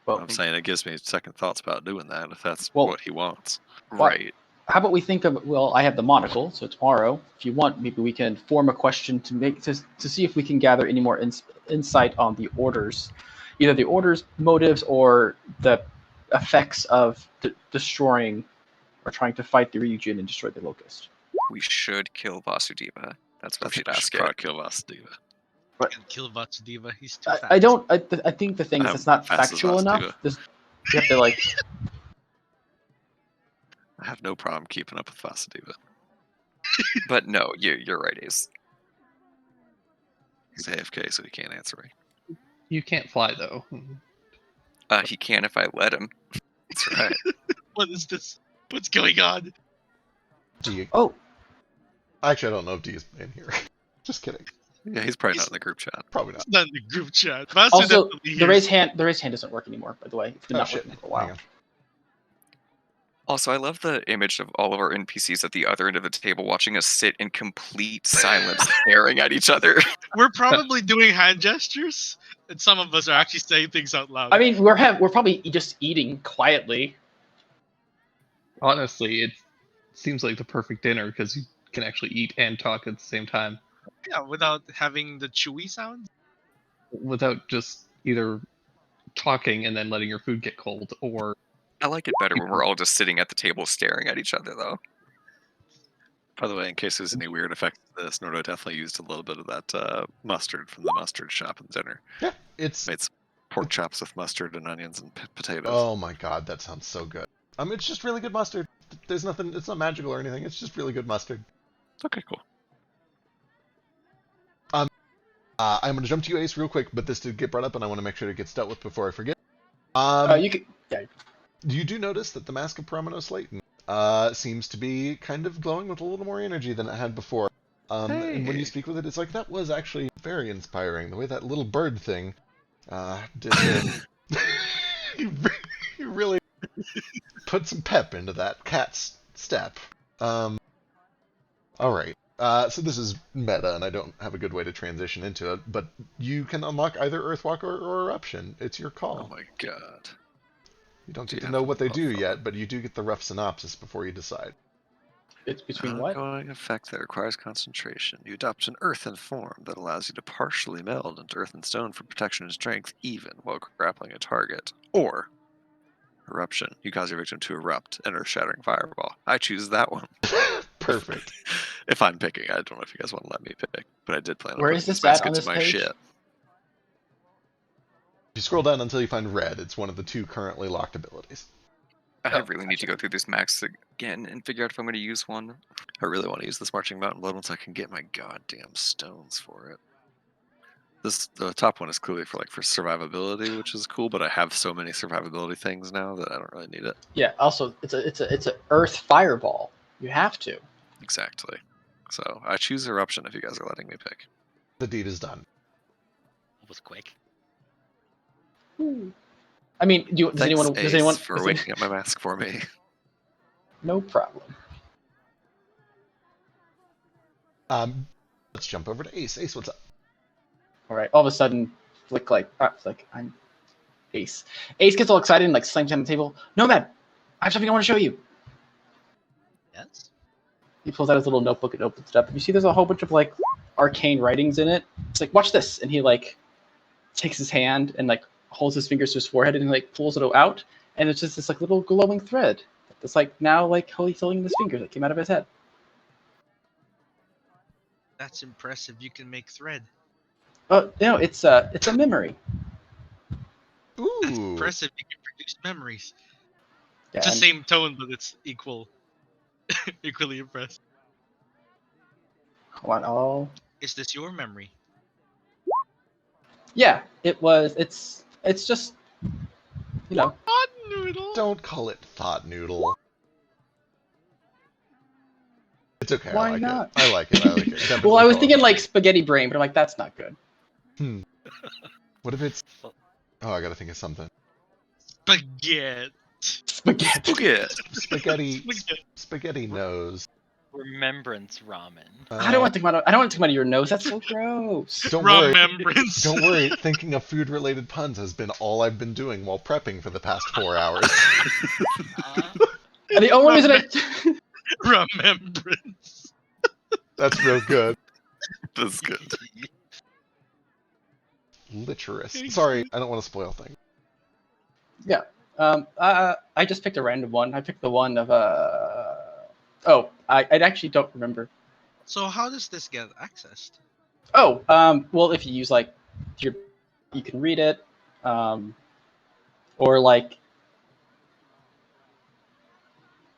Well, I'm saying it gives me second thoughts about doing that if that's Well- what he wants. Well, Right. how about we think of, well, I have the monocle, so tomorrow, if you want, maybe we can form a question to see if we can gather any more insight on the orders, either the orders' motives or the effects of destroying or trying to fight the Ryujin and destroy the Locust. We should kill Vasudeva. That's what We she'd should ask probably it. kill Vasudeva. And kill Vasudeva. He's too fast. I think the thing is I'm it's not fast as factual Vasudeva. enough. You have to like. I have no problem keeping up with Vasudeva. But no, you're right, Ace. He's AFK, so he can't answer me. you can't fly though. He can if I let him. That's right. What is this? What's going on? D. Oh, Actually, I don't know if D is in here. Just kidding. Yeah, he's probably not in the group chat. Probably not. It's not in the group chat. Vasu also definitely the hears. raise hand doesn't work anymore. By the way, it's been Oh not shit. working for a Hang while. on. Also, I love the image of all of our NPCs at the other end of the table watching us sit in complete silence, staring at each other. We're probably doing hand gestures, and some of us are actually saying things out loud. I mean, we're probably just eating quietly. Honestly, it seems like the perfect dinner because you can actually eat and talk at the same time yeah, without having the chewy sounds. without just either talking and then letting your food get cold or I like it better when we're all just sitting at the table staring at each other, though. By the way, in case there's any weird effects to this, Nordo definitely used a little bit of that mustard from the mustard shop in dinner. Yeah, it's. Made some pork chops with mustard and onions and potatoes. Oh my god, that sounds so good. It's just really good mustard. There's nothing. It's not magical or anything. It's just really good mustard. Okay, cool. I'm going to jump to you, Ace, real quick, but this did get brought up, and I want to make sure it gets dealt with before I forget. You could. Yeah. You do notice that the Mask of Promenos Leighton seems to be kind of glowing with a little more energy than it had before. And when you speak with it, it's like, that was actually very inspiring. The way that little bird thing did it. you really put some pep into that cat's step. All right. So this is meta, and I don't have a good way to transition into it, but you can unlock either Earthwalk or Eruption. It's your call. Oh my god. You don't Do get you to know have what they to do vote? yet, but you do get the rough synopsis before you decide. It's between what? Ongoing effect that requires concentration. You adopt an earthen form that allows you to partially meld into earth and stone for protection and strength, even while grappling a target. Or eruption. You cause your victim to erupt, an earth-shattering fireball. I choose that one. Perfect. If I'm picking, I don't know if you guys want to let me pick, but I did plan on Where putting is this these at on baskets this in my page? shit. If you scroll down until you find red, it's one of the two currently locked abilities. I really need to go through this max again and figure out if I'm going to use one. I really want to use this Marching Mountain Blood once I can get my goddamn stones for it. The top one is clearly for survivability, which is cool, but I have so many survivability things now that I don't really need it. Yeah. Also, it's a Earth Fireball. You have to. Exactly. So I choose Eruption if you guys are letting me pick. The deed is done. That was quick. I mean, does Thanks, anyone? Ace, Does anyone? for waking up my mask for me? No problem. Let's jump over to Ace. Ace, what's up? All right. All of a sudden, Flick I'm Ace. Ace gets all excited and slams down the table. Nomad, I have something I want to show you. Yes. He pulls out his little notebook and opens it up. And you see there's a whole bunch of arcane writings in it. It's watch this, and he takes his hand and holds his fingers to his forehead and pulls it out, and it's just this little glowing thread that's now holy filling his fingers that came out of his head. That's impressive. You can make thread. Oh no, it's a memory. Ooh. That's impressive. You can produce memories. Yeah, It's the same tone, but it's equally impressive. Hold on. Is this your memory? Yeah, it was. It's just, Hot noodle. Don't call it Thought Noodle. It's okay. Why I like not? it. I like it. Well, Definitely I was call it thinking Thought spaghetti brain, but I'm that's not good. Noodle. What if it's? Oh, I gotta think of something. Spaghetti. Spaghetti. Spaghetti nose. Remembrance ramen. I don't want to think about your nose. That's so gross. Don't worry. Remembrance. Don't worry. Thinking of food-related puns has been all I've been doing while prepping for the past 4 hours. And the only reason Remembrance. That's real good. That's good. Literous. Sorry, I don't want to spoil things. Yeah. I just picked a random one. I picked the one of I actually don't remember. So how does this get accessed? Oh, well, if you use you can read it, or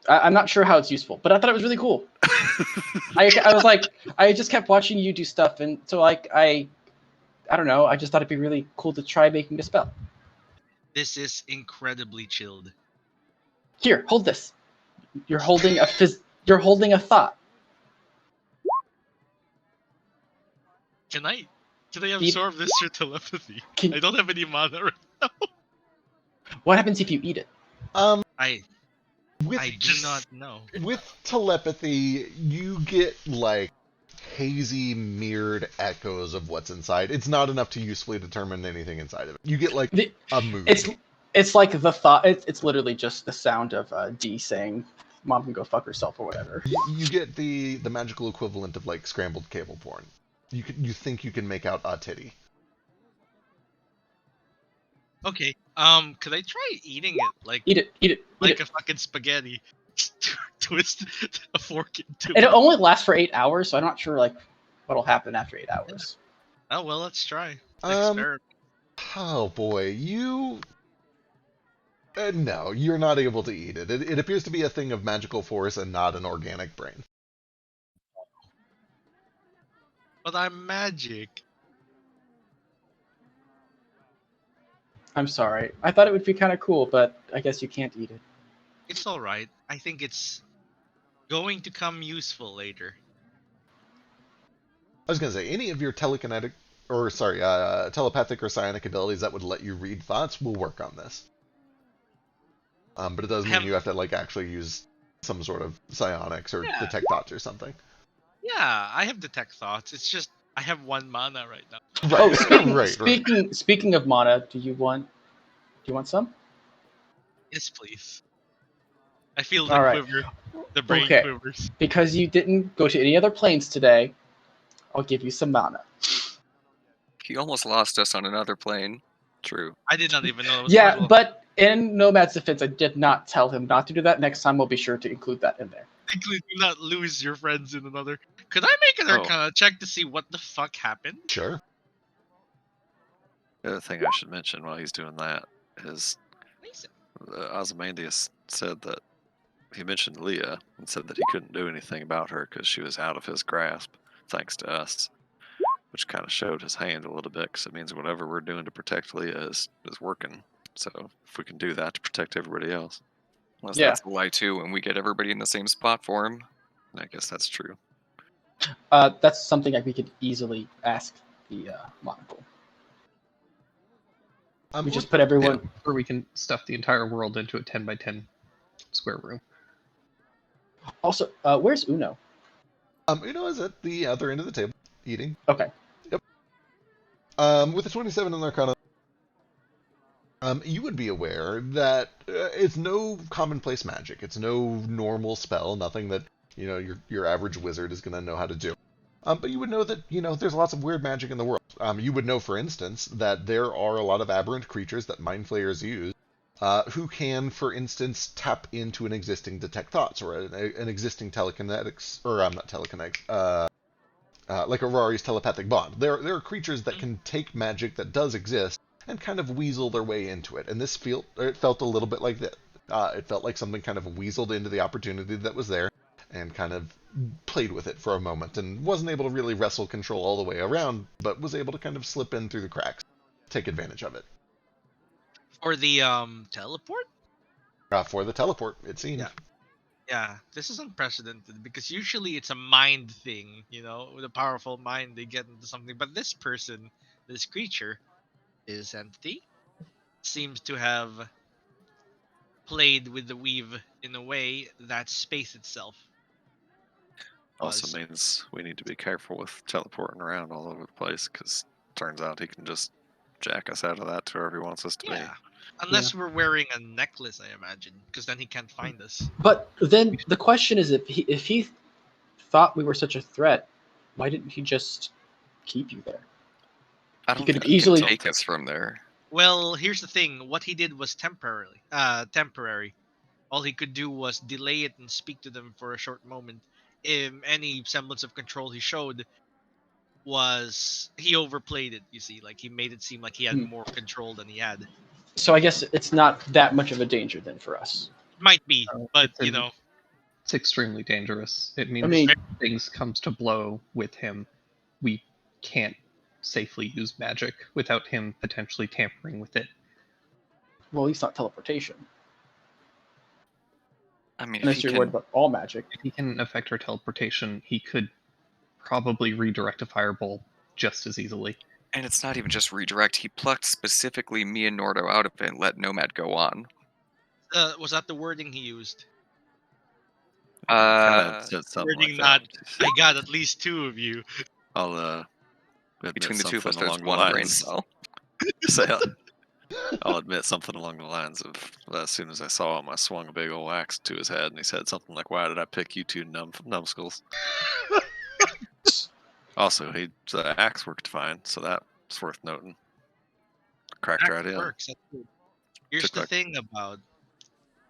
I'm not sure how it's useful, but I thought it was really cool. I was I just kept watching you do stuff, and so I don't know. I just thought it'd be really cool to try making a spell. This is incredibly chilled. Here, hold this. You're holding a thought. Can I absorb this through telepathy? I don't have any mana right now. What happens if you eat it? I do not know. With telepathy, you get hazy, mirrored echoes of what's inside. It's not enough to usefully determine anything inside of it. You get a mood. It's like the thought. It's literally just the sound of Dee saying, "Mom can go fuck herself" or whatever. You get the magical equivalent of scrambled cable porn. You think you can make out a titty. Okay. Could I try eating it? Eat it. A fucking spaghetti. Twist a fork into it. it. It only lasts for 8 hours, so I'm not sure what'll happen after 8 hours. Oh well, let's try. Experiment. Oh boy, you. No, you're not able to eat it. It appears to be a thing of magical force and not an organic brain. But I'm magic. I'm sorry. I thought it would be kind of cool, but I guess you can't eat it. It's alright. I think it's going to come useful later. I was gonna say any of your telepathic or psionic abilities that would let you read thoughts will work on this. But it does mean you have to actually use some sort of psionics or detect thoughts or something. Yeah, I have detect thoughts. It's just I have 1 mana right now. Right. Speaking of mana, do you want some? Yes, please. I feel the quiver. The brain quivers. Because you didn't go to any other planes today, I'll give you some mana. He almost lost us on another plane. True. I did not even know it was possible. But in Nomad's defense, I did not tell him not to do that. Next time, we'll be sure to include that in there. Do not lose your friends in another. Could I make an Arcana check to see what the fuck happened? Sure. The other thing I should mention while he's doing that is Ozymandias said that he mentioned Leah and said that he couldn't do anything about her because she was out of his grasp, thanks to us, which kind of showed his hand a little bit because it means whatever we're doing to protect Leah is working. So if we can do that to protect everybody else. Unless Yeah. that's a lie too, and we get everybody in the same spot for him. I guess that's true. That's something that we could easily ask the monocle. We just put everyone. Yeah, or we can stuff the entire world into a 10 by 10 square room. Also, where's Uno? Uno is at the other end of the table, eating. Okay. Yep. With a 27 in Arcana, you would be aware that it's no commonplace magic. It's no normal spell, nothing that, your average wizard is going to know how to do. But you would know that, there's lots of weird magic in the world. You would know, for instance, that there are a lot of aberrant creatures that Mind Flayers use, who can, for instance, tap into an existing detect thoughts or an existing telekinetics, or not telekinetics, like Aurari's telepathic bond. There are creatures that can take magic that does exist and kind of weasel their way into it. And it felt a little bit like that. It felt like something kind of weaseled into the opportunity that was there and kind of played with it for a moment and wasn't able to really wrestle control all the way around, but was able to kind of slip in through the cracks, take advantage of it. For the teleport? For the teleport, it seemed. Yeah, this is unprecedented because usually it's a mind thing, with a powerful mind they get into something. But this person, this creature, this entity, seems to have played with the weave in a way that space itself Also was. means we need to be careful with teleporting around all over the place because turns out he can just jack us out of that to wherever he wants us to be. Yeah, unless we're wearing a necklace, I imagine, because then he can't find us. But then the question is, if he thought we were such a threat, why didn't he just keep you there? I don't could think easily- he can take us from there. Well, here's the thing. What he did was temporary. All he could do was delay it and speak to them for a short moment. Any semblance of control he showed was he overplayed it, you see. Like, he made it seem like he had more control than he had. So I guess it's not that much of a danger then for us. Might be, but, It's extremely dangerous. It means mean- if things comes to blow with him, we can't safely use magic without him potentially tampering with it. Well, at least not teleportation. I mean, Unless you're worried about all magic. If he can affect our teleportation, he could probably redirect a fireball just as easily. And it's not even just redirect. He plucked specifically me and Nordo out of it and let Nomad go on. Was that the wording he used? Kind of said something Wording like that. not, I got at least two of you. I'll admit Between the two of us, something there's along the one brain lines. cell. I'll admit something along the lines of, as soon as I saw him, I swung a big old axe to his head, and he said something like, "Why did I pick you two numbskulls?" Also, the axe worked fine, so that's worth noting. Cracked right in. Works. That's good. Here's Took the like- thing about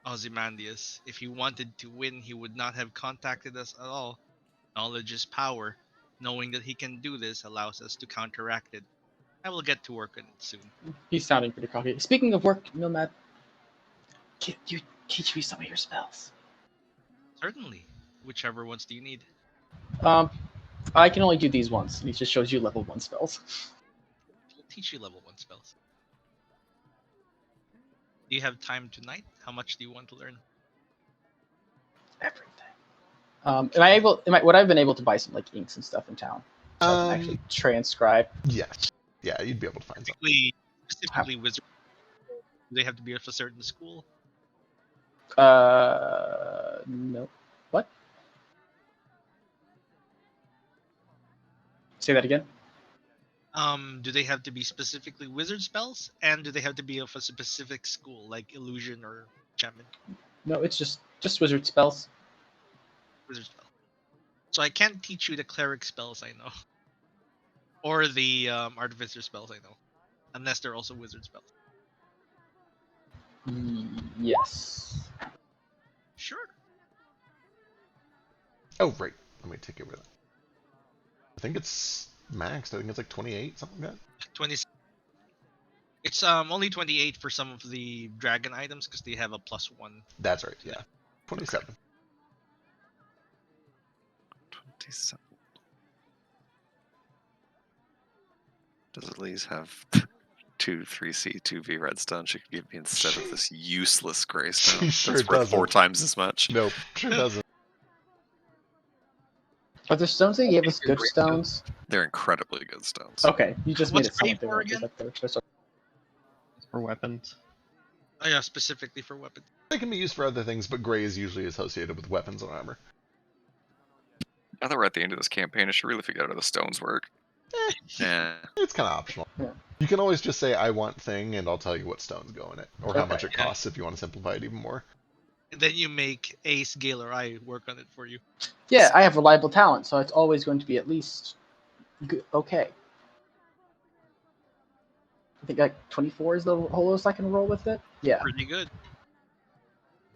Ozymandias. If he wanted to win, he would not have contacted us at all. Knowledge is power. Knowing that he can do this allows us to counteract it. I will get to work on it soon. He's sounding pretty cocky. Speaking of work, Nomad, can you teach me some of your spells? Certainly. Whichever ones do you need? I can only do these once. He just shows you level 1 spells. We'll teach you level 1 spells. Do you have time tonight? How much do you want to learn? Everything. Would I have been able to buy some like inks and stuff in town so I can actually transcribe? Yes. Yeah, you'd be able to find something. Specifically wizard. Do they have to be of a certain school? No. What? Say that again. Do they have to be specifically wizard spells? And do they have to be of a specific school, like illusion or enchantment? No, it's just wizard spells. Wizard spell. So I can't teach you the cleric spells I know. Or the artificer spells I know. Unless they're also wizard spells. Yes. Sure. Oh, right. Let me take over that. I think it's maxed. I think it's like 28, something like that. 20. It's only 28 for some of the dragon items because they have a +1. That's right. Yeah, 27. 27. Does Elise have 2 3C 2V redstone she could give me instead of this useless graystone? She sure That's worth doesn't. 4 times as much. Nope, sure doesn't. Are the stones they gave us good stones? They're incredibly good stones. Okay, you just made What's it sound gray like they for weren't. again? Like they're supposed to- For weapons. Oh, yeah, specifically for weapons. They can be used for other things, but gray is usually associated with weapons and armor. Now that we're at the end of this campaign, I should really figure out how the stones work. Yeah. It's kind of optional. Yeah. You can always just say, I want thing, and I'll tell you what stones go in it, or how Okay. much it costs if you want to simplify it even more. And then you make Ace, Gale, or I work on it for you. Yeah, I have reliable talent, so it's always going to be at least okay. I think like 24 is the lowest I can roll with it. Yeah. Pretty good.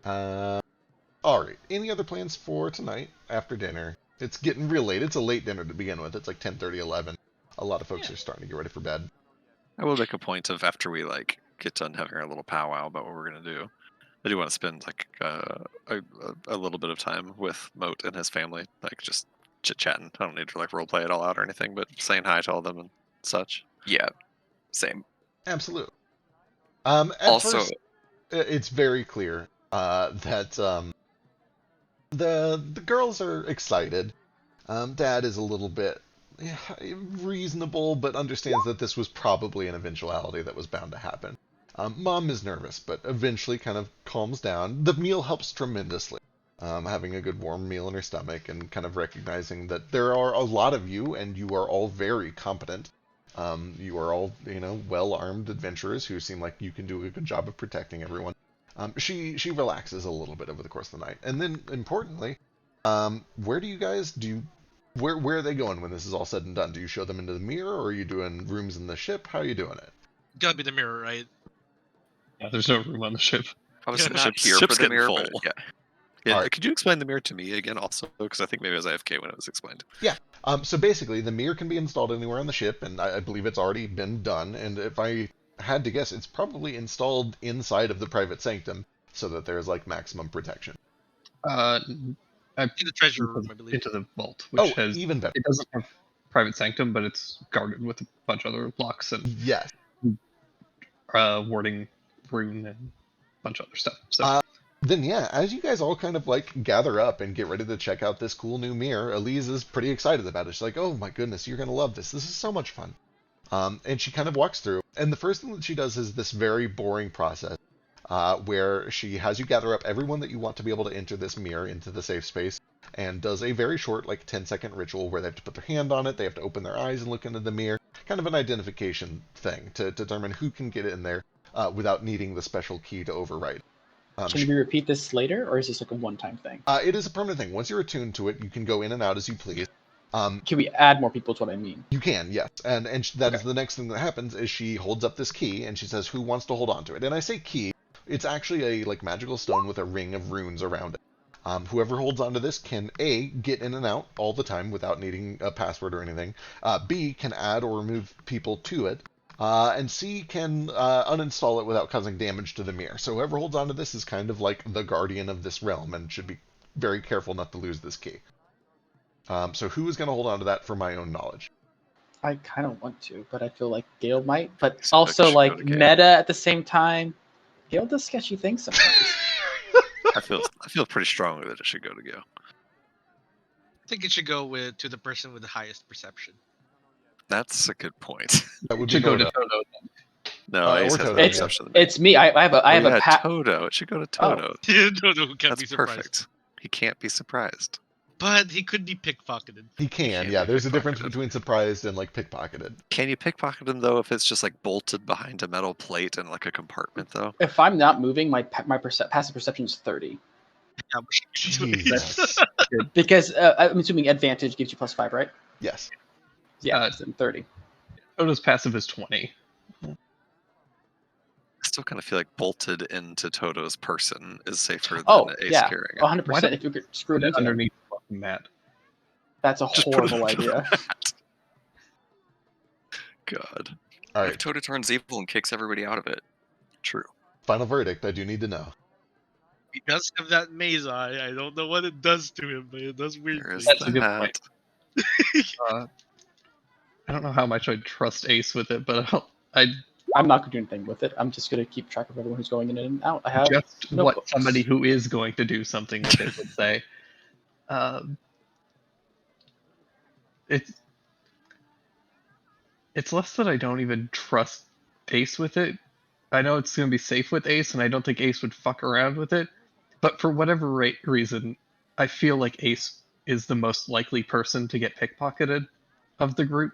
Alright, any other plans for tonight after dinner? It's getting real late. It's a late dinner to begin with. It's like 10:30, 11. A lot of folks are starting to get ready for bed. I will make a point of after we like get done having our little powwow about what we're gonna do. I do want to spend like a little bit of time with Moat and his family, like just chit chatting. I don't need to like role play it all out or anything, but saying hi to all of them and such. Yeah, same. Absolutely. Also, First, it's very clear that the girls are excited. Dad is a little bit reasonable, but understands that this was probably an eventuality that was bound to happen. Mom is nervous, but eventually kind of calms down. The meal helps tremendously. Having a good warm meal in her stomach and kind of recognizing that there are a lot of you and you are all very competent. You are all, well-armed adventurers who seem like you can do a good job of protecting everyone. She relaxes a little bit over the course of the night. And then, importantly, where do you guys where are they going when this is all said and done? Do you show them into the mirror, or are you doing rooms in the ship? How are you doing it? Gotta be the mirror, right? Yeah, there's no room on the ship. I was Yeah, not ship's here for the getting mirror, full. but yeah. Yeah, Alright. could you explain the mirror to me again also? Because I think maybe it was AFK when it was explained. So basically, the mirror can be installed anywhere on the ship, and I believe it's already been done. And if I had to guess, it's probably installed inside of the private sanctum so that there's like maximum protection. In the treasure room, I believe. Into the vault, which has even better. it doesn't have private sanctum, but it's guarded with a bunch of other locks and Yes. warding rune and a bunch of other stuff. So Then yeah, as you guys all kind of like gather up and get ready to check out this cool new mirror, Elise is pretty excited about it. She's like, "Oh my goodness, you're gonna love this. This is so much fun." And she kind of walks through, and the first thing that she does is this very boring process, where she has you gather up everyone that you want to be able to enter this mirror into the safe space, and does a very short, like 10-second ritual where they have to put their hand on it, they have to open their eyes and look into the mirror, kind of an identification thing to determine who can get in there without needing the special key to override. Can we repeat this later, or is this like a one-time thing? It is a permanent thing. Once you're attuned to it, you can go in and out as you please. Can we add more people? Is what I mean. You can, yes. And that is the next thing that happens is she holds up this key and she says, "Who wants to hold on to it?" And I say key, it's actually a like magical stone with a ring of runes around it. Whoever holds onto this can A, get in and out all the time without needing a password or anything. B, can add or remove people to it. And C, can uninstall it without causing damage to the mirror. So whoever holds onto this is kind of like the guardian of this realm and should be very careful not to lose this key. So who is going to hold on to that for my own knowledge? I kind of want to, but I feel like Gale might. But So also, should go like to Gale. meta at the same time. Gale does sketchy things sometimes. I feel pretty strongly that it should go to Gale. I think it should go to the person with the highest perception. That's a good point. That would it should be go to Noda. Toto. No, Or Ace has Toto, more yeah. perception than me. It's me. I have a I have a pat. Toto. It should go to Toto. Who can't That's be surprised. perfect. He can't be surprised. But he could be pickpocketed. He can, can't yeah. be There's a difference pickpocketed. between surprised and like pickpocketed. Can you pickpocket him though if it's just like bolted behind a metal plate in like a compartment though? If I'm not moving, my passive perception is 30. Yeah, Jesus. Because I'm assuming advantage gives you +5, right? Yes. Yeah, it's in 30. Toto's passive is 20. I still kind of feel like bolted into Toto's person is safer than Oh, Ace yeah. carrying it. 100% if you get screwed Put it into it. underneath the fucking mat. That's a Just put it horrible under the idea. mat. God. All What if right. Toto turns evil and kicks everybody out of it? True. Final verdict. I do need to know. He does have that maze eye. I don't know what it does to him, but it does weird There is things. That's a good point. I don't know how much I'd trust Ace with it, but I'm not going to do anything with it. I'm just going to keep track of everyone who's going in and out. I have just what notebooks. somebody who is going to do something with it would say. It's less that I don't even trust Ace with it. I know it's going to be safe with Ace, and I don't think Ace would fuck around with it. But for whatever reason, I feel like Ace is the most likely person to get pickpocketed of the group.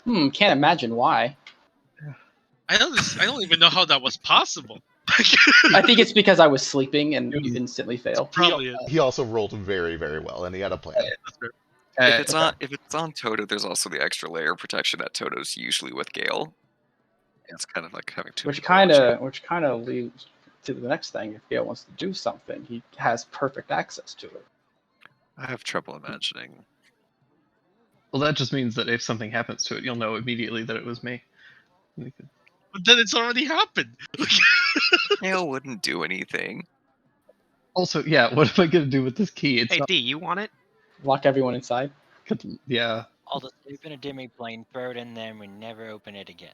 Can't imagine why. I don't even know how that was possible. I think it's because I was sleeping and you was- instantly fail. Probably it. He also rolled very, very well, and he had a plan. That's fair. If it's on Toto, there's also the extra layer of protection that Toto's usually with Gale. It's kind of like having two. Which people watching. kind of leads to the next thing. If Gale wants to do something, he has perfect access to it. I have trouble imagining. Well, that just means that if something happens to it, you'll know immediately that it was me. But then it's already happened. Gale wouldn't do anything. Also, yeah, what am I going to do with this key? It's Hey, not, D, you want it? Lock everyone inside. yeah. I'll just open a demi plane, throw it in there, and we never open it again.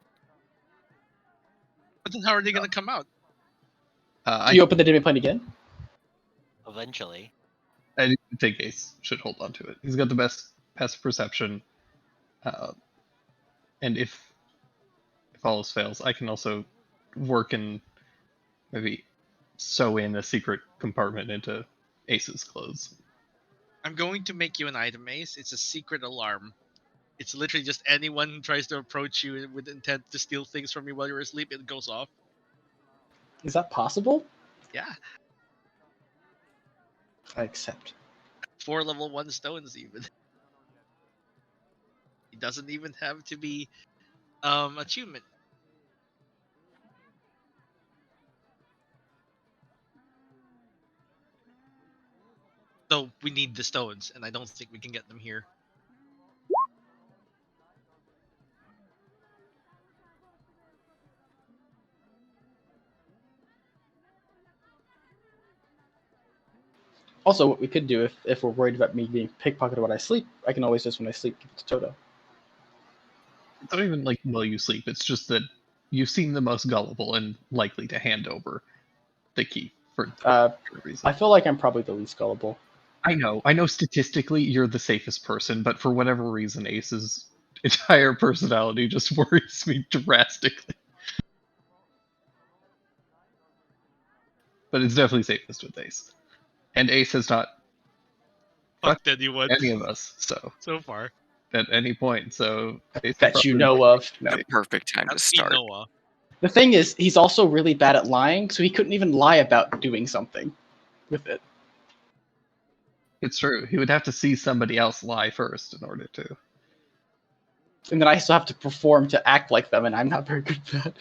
But then how are they gonna come out? Do you open the demi plane again? Eventually. I think Ace should hold on to it. He's got the best passive perception, and if all else fails, I can also work and maybe sew in a secret compartment into Ace's clothes. I'm going to make you an item, Ace. It's a secret alarm. It's literally just anyone who tries to approach you with intent to steal things from you while you're asleep, it goes off. Is that possible? Yeah. I accept. 4 level 1 stones even. It doesn't even have to be achievement. So we need the stones, and I don't think we can get them here. Also, what we could do if we're worried about me being pickpocketed when I sleep, I can always just when I sleep give it to Toto. It's not even like while you sleep. It's just that you seem the most gullible and likely to hand over the key for whatever reason. I feel like I'm probably the least gullible. I know statistically you're the safest person, but for whatever reason, Ace's entire personality just worries me drastically. But it's definitely safest with Ace. And Ace has not Fucked anyone any of us, so far. at any point. So Ace That you probably- know of. No. The perfect time to That's start. Noah. The thing is, he's also really bad at lying, so he couldn't even lie about doing something with it. It's true. He would have to see somebody else lie first in order to. And then I still have to perform to act like them, and I'm not very good at that.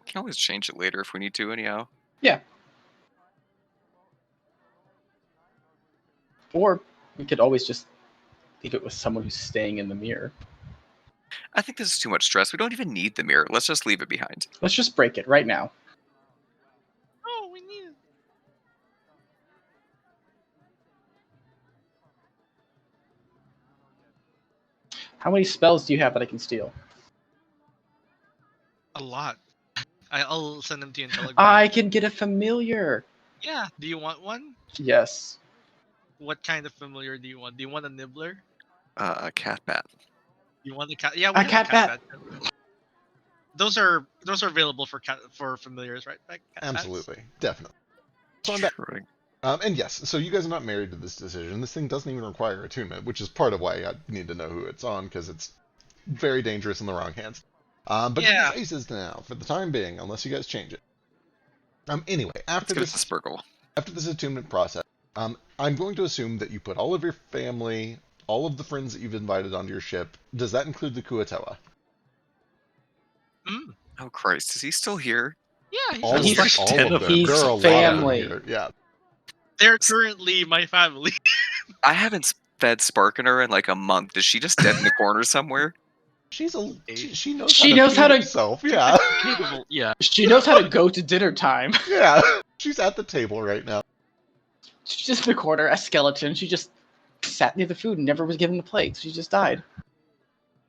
We can always change it later if we need to, anyhow. Yeah. Or we could always just leave it with someone who's staying in the mirror. I think this is too much stress. We don't even need the mirror. Let's just leave it behind. Let's just break it right now. Oh, we need it. How many spells do you have that I can steal? A lot. I'll send them to you in Telegram. I can get a familiar. Yeah. Do you want one? Yes. What kind of familiar do you want? Do you want a nibbler? A cat bat. You want a cat? Yeah, we A have cat bat. Those are available for familiars, right? Cat bats? Absolutely, definitely. So I'm back. True. And yes, so you guys are not married to this decision. This thing doesn't even require attunement, which is part of why I need to know who it's on, because it's very dangerous in the wrong hands. But Yeah. it's Ace's now, for the time being, unless you guys change it. Anyway, Let's give it to Spurgle. after this attunement process, I'm going to assume that you put all of your family, all of the friends that you've invited onto your ship. Does that include the Kuatoa? Mm. Oh, Christ. Is he still here? Yeah, All of, he's, them, like all 10 of of them. them. He's There are a lot of family. them here. Yeah. they're currently my family. I haven't fed Sparkener in like a month. Is she just dead in the corner somewhere? She knows She how knows to how feed to- herself. Yeah. Capable, yeah. She knows how to go to dinner time. Yeah. She's at the table right now. She's just in the corner, a skeleton. She just sat near the food and never was given the plate. She just died.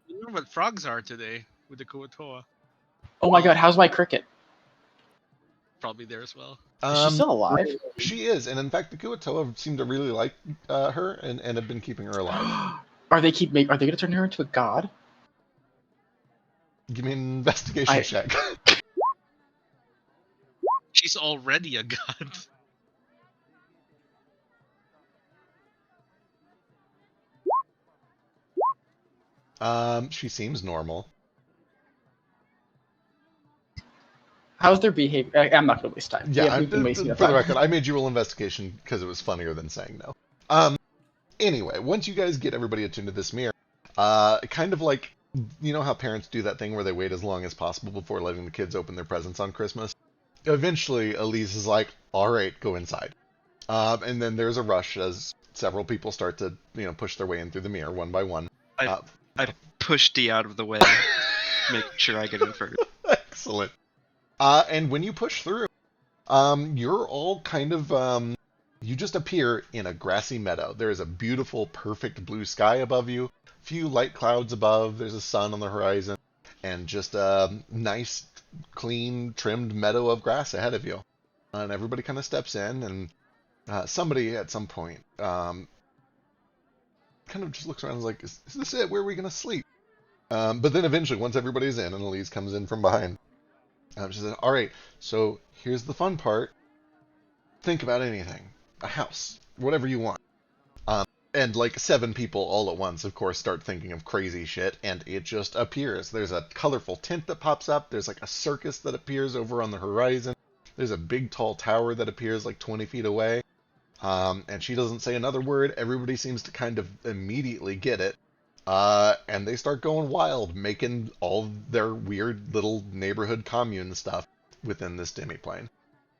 You know what frogs are today with the Kuatoa? Oh my god, how's my cricket? Probably there as well. Is she still alive? She is, and in fact, the Kuatoa seem to really like her and have been keeping her alive. Are they going to turn her into a god? Give me an investigation check. She's already a god. She seems normal. How's their behavior? I'm not going to waste time. Yeah, we've been wasting for the time. record, I made you roll investigation because it was funnier than saying no. Anyway, once you guys get everybody attuned to this mirror, kind of like, you know how parents do that thing where they wait as long as possible before letting the kids open their presents on Christmas? Eventually, Elise is like, all right, go inside. And then there's a rush as several people start to, push their way in through the mirror one by one. I push D out of the way, make sure I get in first. Excellent. And when you push through, you're all kind of, you just appear in a grassy meadow. There is a beautiful, perfect blue sky above you, few light clouds above, there's a sun on the horizon, and just a nice, clean, trimmed meadow of grass ahead of you. And everybody kind of steps in, and somebody at some point kind of just looks around and is like, is this it? Where are we going to sleep? But then eventually, once everybody's in, and Elise comes in from behind, she says, all right, so here's the fun part. Think about anything. A house. Whatever you want. And like 7 people all at once, of course, start thinking of crazy shit, and it just appears. There's a colorful tent that pops up. There's like a circus that appears over on the horizon. There's a big tall tower that appears like 20 feet away. And she doesn't say another word. Everybody seems to kind of immediately get it. And they start going wild, making all their weird little neighborhood commune stuff within this demiplane.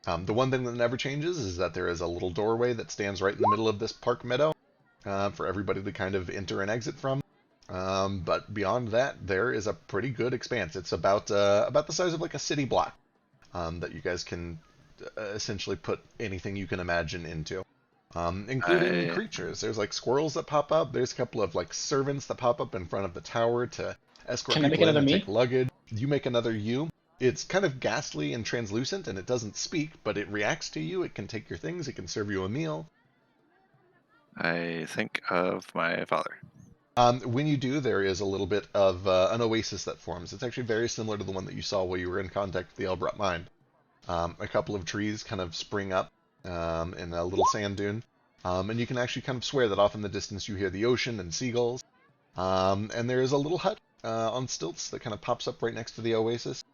The one thing that never changes is that there is a little doorway that stands right in the middle of this park meadow for everybody to kind of enter and exit from. But beyond that, there is a pretty good expanse. It's about the size of like a city block that you guys can essentially put anything you can imagine into. Including creatures. There's like squirrels that pop up. There's a couple of like servants that pop up in front of the tower to escort Can I make people in another and me? take luggage. You make another you. It's kind of ghastly and translucent, and it doesn't speak, but it reacts to you. It can take your things. It can serve you a meal. I think of my father. When you do, there is a little bit of an oasis that forms. It's actually very similar to the one that you saw while you were in contact with the Elbrat Mind. A couple of trees kind of spring up in a little sand dune. And you can actually kind of swear that off in the distance you hear the ocean and seagulls. And there is a little hut on stilts that kind of pops up right next to the oasis.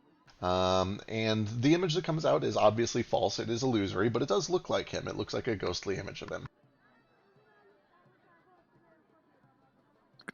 And the image that comes out is obviously false. It is illusory, but it does look like him. It looks like a ghostly image of him.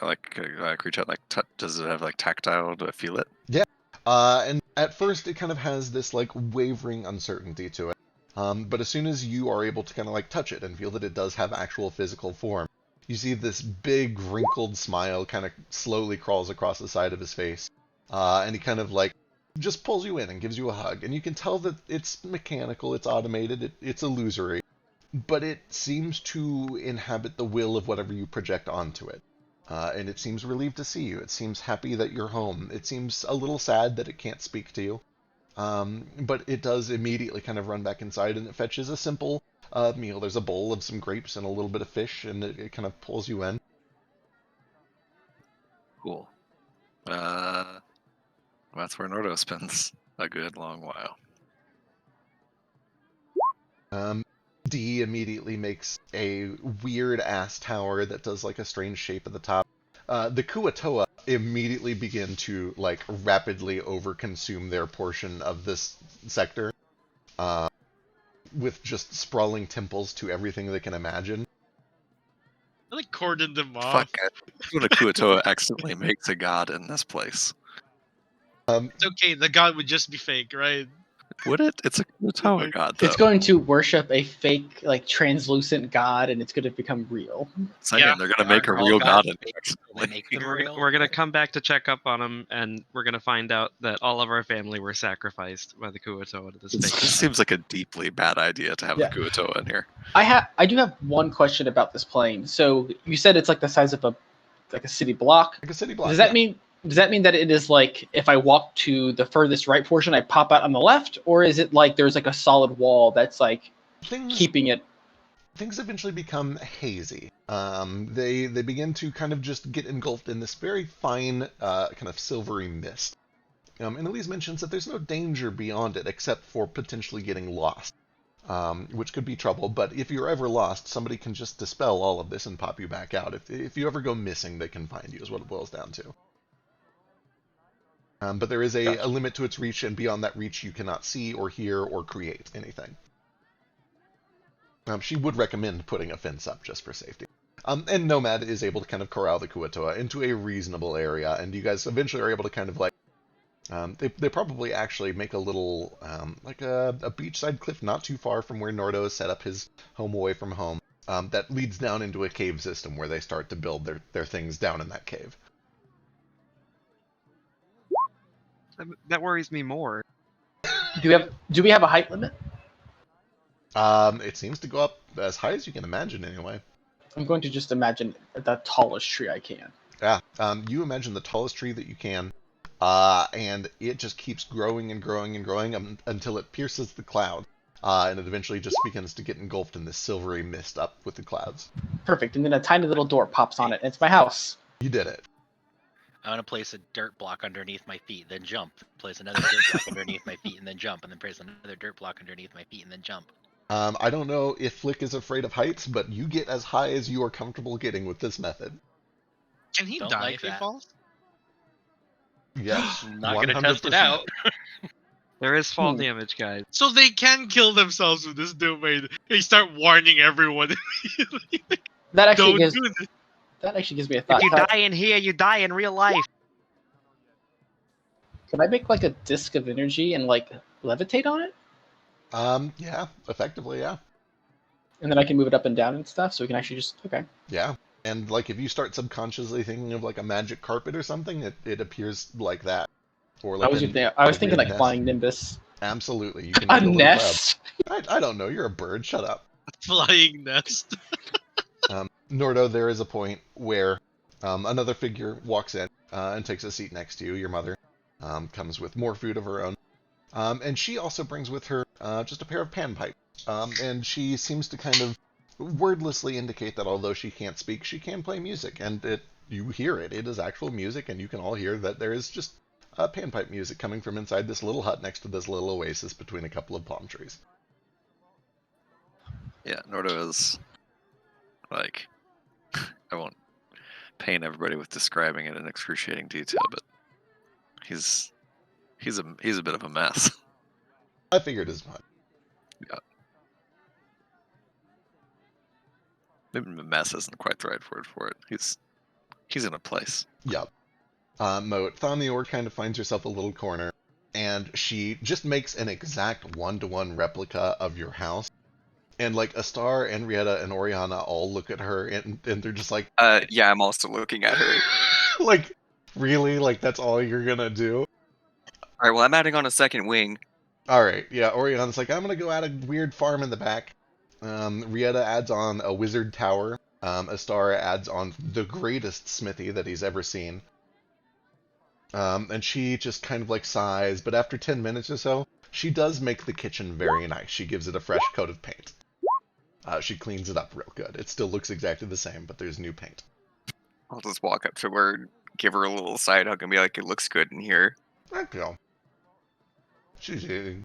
Like a creature, like does it have like tactile? Do I feel it? Yeah. And at first it kind of has this like wavering uncertainty to it. But as soon as you are able to kind of like touch it and feel that it does have actual physical form, you see this big wrinkled smile kind of slowly crawls across the side of his face. And he kind of like just pulls you in and gives you a hug. And you can tell that it's mechanical, it's automated, it's illusory. But it seems to inhabit the will of whatever you project onto it. And it seems relieved to see you. It seems happy that you're home. It seems a little sad that it can't speak to you. But it does immediately kind of run back inside, and it fetches a simple meal. There's a bowl of some grapes and a little bit of fish, and it kind of pulls you in. Cool. That's where Nordo spends a good long while. D immediately makes a weird-ass tower that does like a strange shape at the top. The Kuatoa immediately begin to like rapidly overconsume their portion of this sector, with just sprawling temples to everything they can imagine. I like cordoned them off. Fuck it. When a Kuatoa accidentally makes a god in this place. It's okay. The god would just be fake, right? Would it? It's a Kuo-toa god, though. It's going to worship a fake, like, translucent god, and it's going to become real. Saying Yeah, they're gonna they make a are all real god. gods, They make them And real. we're gonna come back to check up on him, and we're gonna find out that all of our family were sacrificed by the Kuo-toa to this This fake god. seems like a deeply bad idea to have Yeah. the Kuo-toa in here. I do have one question about this plane. So you said it's like the size of a city block. Like a city block. Does that yeah. mean that it is like if I walk to the furthest right portion, I pop out on the left, or is it like there's like a solid wall that's like keeping it? Things eventually become hazy. They begin to kind of just get engulfed in this very fine, kind of silvery mist. And Elise mentions that there's no danger beyond it except for potentially getting lost, which could be trouble. But if you're ever lost, somebody can just dispel all of this and pop you back out. If you ever go missing, they can find you, is what it boils down to. But there is a limit to its reach, and beyond that reach, you cannot see or hear or create anything. She would recommend putting a fence up just for safety. And Nomad is able to kind of corral the Kuo-toa into a reasonable area, and you guys eventually are able to kind of like, they probably actually make a little, like a beachside cliff not too far from where Nordo has set up his home away from home, that leads down into a cave system where they start to build their things down in that cave. That worries me more. Do we have a height limit? It seems to go up as high as you can imagine anyway. I'm going to just imagine the tallest tree I can. Yeah, you imagine the tallest tree that you can, and it just keeps growing and growing and growing until it pierces the cloud, and it eventually just begins to get engulfed in this silvery mist up with the clouds. Perfect. And then a tiny little door pops on it, and it's my house. You did it. I want to place a dirt block underneath my feet, then jump. Place another dirt block underneath my feet, and then jump. And then place another dirt block underneath my feet, and then jump. I don't know if Flick is afraid of heights, but you get as high as you are comfortable getting with this method. Can he Don't die like if he that. falls? Yes, I'm not gonna test it 100%. out. There is fall damage, guys. So they can kill themselves with this domain. They start warning everyone. That actually Don't gives do this. that actually gives me a thought. If you die in here, you die in real life. Can I make like a disc of energy and like levitate on it, Yeah, effectively, yeah. and then I can move it up and down and stuff, so we can actually just Yeah. And like if you start subconsciously thinking of like a magic carpet or something, it appears like that. Or like I was thinking like nest. flying nimbus. Absolutely. You can A build nest. cloud. I don't know, you're a bird, shut up. Flying nest. Nordo, there is a point where another figure walks in and takes a seat next to you. Your mother comes with more food of her own. And she also brings with her just a pair of panpipes. And she seems to kind of wordlessly indicate that although she can't speak, she can play music. And you hear it. It is actual music, and you can all hear that there is just panpipe music coming from inside this little hut next to this little oasis between a couple of palm trees. Yeah, Nordo is like, I won't pain everybody with describing it in excruciating detail, but he's a bit of a mess. I figured as much. Yeah. Maybe mess isn't quite the right word for it. He's in a place. Yep. Moat, Thamior kind of finds herself a little corner, and she just makes an exact one-to-one replica of your house. And like Astar and Rieta and Oriana all look at her, and they're just like, Yeah, I'm also looking at her. like, really? Like, that's all you're gonna do? Alright, well, I'm adding on a second wing. Alright, yeah, Oriana's like, I'm gonna go add a weird farm in the back. Rieta adds on a wizard tower. Astar adds on the greatest smithy that he's ever seen. And she just kind of like sighs, but after 10 minutes or so, she does make the kitchen very nice. She gives it a fresh coat of paint. She cleans it up real good. It still looks exactly the same, but there's new paint. I'll just walk up to her, give her a little side hug, and be like, it looks good in here. You know, she's eating.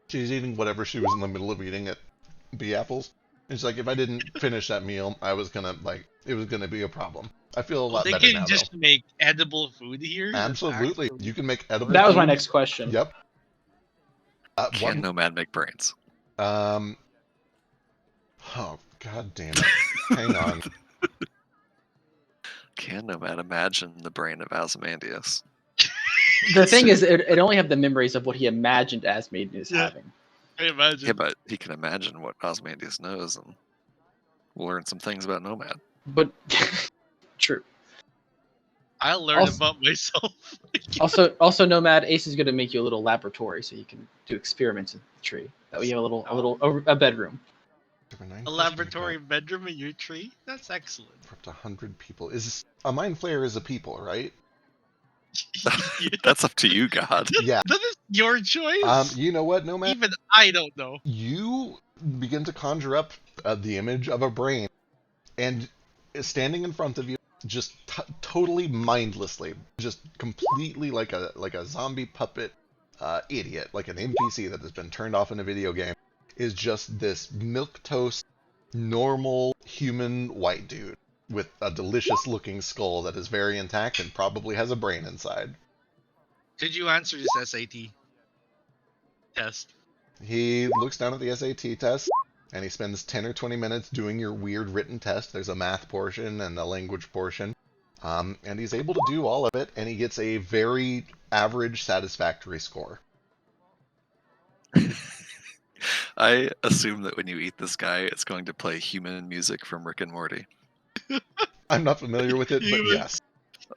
She's eating whatever she was in the middle of eating at Bee Apples. It's like, if I didn't finish that meal, I was gonna, like, it was gonna be a problem. I feel a lot They better can now, just make edible food here. though. Absolutely. You can make edible That was my food. next question. Yep. Can Nomad make brains? Oh, god damn it. Hang on. Can Nomad imagine the brain of Ozymandias? The thing is, it only have the memories of what he imagined Asmode is Yeah. having. I imagine. Yeah, but he can imagine what Osmandius knows and learn some things about Nomad. But true. I'll learn Also- about myself. Also, Nomad Ace is going to make you a little laboratory so you can do experiments in the tree. That way you have a bedroom. A laboratory bedroom in your tree? That's excellent. For up to 100 people. A mind flayer is a people, right? Yeah. That's up to you, God. Yeah. That is your choice. You know what, Nomad? Even I don't know. You begin to conjure up the image of a brain, and standing in front of you, just totally mindlessly, just completely like a zombie puppet idiot, like an NPC that has been turned off in a video game, is just this milquetoast, normal human white dude with a delicious looking skull that is very intact and probably has a brain inside. Did you answer this SAT test? He looks down at the SAT test, and he spends 10 or 20 minutes doing your weird written test. There's a math portion and a language portion. And he's able to do all of it, and he gets a very average satisfactory score. I assume that when you eat this guy, it's going to play human music from Rick and Morty. I'm not familiar with it, but Human. yes.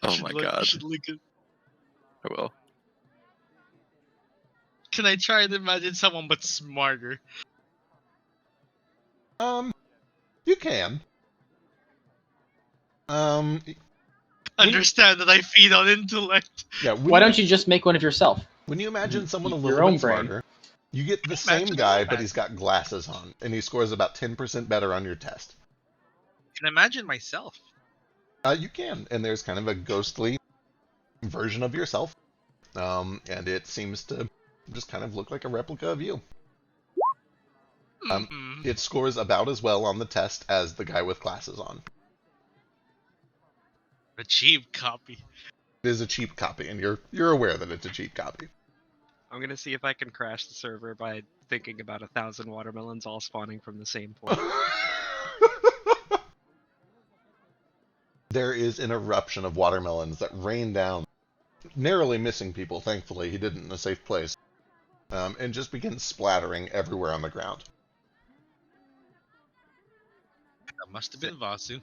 Oh my God. You should link it. I will. Can I try to imagine someone but smarter? You can. Understand that I feed on intellect. Yeah. Why don't you just make one of yourself? When you imagine someone a Your little own bit brain. smarter, you get the same Imagine guy, that. but he's got glasses on, and he scores about 10% better on your test. Can I imagine myself? You can, and there's kind of a ghostly version of yourself, and it seems to just kind of look like a replica of you. It scores about as well on the test as the guy with glasses on. A cheap copy. It is a cheap copy, and you're aware that it's a cheap copy. I'm gonna see if I can crash the server by thinking about 1,000 watermelons all spawning from the same point. There is an eruption of watermelons that rain down, narrowly missing people. Thankfully, he didn't in a safe place, and just begins splattering everywhere on the ground. That must have been Vasu.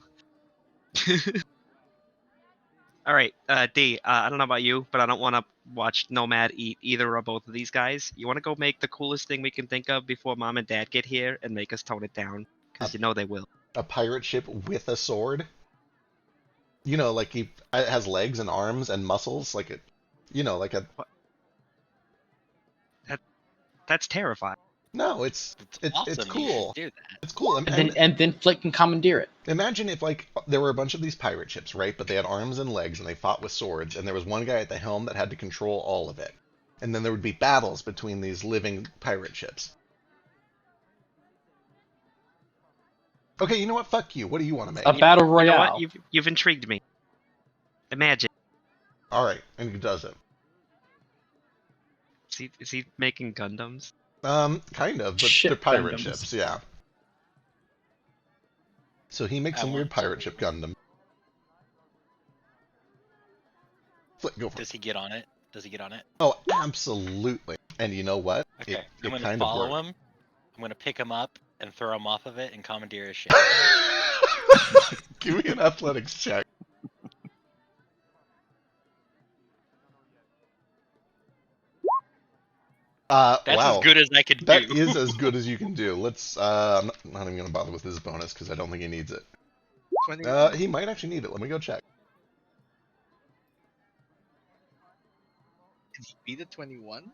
All right, D. I don't know about you, but I don't want to watch Nomad eat either or both of these guys. You want to go make the coolest thing we can think of before Mom and Dad get here and make us tone it down, because you know they will. A pirate ship with a sword. You know, like he has legs and arms and muscles, like it. You know, like a. That's terrifying. No, it's awesome. it's You cool. should do that. It's cool. And then Flick can commandeer it. Imagine if, like, there were a bunch of these pirate ships, right? But they had arms and legs, and they fought with swords, and there was one guy at the helm that had to control all of it. And then there would be battles between these living pirate ships. Okay, you know what? Fuck you. What do you want to make? A battle You know royale. what? You've intrigued me. Imagine. All right, and he does it. Is he making Gundams? Kind of, but Ship they're pirate Gundams. ships, yeah. So he makes I some weird want to- pirate ship Gundam. Flick, go for Does it. he get on it? Does he get on it? Oh, absolutely. And you know what? Okay. It I'm gonna kind of follow worked. him. I'm gonna pick him up and throw him off of it and commandeer his ship. Give me an athletics check. That's wow. as good as I could do. That is as good as you can do. Let's, I'm not even going to bother with his bonus because I don't think he needs it. 21. He might actually need it. Let me go check. Can he beat a 21?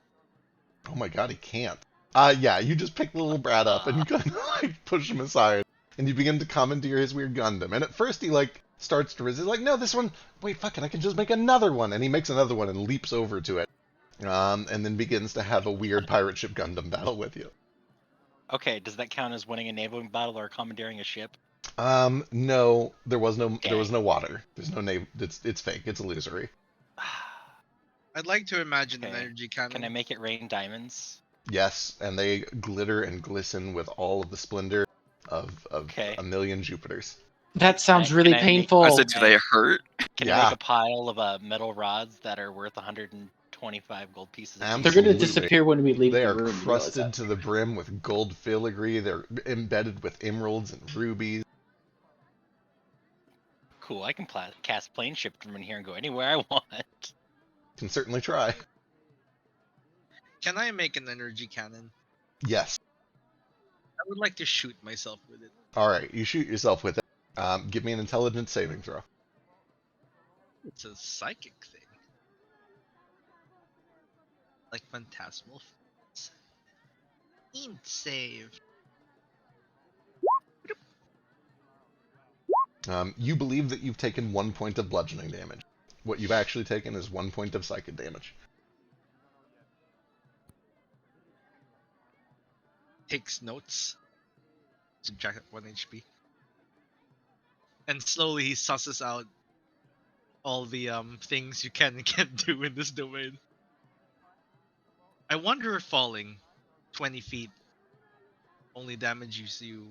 Oh my god, he can't. Yeah, you just pick the little brat up and you kind of like push him aside. And you begin to commandeer his weird Gundam. And at first he like starts to resist. Like, no, this one, wait, fuck it, I can just make another one. And he makes another one and leaps over to it. And then begins to have a weird pirate ship Gundam battle with you. Okay, does that count as winning a naval battle or commandeering a ship? No, there was no Okay. water. There's no name. It's fake. It's illusory. I'd like to imagine an Okay. energy cannon. Can I make it rain diamonds? Yes, and they glitter and glisten with all of the splendor of Okay. a million Jupiters. That sounds Can really I make- painful. I said, do they hurt? Can I Yeah. make a pile of metal rods that are worth 120 25 gold pieces. They're Absolutely. going to disappear when we leave They the are room. you realize crusted that. to the brim with gold filigree. They're embedded with emeralds and rubies. Cool, I can cast plane shift from in here and go anywhere I want. Can certainly try. Can I make an energy cannon? Yes. I would like to shoot myself with it. All right, you shoot yourself with it. Give me an intelligence saving throw. It's a psychic thing. Like phantasmal. Int save. You believe that you've taken 1 point of bludgeoning damage. What you've actually taken is 1 point of psychic damage. Takes notes. Subtract 1 HP. And slowly he susses out all the things you can and can't do in this domain. I wonder if falling 20 feet only damages you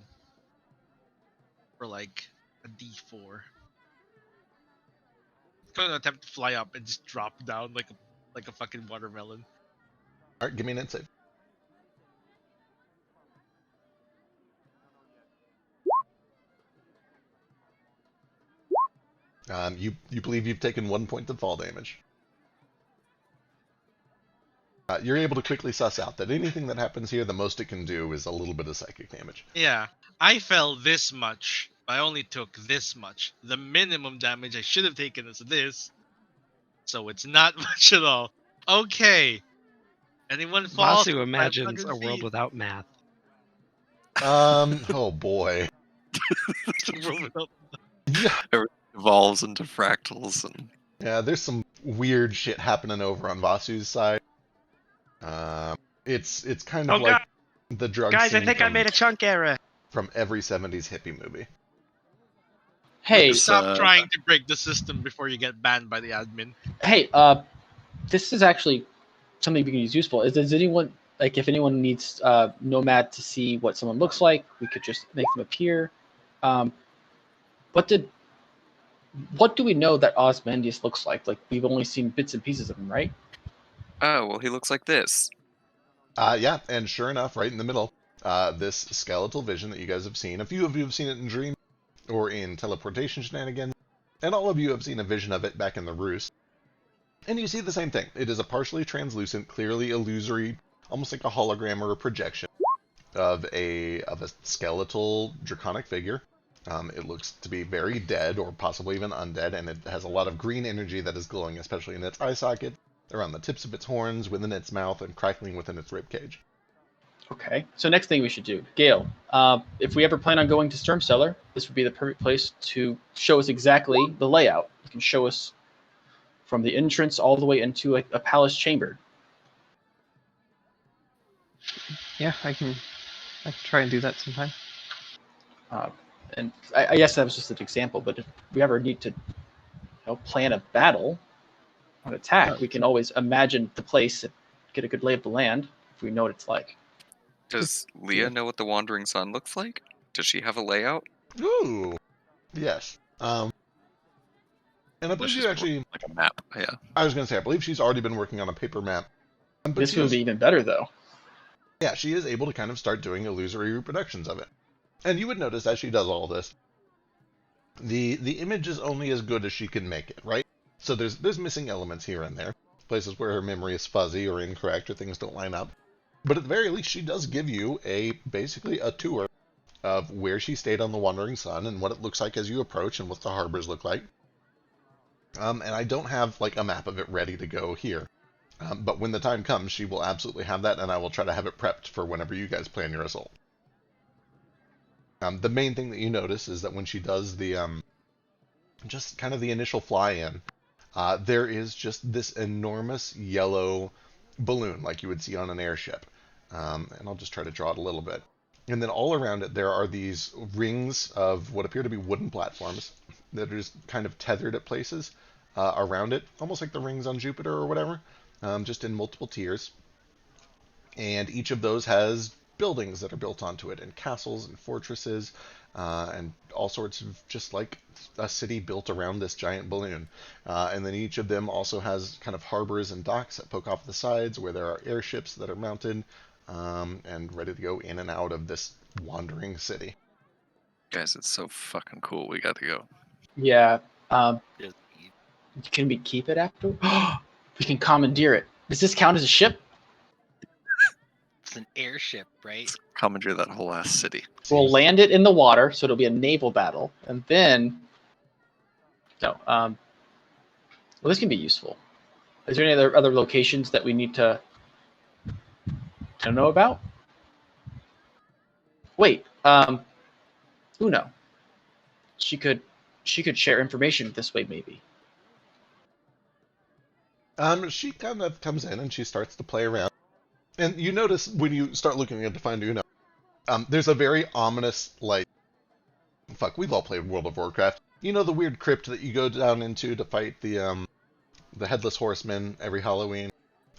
for like a D4. Gonna attempt to fly up and just drop down like a fucking watermelon. All right, give me an int save. You believe you've taken 1 point of fall damage. You're able to quickly suss out that anything that happens here, the most it can do is a little bit of psychic damage. Yeah, I fell this much. I only took this much. The minimum damage I should have taken is this. So it's not much at all. Okay. Anyone fall? Vasu imagines 500 a world feet? without math. Oh boy. World without- Yeah. Everything evolves into fractals and Yeah, there's some weird shit happening over on Vasu's side. It's kind of Oh, like the drug Guys, I scene think I made a chunk error. from every 70s hippie movie. Hey, Stop trying to break the system before you get banned by the admin. hey, this is actually something we can use useful. Does anyone, like, if anyone needs Nomad to see what someone looks like, we could just make them appear. What do we know that Osmandius looks like? Like, we've only seen bits and pieces of him, right? Oh, well, he looks like this. Yeah, and sure enough, right in the middle, this skeletal vision that you guys have seen. A few of you have seen it in Dream or in teleportation shenanigans, and all of you have seen a vision of it back in the Roost. And you see the same thing. It is a partially translucent, clearly illusory, almost like a hologram or a projection of a skeletal draconic figure. It looks to be very dead or possibly even undead, and it has a lot of green energy that is glowing, especially in its eye socket, around the tips of its horns, within its mouth, and crackling within its rib cage. Okay. So next thing we should do, Gale, if we ever plan on going to Stormcellar, this would be the perfect place to show us exactly the layout. You can show us from the entrance all the way into a palace chamber. Yeah, I can try and do that sometime. And I guess that was just an example, but if we ever need to plan a battle, an attack, we can always imagine the place and get a good lay of the land if we know what it's like. Does Leah know what the Wandering Sun looks like? Does she have a layout? Ooh, yes. And I believe she's you actually, like a map. Yeah. I was going to say, I believe she's already been working on a paper map. But This she would is- be even better, though. Yeah, she is able to kind of start doing illusory reproductions of it. And you would notice as she does all this, the image is only as good as she can make it, right? So there's missing elements here and there, places where her memory is fuzzy or incorrect or things don't line up. But at the very least, she does give you basically a tour of where she stayed on the Wandering Sun and what it looks like as you approach and what the harbors look like. And I don't have like a map of it ready to go here. But when the time comes, she will absolutely have that, and I will try to have it prepped for whenever you guys plan your assault. The main thing that you notice is that when she does the, just kind of the initial fly-in, there is just this enormous yellow balloon like you would see on an airship. And I'll just try to draw it a little bit. And then all around it, there are these rings of what appear to be wooden platforms that are just kind of tethered at places around it, almost like the rings on Jupiter or whatever, just in multiple tiers. And each of those has buildings that are built onto it, and castles and fortresses. and all sorts of just like a city built around this giant balloon. And then each of them also has kind of harbors and docks that poke off the sides where there are airships that are mounted and ready to go in and out of this wandering city. Guys, it's so fucking cool. We got to go. Yeah. Just- Can we keep it after? We can commandeer it. Does this count as a ship? It's an airship, right? Let's commandeer that whole ass city. We'll land it in the water, so it'll be a naval battle, and then no. Well, this can be useful. Is there any other locations that we need to know about? Wait, Uno. She could share information this way, maybe. She kind of comes in and she starts to play around. And you notice when you start looking at to find Uno, there's a very ominous, like, fuck, we've all played World of Warcraft. You know the weird crypt that you go down into to fight the Headless Horseman every Halloween?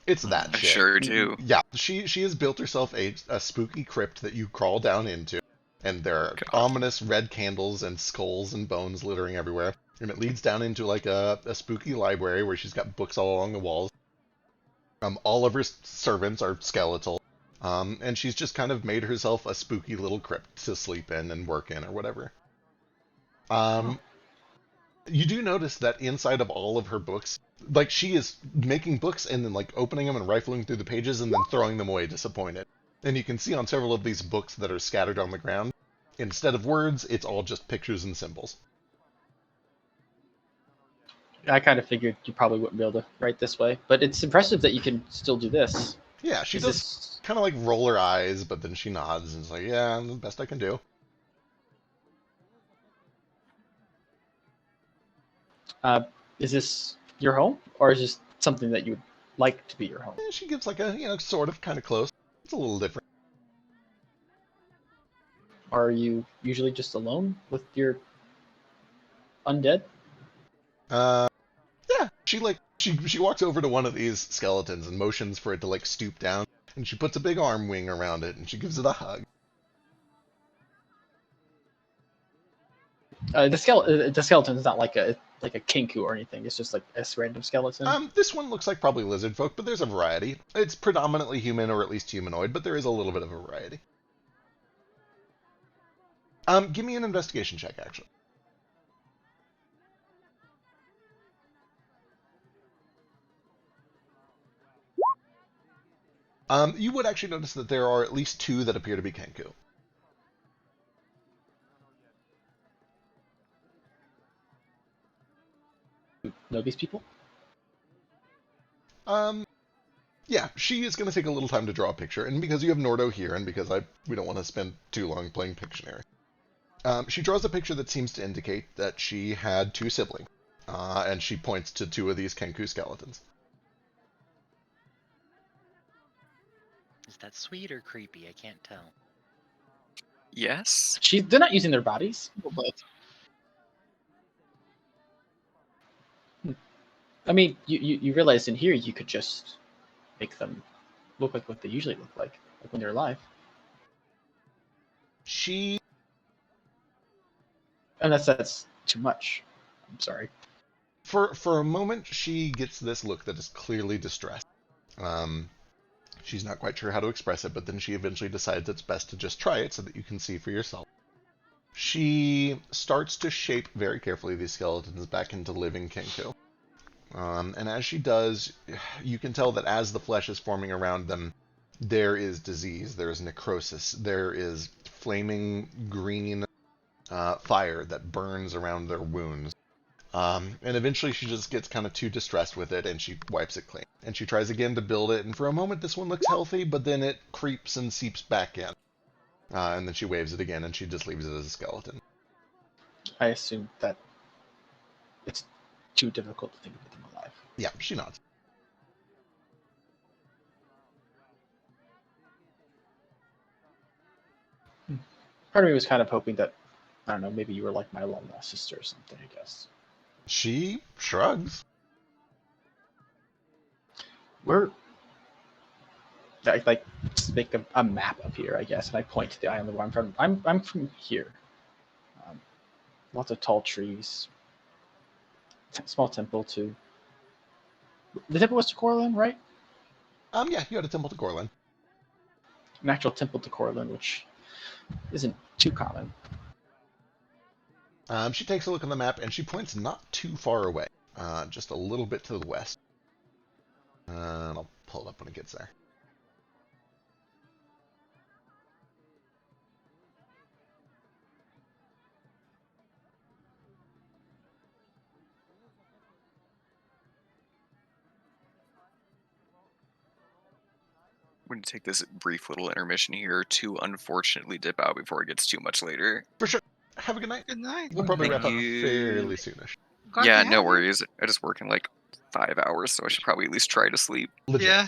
It's that I shit. sure do. Yeah, she has built herself a spooky crypt that you crawl down into. And there are God. ominous red candles and skulls and bones littering everywhere. And it leads down into like a spooky library where she's got books all along the walls. All of her servants are skeletal. And she's just kind of made herself a spooky little crypt to sleep in and work in or whatever. You do notice that inside of all of her books, like she is making books and then like opening them and rifling through the pages and then throwing them away disappointed. And you can see on several of these books that are scattered on the ground, instead of words, it's all just pictures and symbols. I kind of figured you probably wouldn't be able to write this way, but it's impressive that you can still do this. Yeah, she Is does this- kind of like roll her eyes, but then she nods and is like, yeah, the best I can do. Is this your home, or is this something that you would like to be your home? She gives like a, sort of kind of close. It's a little different. Are you usually just alone with your undead? Yeah, she walks over to one of these skeletons and motions for it to like stoop down, and she puts a big arm wing around it and she gives it a hug. The skeleton is not like a kinku or anything. It's just like a random skeleton. This one looks like probably lizard folk, but there's a variety. It's predominantly human or at least humanoid, but there is a little bit of a variety. Give me an investigation check, actually. You would actually notice that there are at least two that appear to be Kenku. Know these people? Yeah, she is going to take a little time to draw a picture, and because you have Nordo here, and because we don't want to spend too long playing Pictionary, she draws a picture that seems to indicate that she had two siblings, and she points to two of these Kenku skeletons. Is that sweet or creepy? I can't tell. Yes. They're not using their bodies. I mean, you realize in here you could just make them look like what they usually look like when they're alive. Unless that's too much. I'm sorry. For a moment, she gets this look that is clearly distressed. She's not quite sure how to express it, but then she eventually decides it's best to just try it so that you can see for yourself. She starts to shape very carefully these skeletons back into living Kenku. And as she does, you can tell that as the flesh is forming around them, there is disease, there is necrosis, there is flaming green fire that burns around their wounds. And eventually she just gets kind of too distressed with it and she wipes it clean. And she tries again to build it, and for a moment this one looks healthy, but then it creeps and seeps back in. And then she waves it again and she just leaves it as a skeleton. I assume that it's too difficult to think of them alive. Yeah, she nods. Part of me was kind of hoping that, I don't know, maybe you were like my long lost sister or something, I guess. She shrugs. We're like make a map of here, I guess, and I point to the island where I'm from. I'm from here. Lots of tall trees. Small temple too. The temple was to Corlin, right? Yeah, you had a temple to Corlin. An actual temple to Corlin, which isn't too common. She takes a look on the map and she points not too far away, just a little bit to the west. And I'll pull it up when it gets there. We're going to take this brief little intermission here to unfortunately dip out before it gets too much later. For sure. Have a good night. Good night. We'll probably Thank wrap up you. fairly soonish. Glad Yeah, to no have you. worries. I just work in like 5 hours, so I should probably at least try to sleep. Legit. Yeah.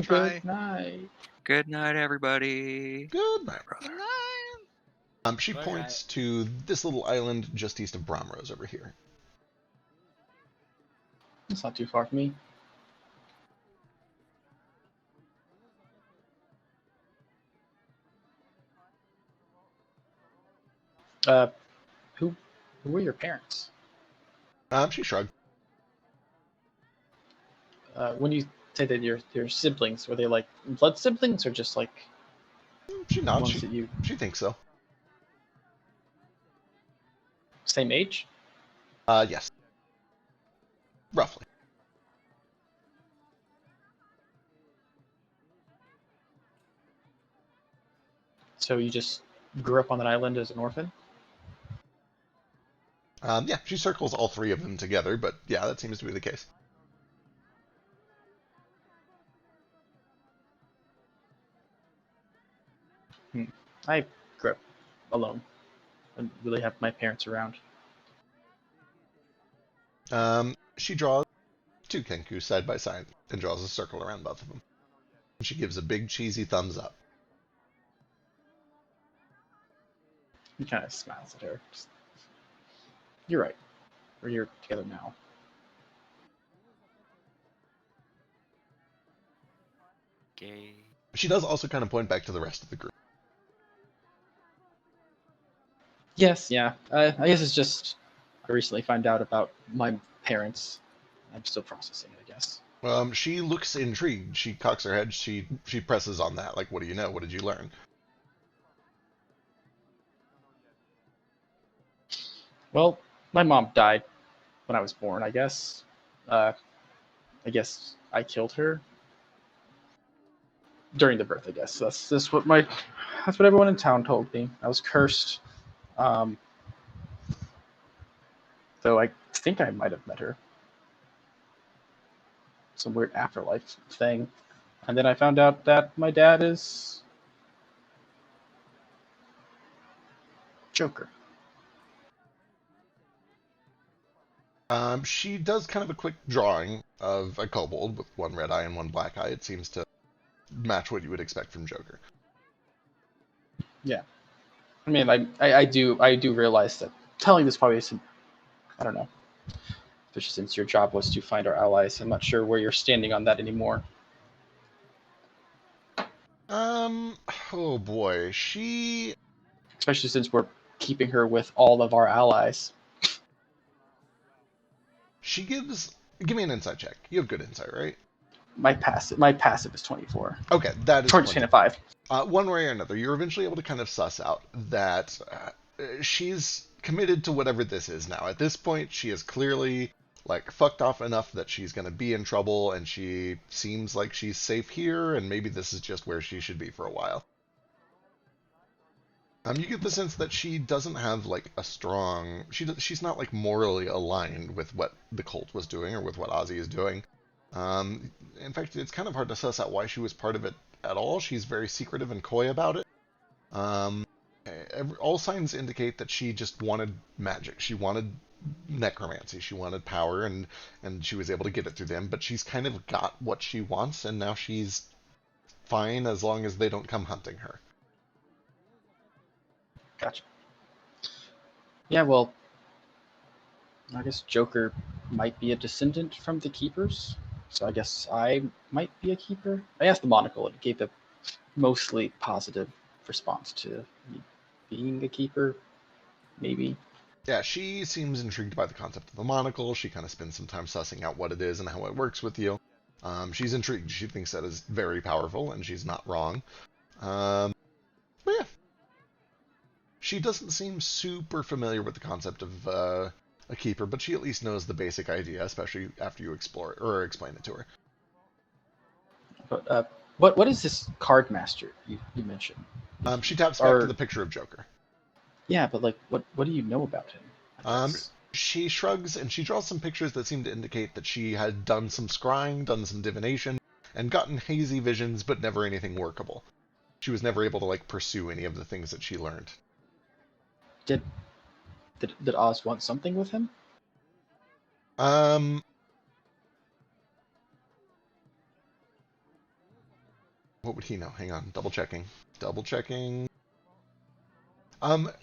Try. Good night. Good night, everybody. Good night. Brother. Good night. She Good points to this little island just east of Bromrose over here. It's not too far from me. Who were your parents? She shrugged. When you say that your siblings, were they like blood siblings or just like She nods. ones that you She thinks so. same age? Yes. Roughly. So you just grew up on that island as an orphan? Yeah, she circles all three of them together, but yeah, that seems to be the case. I grew up alone. I didn't really have my parents around. She draws two Kenku side by side and draws a circle around both of them. And she gives a big cheesy thumbs up. He kind of smiles at her. You're right. We're here together now. Okay. She does also kind of point back to the rest of the group. Yes, yeah. I guess it's just I recently found out about my parents. I'm still processing it, I guess. She looks intrigued. She cocks her head. She presses on that. Like, what do you know? What did you learn? Well, my mom died when I was born, I guess. I guess I killed her during the birth, I guess. That's what everyone in town told me. I was cursed. Though I think I might have met her. Some weird afterlife thing. And then I found out that my dad is Joker. She does kind of a quick drawing of a kobold with one red eye and one black eye. It seems to match what you would expect from Joker. Yeah. I mean, I do realize that telling this probably isn't, I don't know, especially since your job was to find our allies. I'm not sure where you're standing on that anymore. Oh boy, Especially since we're keeping her with all of our allies. she give me an insight check. You have good insight, right? My passive is 24. Okay, that is 25. One way or another, you're eventually able to kind of suss out that she's committed to whatever this is now. At this point, she is clearly like fucked off enough that she's going to be in trouble, and she seems like she's safe here, and maybe this is just where she should be for a while. You get the sense that she doesn't have like a strong. She's not like morally aligned with what the cult was doing or with what Ozzy is doing. In fact, it's kind of hard to suss out why she was part of it at all. She's very secretive and coy about it. All signs indicate that she just wanted magic. She wanted necromancy. She wanted power, and she was able to get it through them. But she's kind of got what she wants, and now she's fine as long as they don't come hunting her. Gotcha. Yeah, well, I guess Joker might be a descendant from the Keepers, so I guess I might be a Keeper. I asked the monocle, and it gave a mostly positive response to me being a Keeper, maybe. Yeah, she seems intrigued by the concept of the monocle. She kind of spends some time sussing out what it is and how it works with you. She's intrigued. She thinks that is very powerful, and she's not wrong. But yeah, she doesn't seem super familiar with the concept of a keeper, but she at least knows the basic idea, especially after you explore it or explain it to her. But what is this card master you mentioned? She taps back to the picture of Joker. Yeah, but like, what do you know about him? She shrugs and she draws some pictures that seem to indicate that she had done some scrying, done some divination, and gotten hazy visions, but never anything workable. She was never able to like pursue any of the things that she learned. Did Oz want something with him? What would he know? Hang on, double checking.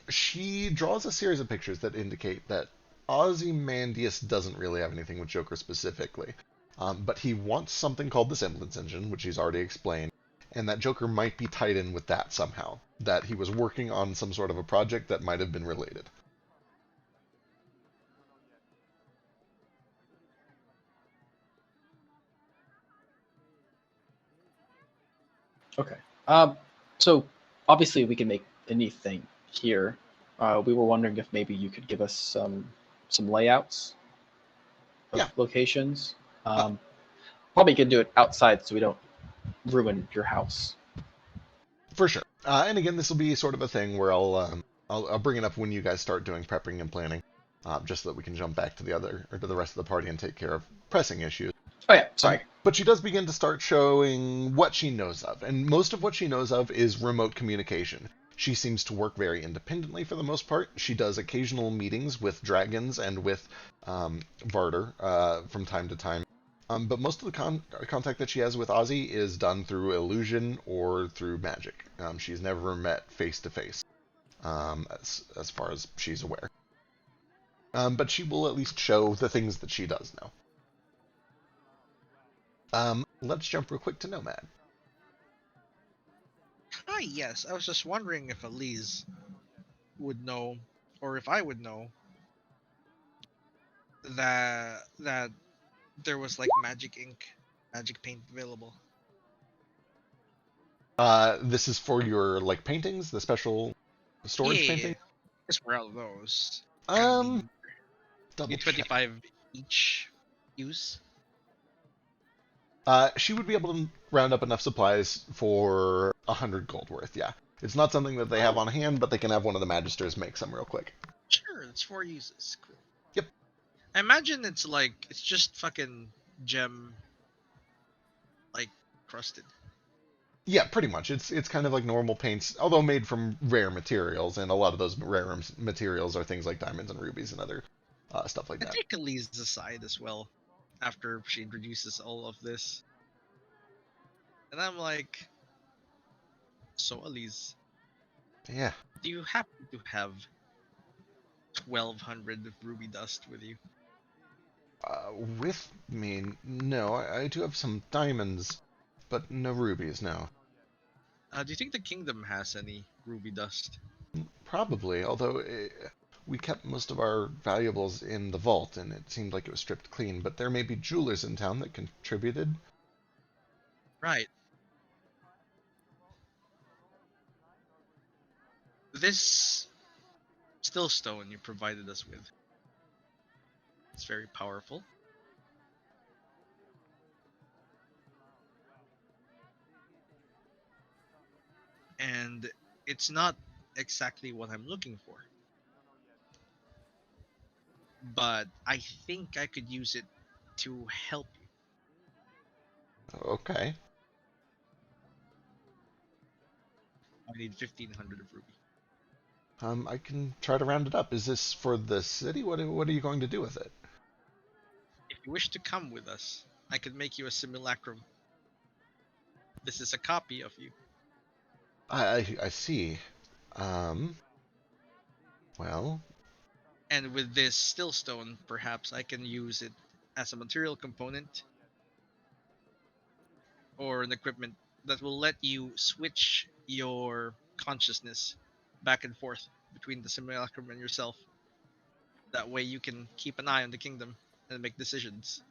She draws a series of pictures that indicate that Ozymandias doesn't really have anything with Joker specifically. But he wants something called the Semblance Engine, which he's already explained, and that Joker might be tied in with that somehow. That he was working on some sort of a project that might have been related. Okay. So obviously we can make anything here. We were wondering if maybe you could give us some layouts of locations. Probably could do it outside so we don't ruin your house. For sure. And again, this will be sort of a thing where I'll bring it up when you guys start doing prepping and planning, just so that we can jump back to the rest of the party and take care of pressing issues. Oh yeah, sorry. But she does begin to start showing what she knows of, and most of what she knows of is remote communication. She seems to work very independently for the most part. She does occasional meetings with dragons and with Varder from time to time. But most of the contact that she has with Ozzy is done through illusion or through magic. She's never met face to face, as far as she's aware. But she will at least show the things that she does know. Let's jump real quick to Nomad. Hi, yes. I was just wondering if Elise would know, or if I would know, that there was like magic ink, magic paint available. This is for your like paintings, the special storage painting. Just for all of those. Double 25 each use. She would be able to round up enough supplies for 100 gold worth, yeah. It's not something that they have on hand, but they can have one of the Magisters make some real quick. Sure, it's 4 uses. Cool. Yep. I imagine it's just fucking gem, like, crusted. Yeah, pretty much. It's kind of like normal paints, although made from rare materials, and a lot of those rare materials are things like diamonds and rubies and other stuff like that. I take Elise aside as well, after she introduces all of this. And I'm like, so Elise, yeah, do you happen to have 1,200 ruby dust with you? With me, no. I do have some diamonds, but no rubies, no. Do you think the kingdom has any ruby dust? Probably, although we kept most of our valuables in the vault, and it seemed like it was stripped clean, but there may be jewelers in town that contributed. Right. This still stone you provided us with, it's very powerful. And it's not exactly what I'm looking for. But I think I could use it to help you. Okay. I need 1,500 of ruby. I can try to round it up. Is this for the city? What are you going to do with it? If you wish to come with us, I could make you a simulacrum. This is a copy of you. I see. Well. And with this still stone, perhaps I can use it as a material component or an equipment that will let you switch your consciousness back and forth between the simulacrum and yourself. That way you can keep an eye on the kingdom and make decisions.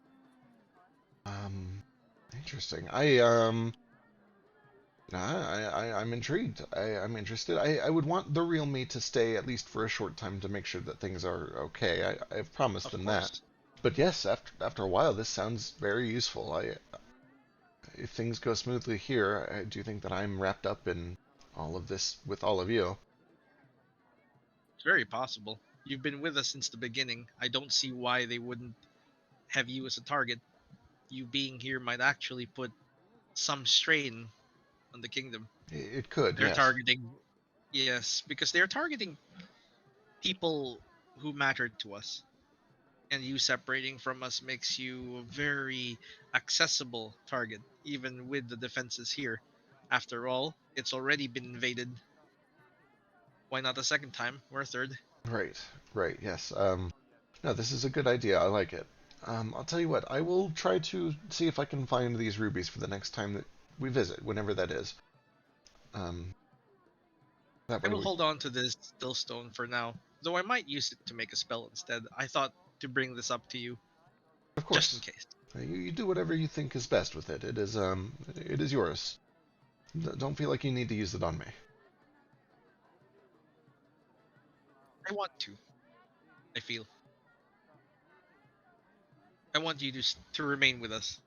Interesting. I'm intrigued. I'm interested. I would want the real me to stay at least for a short time to make sure that things are okay. I've promised Of them that. course. But yes, after a while, this sounds very useful. If things go smoothly here, I do think that I'm wrapped up in all of this with all of you. It's very possible. You've been with us since the beginning. I don't see why they wouldn't have you as a target. You being here might actually put some strain on the kingdom. It could, They're yes. targeting, yes, because they're targeting people who matter to us. And you separating from us makes you a very accessible target, even with the defenses here. After all, it's already been invaded. Why not a second time or a third? Right, right, yes. No, this is a good idea. I like it. I'll tell you what, I will try to see if I can find these rubies for the next time that we visit, whenever that is. That I way will we... hold on to this stillstone for now, though I might use it to make a spell instead. I thought to bring this up to you, Of just in course. case. You do whatever you think is best with it. It is yours. Don't feel like you need to use it on me. I want to. I feel. I want you to remain with us.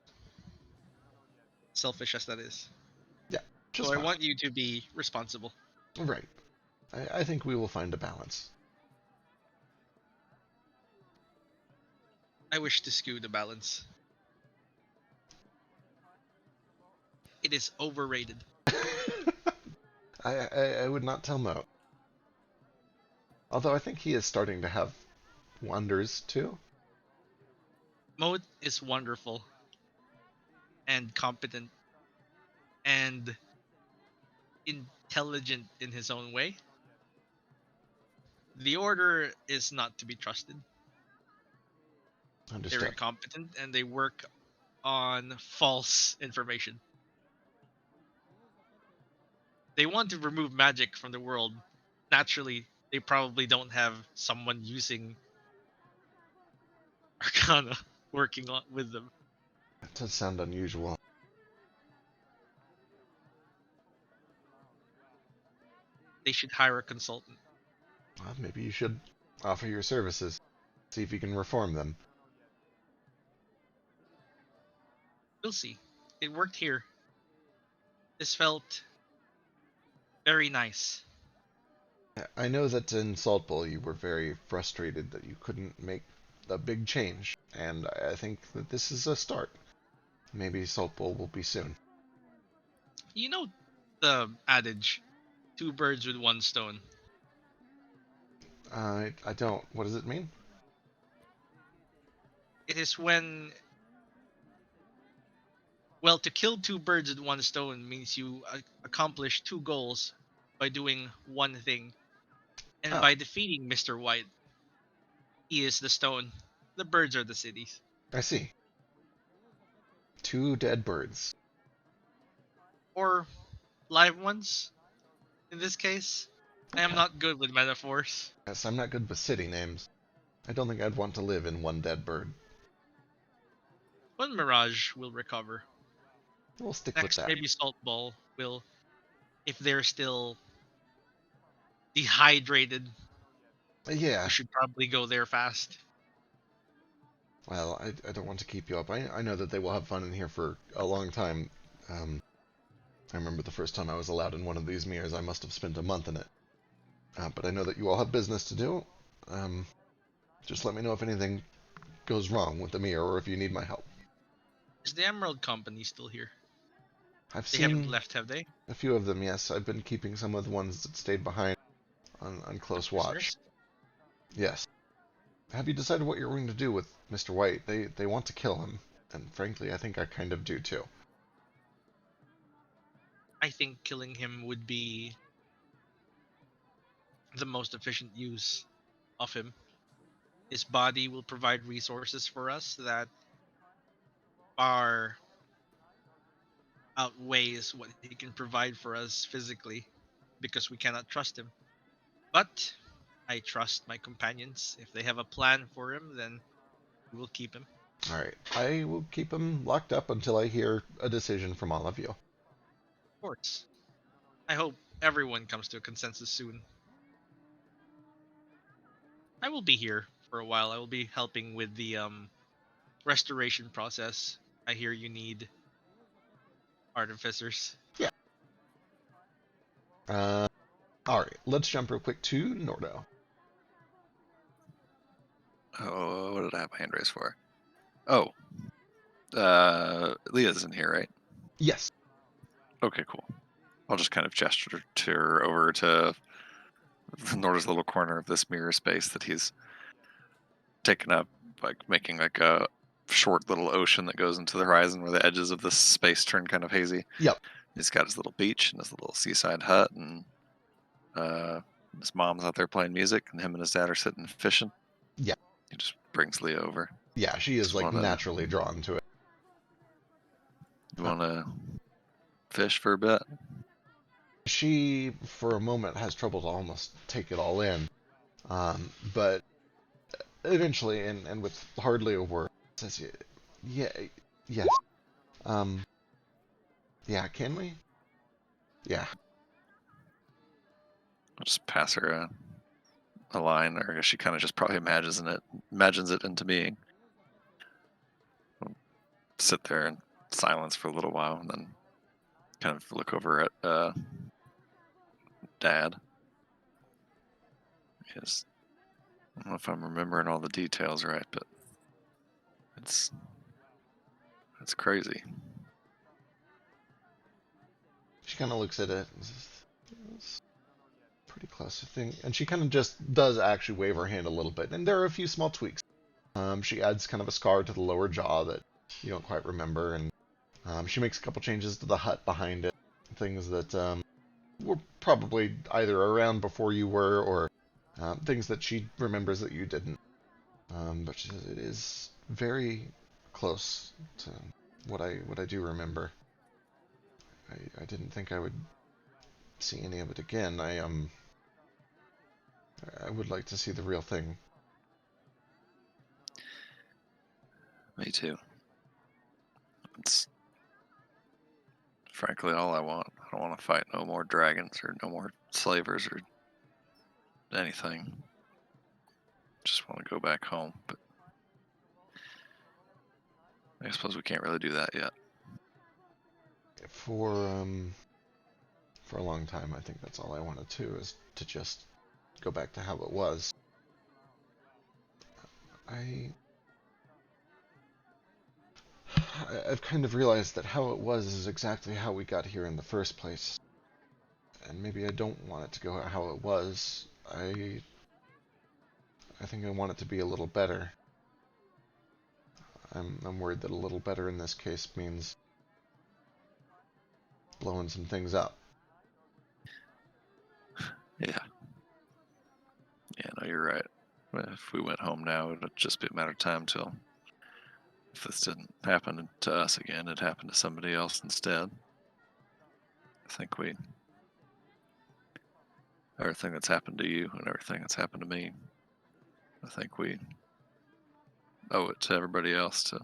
Selfish as that is. Yeah, So just I fine. want you to be responsible. Right. I think we will find a balance. I wish to skew the balance. It is overrated. I would not tell no. Although I think he is starting to have wonders too. Mode is wonderful and competent and intelligent in his own way. The Order is not to be trusted. They're Understood. incompetent and they work on false information. They want to remove magic from the world. Naturally, they probably don't have someone using Arcana working with them. That does sound unusual. They should hire a consultant. Well, maybe you should offer your services. See if you can reform them. We'll see. It worked here. This felt very nice. I know that in Salt Bowl you were very frustrated that you couldn't make a big change, and I think that this is a start. Maybe Salt Bowl will be soon. You know the adage, two birds with one stone. I don't. What does it mean? It is when, well, to kill two birds with one stone means you accomplish two goals by doing one thing. And Oh, by defeating Mr. White, he is the stone. The birds are the cities. I see. Two dead birds. Or live ones, in this case. I am Okay. not good with metaphors. Yes, I'm not good with city names. I don't think I'd want to live in one dead bird. But Mirage will recover. We'll stick with Next, that. maybe Salt Ball will, if they're still dehydrated, Yeah. we should probably go there fast. Well, I don't want to keep you up. I know that they will have fun in here for a long time. I remember the first time I was allowed in one of these mirrors, I must have spent a month in it. But I know that you all have business to do. Just let me know if anything goes wrong with the mirror or if you need my help. Is the Emerald Company still here? I've They haven't seen left, have they? a few of them, yes. I've been keeping some of the ones that stayed behind on close watch. Prisoners? Yes. Have you decided what you're going to do with Mr. White? They want to kill him, and frankly, I think I kind of do too. I think killing him would be the most efficient use of him. His body will provide resources for us that far outweighs what he can provide for us physically because we cannot trust him. But I trust my companions. If they have a plan for him, then we will keep him. All right. I will keep him locked up until I hear a decision from all of you. Of course. I hope everyone comes to a consensus soon. I will be here for a while. I will be helping with the restoration process. I hear you need artificers. Yeah. All right. Let's jump real quick to Nordo. Oh, what did I have my hand raised for? Oh, Leah's in here, right? Yes. Okay, cool. I'll just kind of gesture to her over to Norda's little corner of this mirror space that he's taken up, like making like a short little ocean that goes into the horizon where the edges of this space turn kind of hazy. Yep. He's got his little beach and his little seaside hut, and his mom's out there playing music, and him and his dad are sitting fishing. Yeah. He just brings Leah over. Yeah, she is Just like wanna- naturally drawn to it. You want to fish for a bit? She, for a moment, has trouble to almost take it all in. But eventually, and with hardly a word, says, yeah, yes. Yeah, can we? Yeah. I'll just pass her a line, or I guess she kind of just probably imagines it into being. I'll sit there in silence for a little while, and then kind of look over at Dad. Because I don't know if I'm remembering all the details right, but it's crazy. She kind of looks at it and says, it's pretty close, I think. And she kind of just does actually wave her hand a little bit. And there are a few small tweaks. She adds kind of a scar to the lower jaw that you don't quite remember. And she makes a couple changes to the hut behind it. Things that were probably either around before you were, or things that she remembers that you didn't. But she says it is very close to what I do remember. I didn't think I would see any of it again. I would like to see the real thing. Me too. It's frankly all I want. I don't want to fight no more dragons or no more slavers or anything. Just want to go back home, but I suppose we can't really do that yet. For a long time, I think that's all I wanted to, is to just go back to how it was. I've kind of realized that how it was is exactly how we got here in the first place. And maybe I don't want it to go how it was. I think I want it to be a little better. I'm worried that a little better in this case means blowing some things up. Yeah. Yeah, no, you're right. If we went home now, it would just be a matter of time till, if this didn't happen to us again, it happened to somebody else instead. I think everything that's happened to you and everything that's happened to me, I think we owe it to everybody else to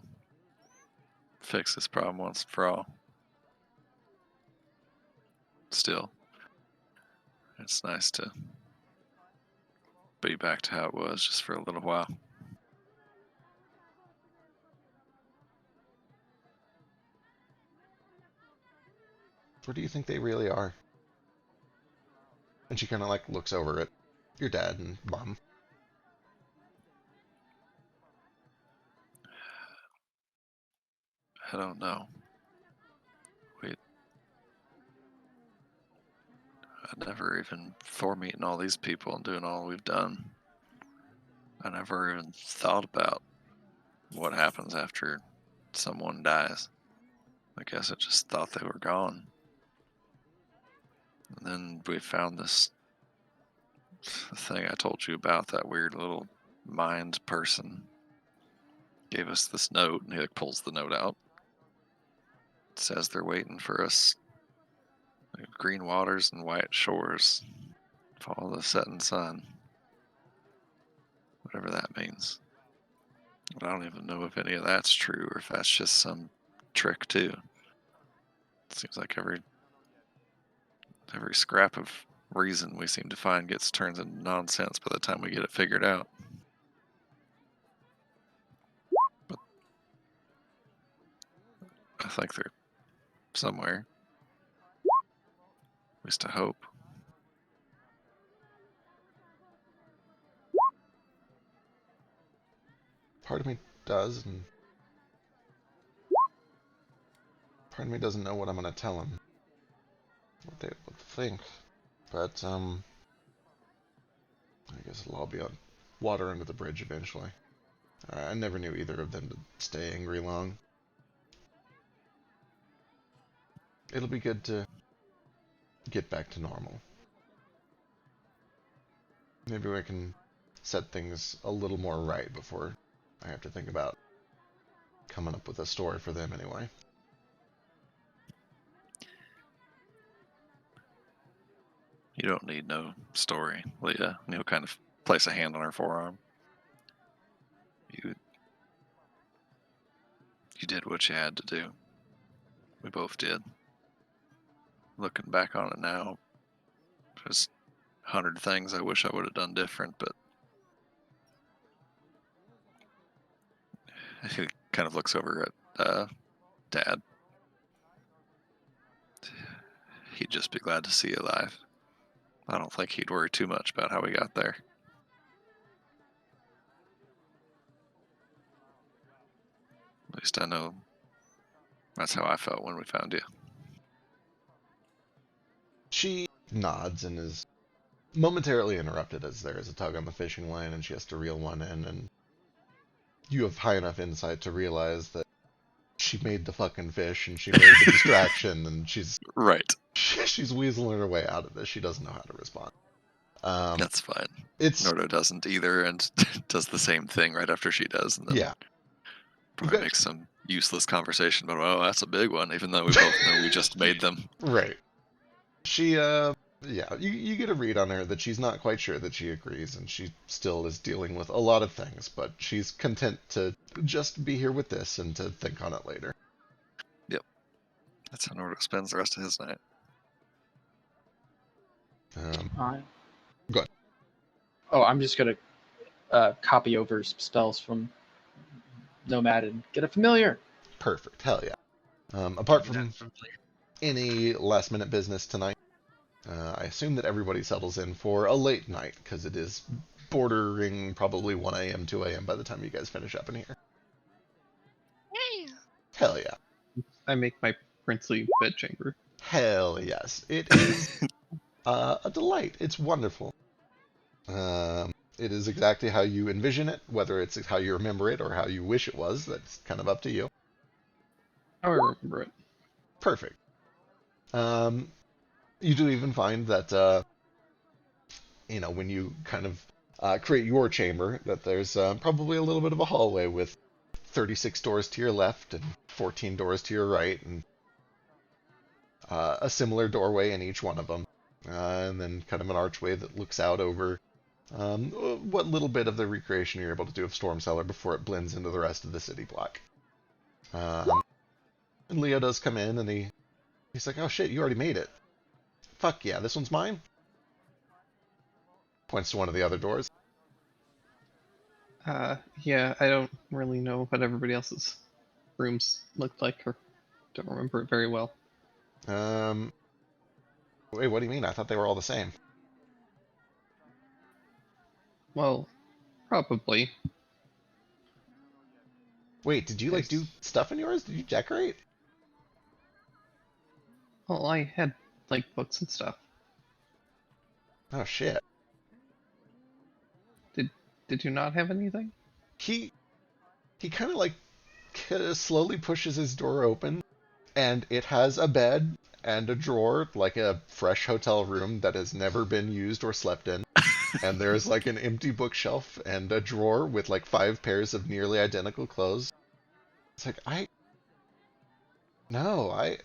fix this problem once and for all. Still, it's nice to be back to how it was just for a little while. Where do you think they really are? And she kind of like looks over at your dad and mom. I don't know. I never even, before meeting all these people and doing all we've done, I never even thought about what happens after someone dies. I guess I just thought they were gone. And then we found this thing I told you about, that weird little mind person. Gave us this note, and he like pulls the note out. It says they're waiting for us. Like, green waters and white shores. Follow the setting sun. whatever that means. But I don't even know if any of that's true or if that's just some trick too. It seems like every scrap of reason we seem to find turns into nonsense by the time we get it figured out. But I think they're somewhere. At least I hope. Part of me does, and part of me doesn't know what I'm gonna tell him. What they would think. But, I guess it'll all be on water under the bridge eventually. I never knew either of them to stay angry long. It'll be good to get back to normal. Maybe we can set things a little more right before I have to think about coming up with a story for them anyway. You don't need no story, Leah. He'll kind of place a hand on her forearm. You did what you had to do. We both did. Looking back on it now, there's 100 things I wish I would have done different, but he kind of looks over at Dad. He'd just be glad to see you alive. I don't think he'd worry too much about how we got there. At least I know that's how I felt when we found you. She nods and is momentarily interrupted as there is a tug on the fishing line and she has to reel one in, and you have high enough insight to realize that she made the fucking fish and she made the distraction and she's she's weaseling her way out of this. She doesn't know how to respond. That's fine. It's Nordo doesn't either and does the same thing right after she does, and then probably makes some useless conversation about, oh, that's a big one, even though we both know we just made them. Right. She, you get a read on her that she's not quite sure that she agrees, and she still is dealing with a lot of things, but she's content to just be here with this and to think on it later. Yep. That's how Nordo spends the rest of his night. Go ahead. Oh, I'm just going to copy over spells from Nomad and get a familiar. Perfect. Hell yeah. Apart from any last-minute business tonight, I assume that everybody settles in for a late night, because it is bordering probably 1 a.m., 2 a.m. by the time you guys finish up in here. Yeah. Hell yeah. I make my princely bedchamber. Hell yes. It is a delight. It's wonderful. It is exactly how you envision it, whether it's how you remember it or how you wish it was. That's kind of up to you. I remember it. Perfect. You do even find that, when you kind of create your chamber, that there's probably a little bit of a hallway with 36 doors to your left and 14 doors to your right, and a similar doorway in each one of them. And then kind of an archway that looks out over what little bit of the recreation you're able to do of Storm Cellar before it blends into the rest of the city block. And Leo does come in, and he's like, oh shit, you already made it. Fuck yeah, this one's mine? Points to one of the other doors. Yeah, I don't really know what everybody else's rooms looked like, or don't remember it very well. Wait, what do you mean? I thought they were all the same. Well, probably. Wait, did you, do stuff in yours? Did you decorate? Well, I had, books and stuff. Oh, shit. Did you not have anything? He kind of, slowly pushes his door open, and it has a bed and a drawer, like a fresh hotel room that has never been used or slept in. And there's, an empty bookshelf and a drawer with, 5 pairs of nearly identical clothes. It's like, I don't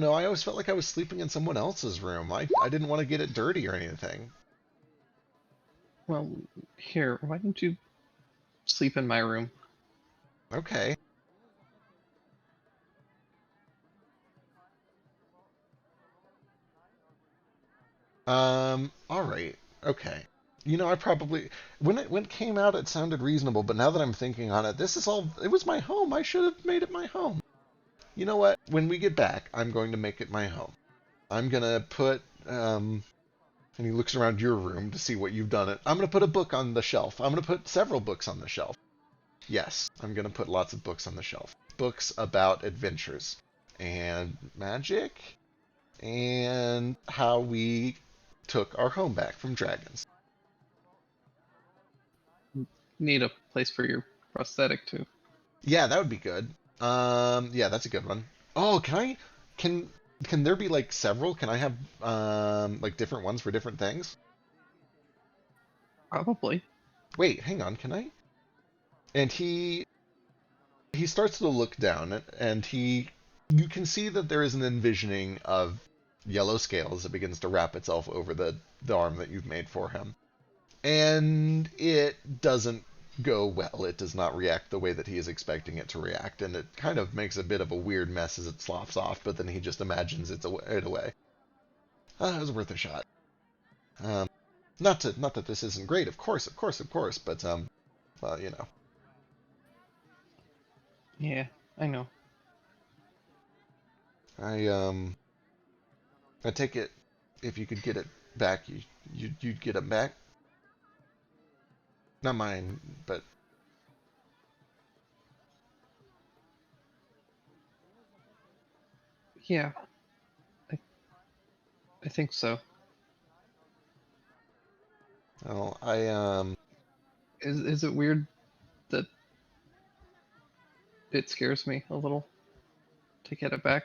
know. I always felt like I was sleeping in someone else's room. I didn't want to get it dirty or anything. Well, here, why don't you sleep in my room? Okay. All right. Okay. You know, I probably when it came out, it sounded reasonable, but now that I'm thinking on it, this is all. It was my home. I should have made it my home. You know what? When we get back, I'm going to make it my home. I'm gonna put and he looks around your room to see what you've done. It. I'm gonna put a book on the shelf. I'm gonna put several books on the shelf. Yes, I'm gonna put lots of books on the shelf. Books about adventures and magic and how we took our home back from dragons. Need a place for your prosthetic too. Yeah, that would be good. Yeah, that's a good one. Oh, can can there be like several? Can I have like different ones for different things? Probably. Wait, hang on, can I? And he starts to look down and you can see that there is an envisioning of yellow scales that begins to wrap itself over the arm that you've made for him. And it doesn't go well. It does not react the way that he is expecting it to react, and it kind of makes a bit of a weird mess as it sloughs off, but then he just imagines it away. It was worth a shot. Not that this isn't great, of course, but well, you know. Yeah, I know. I take it if you could get it back, you'd get it back. Not mine, but Yeah, I I think so. well, Is it weird that it scares me a little to get it back?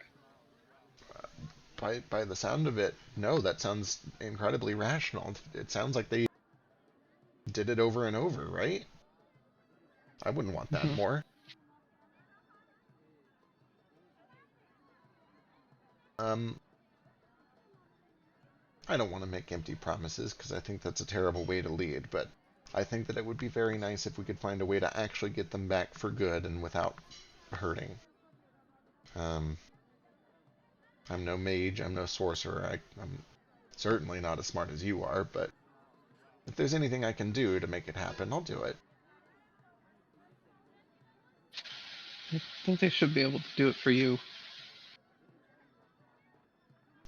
by the sound of it, no, that sounds incredibly rational. It sounds like they did it over and over, right? I wouldn't want that Mhm. more. Um, I don't want to make empty promises because I think that's a terrible way to lead, but I think that it would be very nice if we could find a way to actually get them back for good and without hurting. Um, I'm no mage, I'm no sorcerer, I'm certainly not as smart as you are, but if there's anything I can do to make it happen, I'll do it. I think they should be able to do it for you.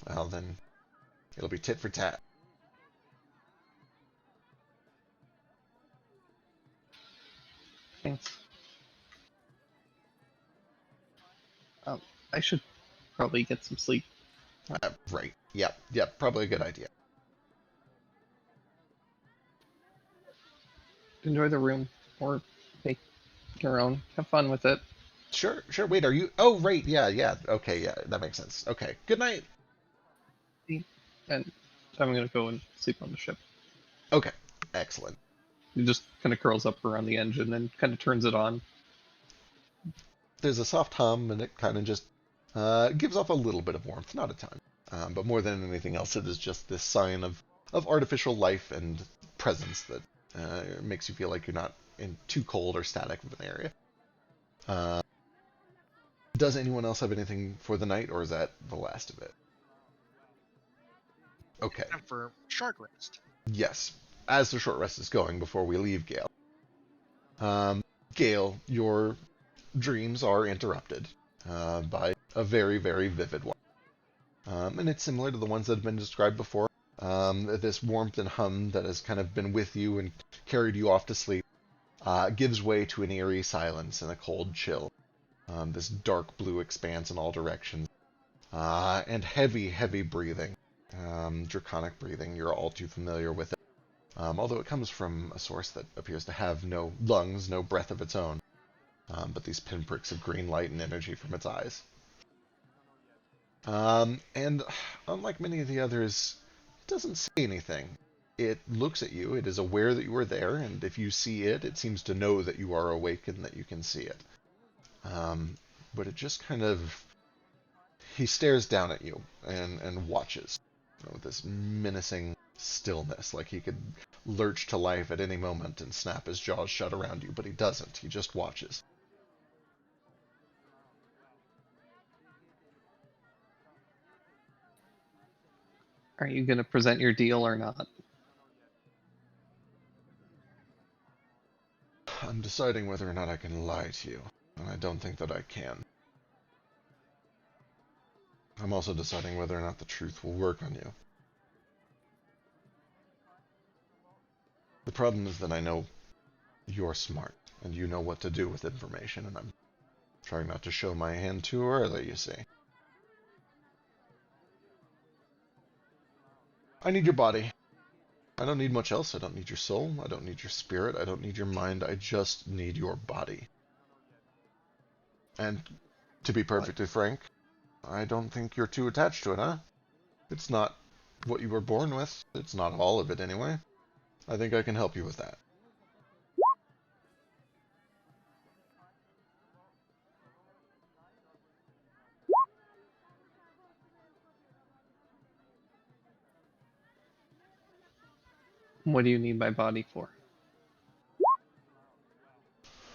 Well, then it'll be tit for tat. Thanks. Um, I should probably get some sleep. Right. Yep, probably a good idea. Enjoy the room, or make your own. Have fun with it. Sure. Wait, are you? Oh, right. Yeah. Okay, yeah, that makes sense. Okay. Good night. And I'm gonna go and sleep on the ship. Okay. Excellent. He just kind of curls up around the engine and kind of turns it on. There's a soft hum, and it kind of just gives off a little bit of warmth, not a ton. But more than anything else, it is just this sign of artificial life and presence that makes you feel like you're not in too cold or static of an area. Does anyone else have anything for the night, or is that the last of it? Okay. Time for short rest. Yes. As the short rest is going before we leave, Gale. Gale, your dreams are interrupted by a very, very vivid one. And it's similar to the ones that have been described before. This warmth and hum that has kind of been with you and carried you off to sleep gives way to an eerie silence and a cold chill. This dark blue expanse in all directions. And heavy, heavy breathing. Draconic breathing. You're all too familiar with it. Although it comes from a source that appears to have no lungs, no breath of its own. But these pinpricks of green light and energy from its eyes. And unlike many of the others, it doesn't say anything. It looks at you, it is aware that you are there, and if you see it, it seems to know that you are awake and that you can see it. But it just kind of... He stares down at you and watches with this menacing stillness, like he could lurch to life at any moment and snap his jaws shut around you, but he doesn't. He just watches. Are you going to present your deal or not? I'm deciding whether or not I can lie to you, and I don't think that I can. I'm also deciding whether or not the truth will work on you. The problem is that I know you're smart, and you know what to do with information, and I'm trying not to show my hand too early, you see. I need your body. I don't need much else. I don't need your soul. I don't need your spirit. I don't need your mind. I just need your body. And to be perfectly frank, I don't think you're too attached to it, huh? It's not what you were born with. It's not all of it, anyway. I think I can help you with that. What do you need my body for?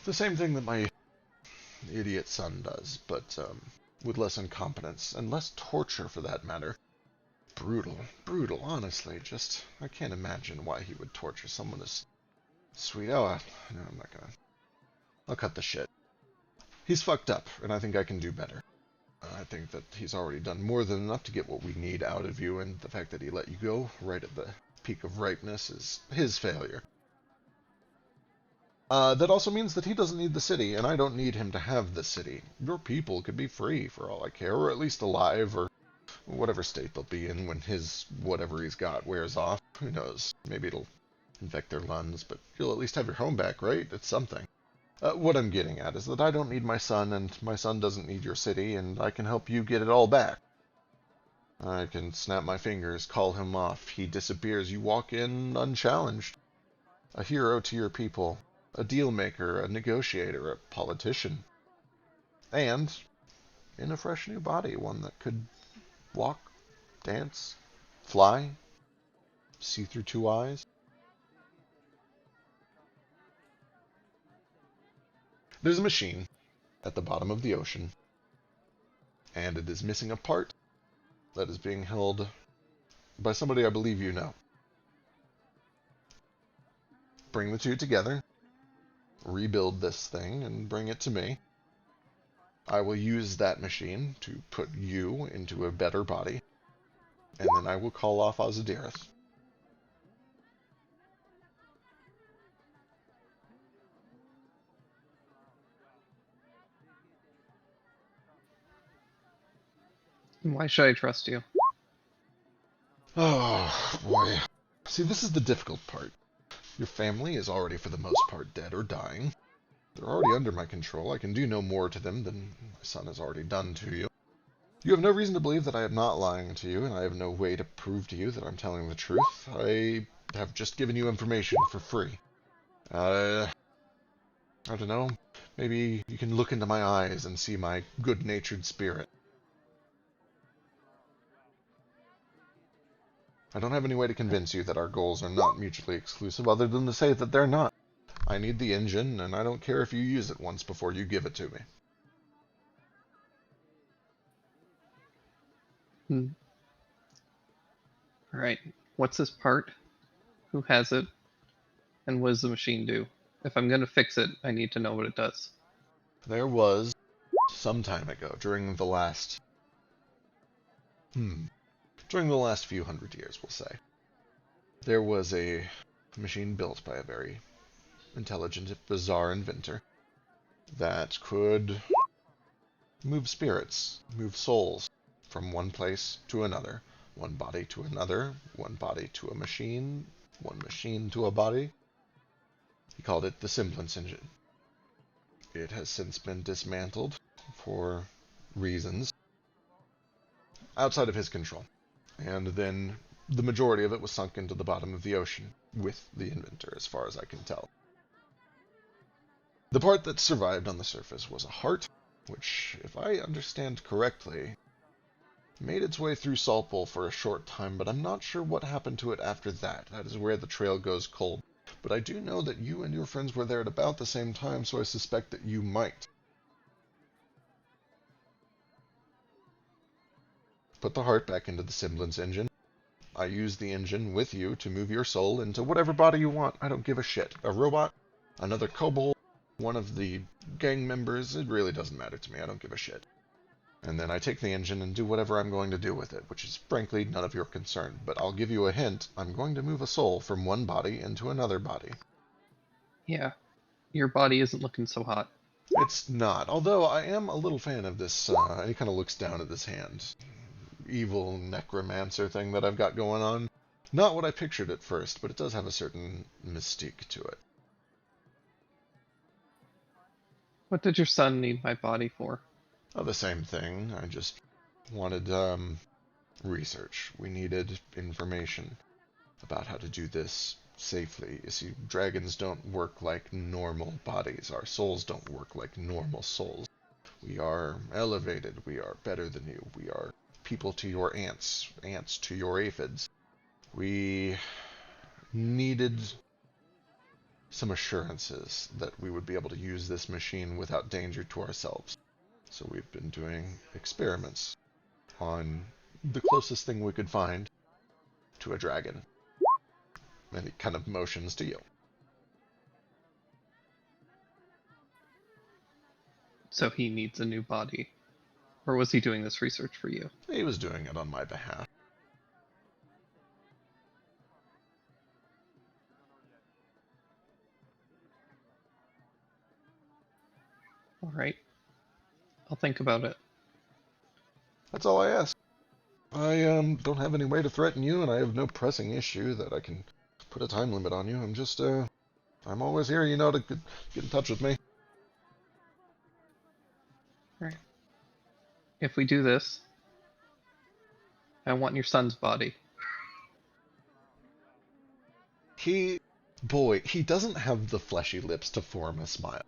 The same thing that my idiot son does, but with less incompetence, and less torture for that matter. Brutal, brutal, honestly. Just, I can't imagine why he would torture someone as sweet. No, I'm not gonna. I'll cut the shit. He's fucked up, and I think I can do better. I think that he's already done more than enough to get what we need out of you, and the fact that he let you go right at the peak of ripeness is his failure. That also means that he doesn't need the city, and I don't need him to have the city. Your people could be free, for all I care, or at least alive, or whatever state they'll be in when his whatever he's got wears off. Who knows? Maybe it'll infect their lungs, but you'll at least have your home back, right? It's something. What I'm getting at is that I don't need my son, and my son doesn't need your city, and I can help you get it all back. I can snap my fingers, call him off, he disappears, you walk in unchallenged. A hero to your people, a deal maker, a negotiator, a politician. And in a fresh new body, one that could walk, dance, fly, see through two eyes. There's a machine at the bottom of the ocean, and it is missing a part that is being held by somebody I believe you know. Bring the two together, rebuild this thing, and bring it to me. I will use that machine to put you into a better body, and then I will call off Ozydirith. Why should I trust you? Oh, boy. See, this is the difficult part. Your family is already, for the most part, dead or dying. They're already under my control. I can do no more to them than my son has already done to you. You have no reason to believe that I am not lying to you, and I have no way to prove to you that I'm telling the truth. I have just given you information for free. I don't know. Maybe you can look into my eyes and see my good-natured spirit. I don't have any way to convince you that our goals are not mutually exclusive other than to say that they're not. I need the engine, and I don't care if you use it once before you give it to me. Alright, what's this part? Who has it? And what does the machine do? If I'm going to fix it, I need to know what it does. There was, some time ago, during the last few hundred years, we'll say, there was a machine built by a very intelligent, bizarre inventor that could move spirits, move souls from one place to another, one body to another, one body to a machine, one machine to a body. He called it the Semblance Engine. It has since been dismantled for reasons outside of his control, and then the majority of it was sunk into the bottom of the ocean with the inventor, as far as I can tell. The part that survived on the surface was a heart, which, if I understand correctly, made its way through Saltbowl for a short time, but I'm not sure what happened to it after that. That is where the trail goes cold. But I do know that you and your friends were there at about the same time, so I suspect that you might. Put the heart back into the semblance engine. I use the engine with you to move your soul into whatever body you want. I don't give a shit. A robot, another kobold, one of the gang members, it really doesn't matter to me. I don't give a shit. And then I take the engine and do whatever I'm going to do with it, which is frankly none of your concern. But I'll give you a hint. I'm going to move a soul from one body into another body. Yeah, your body isn't looking so hot. It's not, although I am a little fan of this, and he kind of looks down at this hand. Evil necromancer thing that I've got going on. Not what I pictured at first, but it does have a certain mystique to it. What did your son need my body for? Oh, the same thing. I just wanted, research. We needed information about how to do this safely. You see, dragons don't work like normal bodies. Our souls don't work like normal souls. We are elevated. We are better than you. We are people to your ants, ants to your aphids. We needed some assurances that we would be able to use this machine without danger to ourselves. So we've been doing experiments on the closest thing we could find to a dragon. And he kind of motions to you. So he needs a new body. Or was he doing this research for you? He was doing it on my behalf. Alright. I'll think about it. That's all I ask. I don't have any way to threaten you, and I have no pressing issue that I can put a time limit on you. I'm just, I'm always here, you know, to get in touch with me. Right. If we do this, I want your son's body. He doesn't have the fleshy lips to form a smile.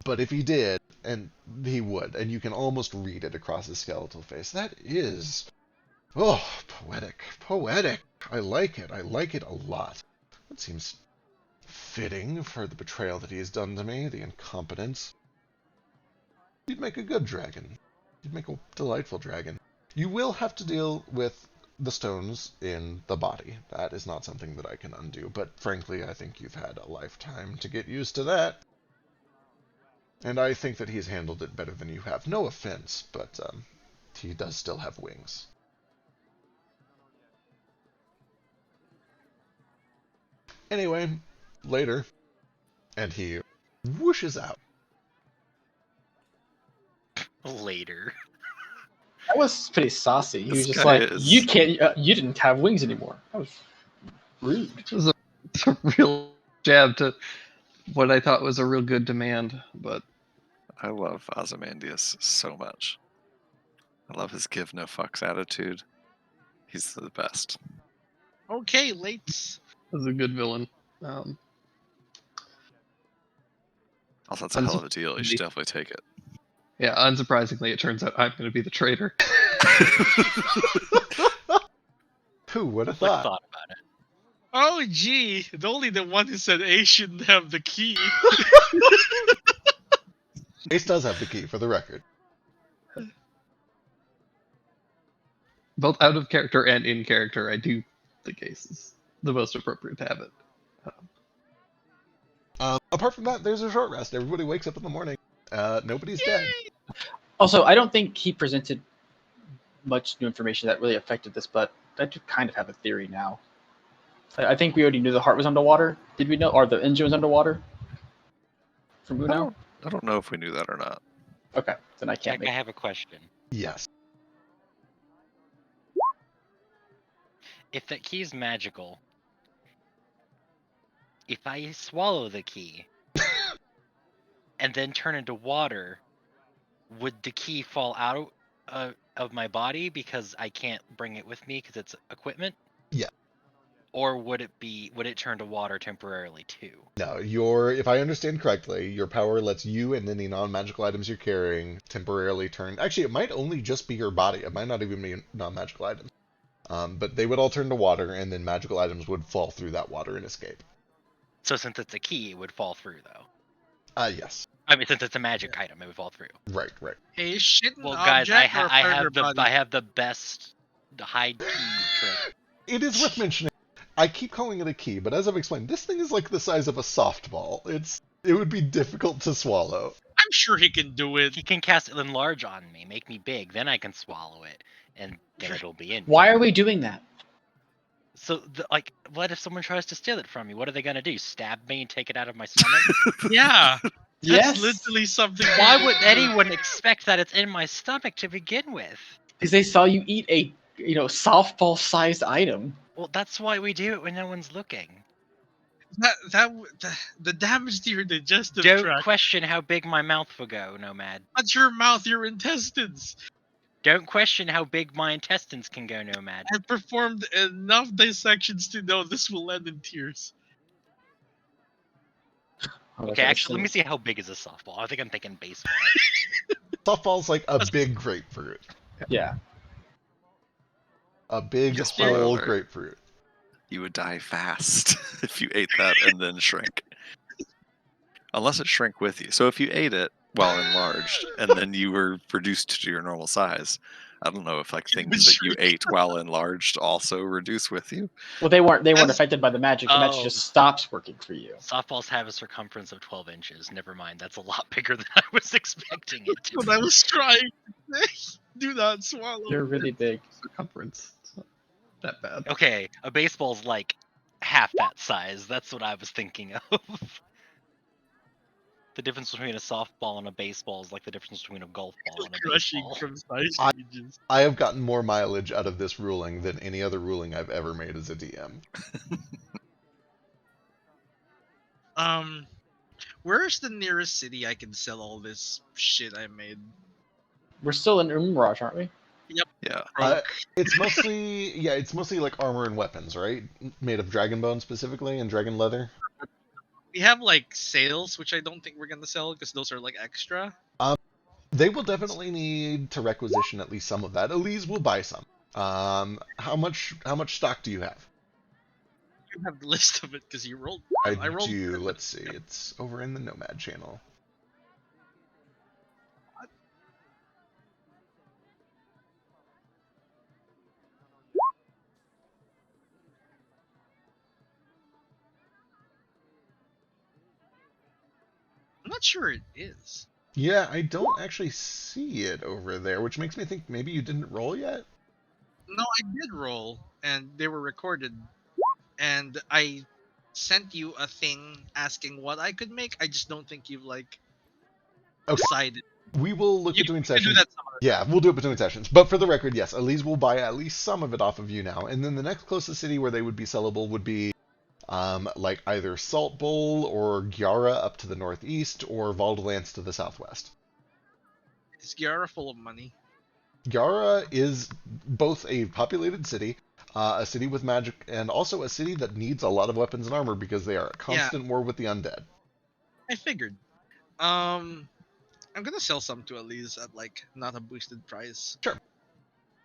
But if he did, and he would, and you can almost read it across his skeletal face, that is... Oh, poetic. Poetic. I like it. I like it a lot. That seems fitting for the betrayal that he has done to me, the incompetence. You'd make a good dragon. You'd make a delightful dragon. You will have to deal with the stones in the body. That is not something that I can undo, but frankly, I think you've had a lifetime to get used to that. And I think that he's handled it better than you have. No offense, but he does still have wings. Anyway, later, and he whooshes out. Later. That was pretty saucy. He was This just guy like, is- "You can't. You didn't have wings anymore." That was rude. It was a real jab to what I thought was a real good demand, but I love Ozymandias so much. I love his give no fucks attitude. He's the best. Okay, Lates. it was a good villain. Also, that's a hell of a deal. You should definitely take it. Yeah, unsurprisingly, it turns out I'm going to be the traitor. Who would have Like thought? thought about it. Oh, gee. Only the one who said A shouldn't have the key. Ace does have the key, for the record. Both out of character and in character, I do think Ace is the most appropriate to have it. Apart from that, there's a short rest. Everybody wakes up in the morning. Nobody's dead. Also, I don't think he presented much new information that really affected this, but I do kind of have a theory now. I think we already knew the heart was underwater. Did we know? Or the engine was underwater? From Munao? I don't know if we knew that or not. Okay, then I can't Jack, make I have a question. Yes. If that key is magical, if I swallow the key and then turn into water, would the key fall out of my body because I can't bring it with me because it's equipment? Yeah. Or would it turn to water temporarily too? No, if I understand correctly, your power lets you and any non-magical items you're carrying temporarily turn. Actually, it might only just be your body. It might not even be non-magical items. But they would all turn to water, and then magical items would fall through that water and escape. So since it's a key, it would fall through though. Yes. I mean, since it's a magic item, it would fall through. Right. A shit Well, guys, I have have the best hide key trick. It is worth mentioning. I keep calling it a key, but as I've explained, this thing is like the size of a softball. It would be difficult to swallow. I'm sure he can do it. He can cast enlarge on me, make me big, then I can swallow it, and then it'll be in me. Why are we doing that? So, what if someone tries to steal it from me? What are they gonna do? Stab me and take it out of my stomach? Yeah. Yes. That's literally something. Why would anyone expect that it's in my stomach to begin with? Because they saw you eat a softball-sized item. Well, that's why we do it when no one's looking. The damage to your digestive Don't tract. question how big my mouth will go, Nomad. Not your mouth, your intestines. Don't question how big my intestines can go, Nomad. I've performed enough dissections to know this will end in tears. Okay, actually, let me see how big is a softball. I think I'm thinking baseball. Softball's like a big grapefruit. Yeah. A big Just whole whatever. grapefruit. You would die fast if you ate that and then shrink. Unless it shrank with you. So if you ate it while enlarged and then you were reduced to your normal size, I don't know if like things that you ate while enlarged also reduce with you. Well, they weren't That's- affected by the magic. The magic Oh. just stops working for you. Softballs have a circumference of 12 inches. Never mind, that's a lot bigger than I was expecting it to What I be. was trying to say. Do not swallow. They're really big. Circumference. It's not that bad. Okay, a baseball's like half that size. That's what I was thinking of. The difference between a softball and a baseball is like the difference between a golf ball and a Crushing baseball. from size I- changes. I have gotten more mileage out of this ruling than any other ruling I've ever made as a DM. Where's the nearest city I can sell all this shit I made? We're still in Mirage, aren't we? Yeah. It's mostly like armor and weapons, right? Made of dragon bone specifically and dragon leather. We have like sails, which I don't think we're gonna sell because those are like extra. They will definitely need to requisition at least some of that. Elise will buy some. How much stock do you have? You have the list of it because you rolled. I rolled. do. Let's see. It's over in the Nomad channel. I'm not sure it is. Yeah, I don't actually see it over there, which makes me think maybe you didn't roll yet. No, I did roll, and they were recorded. And I sent you a thing asking what I could make. I just don't think you've like Okay. decided. We will look You between can do sessions. that some other Yeah, we'll do it between sessions. But for the record, yes, Elise will buy at least some of it off of you now. And then the next closest city where they would be sellable would be like either Salt Bowl or Gyara up to the northeast or Valdolance to the southwest. Is Gyara full of money? Gyara is both a populated city, a city with magic, and also a city that needs a lot of weapons and armor because they are at constant war with the undead. I figured. I'm gonna sell some to Elise at like not a boosted price. Sure.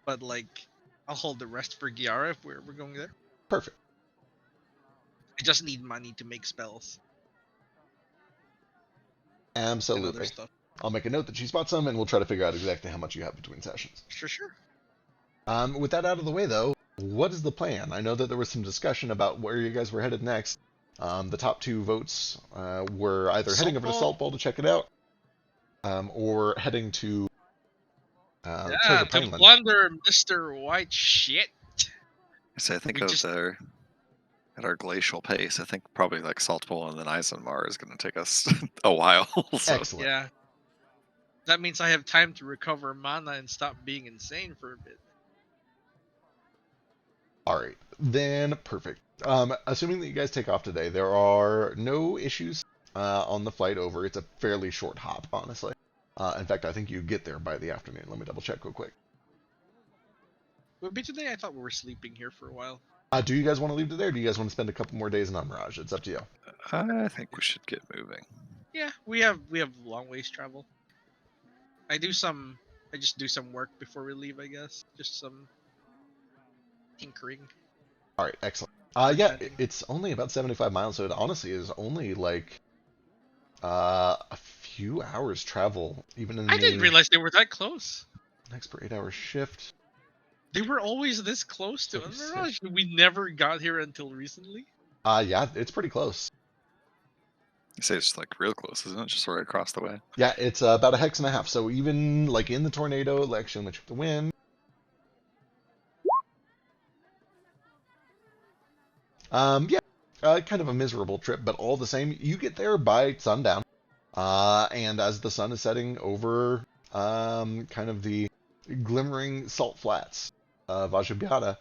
But like, I'll hold the rest for Gyara if we're going there. Perfect. I just need money to make spells and other Absolutely. stuff. I'll make a note that she bought some, and we'll try to figure out exactly how much you have between sessions. Sure. With that out of the way, though, what is the plan? I know that there was some discussion about where you guys were headed next. The top two votes were either heading over to Salt Salt Bowl to check it out, or heading to Yeah, Treasure to Pineland. plunder Mr. White shit. So I think We just- at our glacial pace, I think probably like Salt Bowl and then Eisenmar is going to take us a while. So Excellent. Yeah. That means I have time to recover mana and stop being insane for a bit. All right, then perfect. Assuming that you guys take off today, there are no issues on the flight over. It's a fairly short hop, honestly. In fact, I think you get there by the afternoon. Let me double check real quick. Would it be today? I thought we were sleeping here for a while. Do you guys want to leave it there? Or do you guys want to spend a couple more days in Mirage? It's up to you. I think we should get moving. Yeah, we have long ways travel. I just do some work before we leave, I guess. Just some tinkering. All right, excellent. Pretending. It's only about 75 miles, so it honestly is only like a few hours travel, even in I didn't realize they were that close. next per 8-hour shift. They were always this close to 36. Mirage. We never got here until recently. Yeah, it's pretty close. You say it's like real close, isn't it? Just right across the way. Yeah, it's about a hex and a half. So even like in the tornado, like actually much of the wind. Yeah, kind of a miserable trip, but all the same, you get there by sundown. And as the sun is setting over kind of the glimmering salt flats of Ajubiata,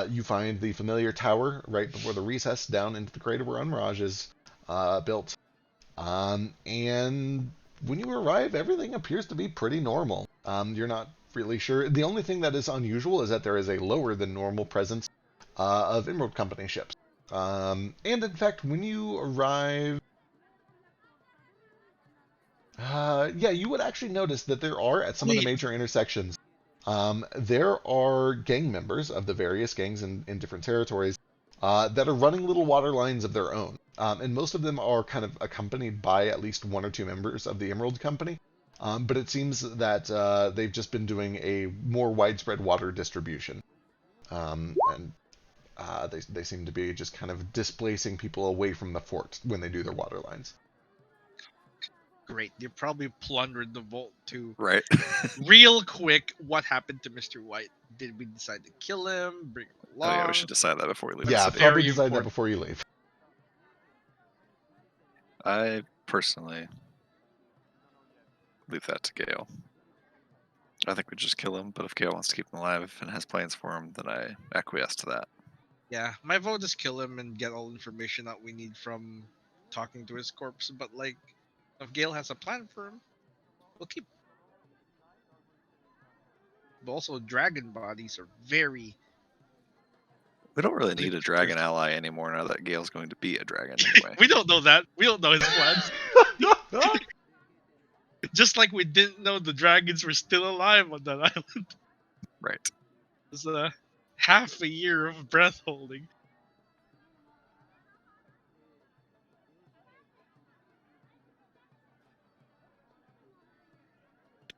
you find the familiar tower right before the recess down into the crater where Unmirage is built. And when you arrive, everything appears to be pretty normal. You're not really sure. The only thing that is unusual is that there is a lower than normal presence of Emerald Company ships. And in fact, when you arrive, yeah, you would actually notice that there are at some of the major intersections, there are gang members of the various gangs in different territories that are running little water lines of their own. And most of them are kind of accompanied by at least 1 or 2 members of the Emerald Company. But it seems that they've just been doing a more widespread water distribution. And they seem to be just kind of displacing people away from the fort when they do their water lines. Great. They probably plundered the vault too. Right. Real quick, what happened to Mr. White? Did we decide to kill him? Bring him along? Oh yeah, we should decide that before we leave. Yeah, the city. probably Very decide that important. before you leave. I personally leave that to Gale. I think we just kill him, but if Gale wants to keep him alive and has plans for him, then I acquiesce to that. Yeah, my vote is kill him and get all information that we need from talking to his corpse. But like, if Gale has a plan for him, we'll keep. But also, dragon bodies are very. We don't really need a dragon ally anymore now that Gale's going to be a dragon anyway. We don't know that. We don't know his plans. Just like we didn't know the dragons were still alive on that island. Right. It's half a year of breath holding.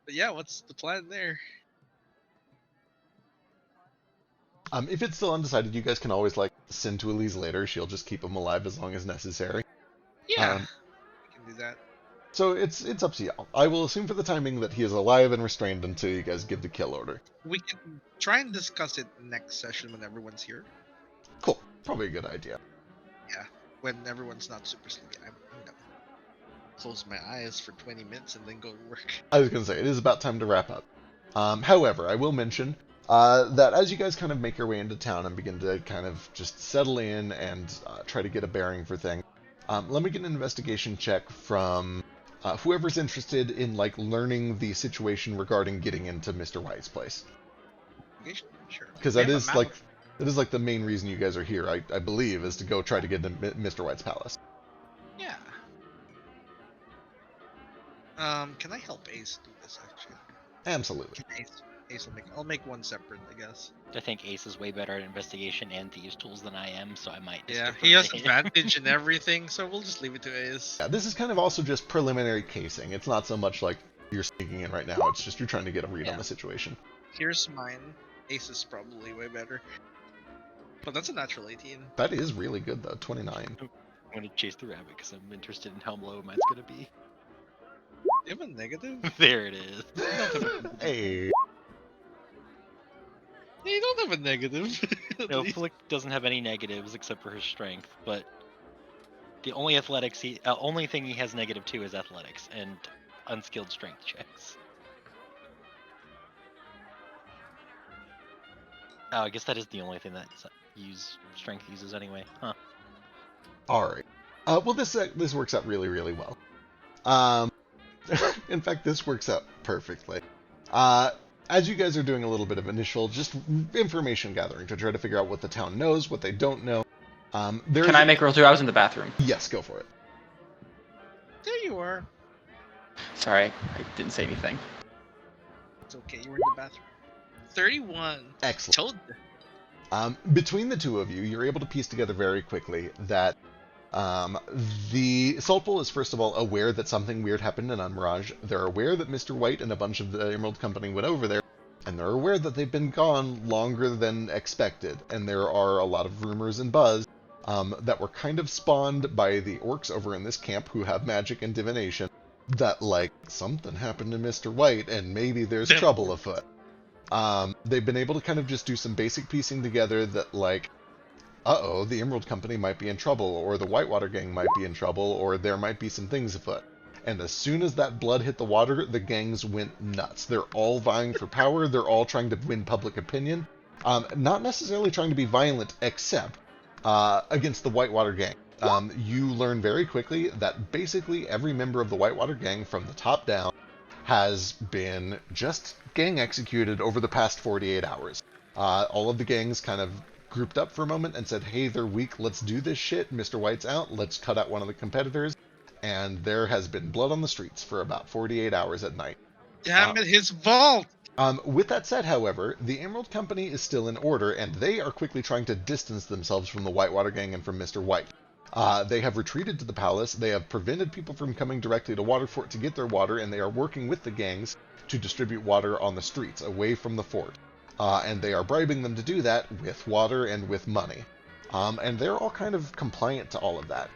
But yeah, what's the plan there? If it's still undecided, you guys can always like send to Elise later. She'll just keep him alive as long as necessary. Yeah, we can do that. So it's up to y'all. I will assume for the timing that he is alive and restrained until you guys give the kill order. We can try and discuss it next session when everyone's here. Cool. Probably a good idea. Yeah, when everyone's not super sleepy. I'm gonna close my eyes for 20 minutes and then go to work. I was going to say, it is about time to wrap up. However, I will mention that as you guys kind of make your way into town and begin to kind of just settle in and try to get a bearing for things, let me get an investigation check from whoever's interested in like learning the situation regarding getting into Mr. White's place. Sure. Because that is like the main reason you guys are here, I believe, is to go try to get into Mr. White's palace. Yeah. Can I help Ace do this actually? Absolutely. Ace will I'll make one separate, I guess. I think Ace is way better at investigation and thieves tools than I am, so I might. Just Yeah, defer he has to him. advantage in everything, so we'll just leave it to Ace. Yeah, this is kind of also just preliminary casing. It's not so much like you're sneaking in right now. It's just you're trying to get a read on the situation. Here's mine. Ace is probably way better. But that's a natural 18. That is really good though. 29. I'm gonna chase the rabbit because I'm interested in how low mine's gonna be. You have a negative? There it is. Hey. Yeah, you don't have a negative. No, Flick doesn't have any negatives except for his strength, but the only only thing he has negative to is athletics and unskilled strength checks. Oh, I guess that is the only thing that strength uses anyway, huh? All right. Well, this works out really, really well. In fact, this works out perfectly. as you guys are doing a little bit of initial just information gathering to try to figure out what the town knows, what they don't know, Can I make roll too? I was in the bathroom. Yes, go for it. There you are. Sorry, I didn't say anything. It's okay. You were in the bathroom. 31. Excellent. Told you. Between the two of you, you're able to piece together very quickly that the Salt Bowl is first of all aware that something weird happened in Unmirage. They're aware that Mr. White and a bunch of the Emerald Company went over there, and they're aware that they've been gone longer than expected. And there are a lot of rumors and buzz that were kind of spawned by the orcs over in this camp who have magic and divination that, like, something happened to Mr. White and maybe there's trouble afoot. They've been able to kind of just do some basic piecing together that, like, uh-oh, the Emerald Company might be in trouble, or the Whitewater Gang might be in trouble, or there might be some things afoot. And as soon as that blood hit the water, the gangs went nuts. They're all vying for power, they're all trying to win public opinion. Not necessarily trying to be violent, except against the Whitewater Gang. You learn very quickly that basically every member of the Whitewater Gang, from the top down, has been just gang executed over the past 48 hours. All of the gangs kind of grouped up for a moment and said, hey, they're weak, let's do this shit, Mr. White's out, let's cut out one of the competitors, and there has been blood on the streets for about 48 hours at night. Damn it, his vault! With that said, however, the Emerald Company is still in order, and they are quickly trying to distance themselves from the Whitewater Gang and from Mr. White. They have retreated to the palace, they have prevented people from coming directly to Waterfort to get their water, and they are working with the gangs to distribute water on the streets, away from the fort. And they are bribing them to do that with water and with money. And they're all kind of compliant to all of that.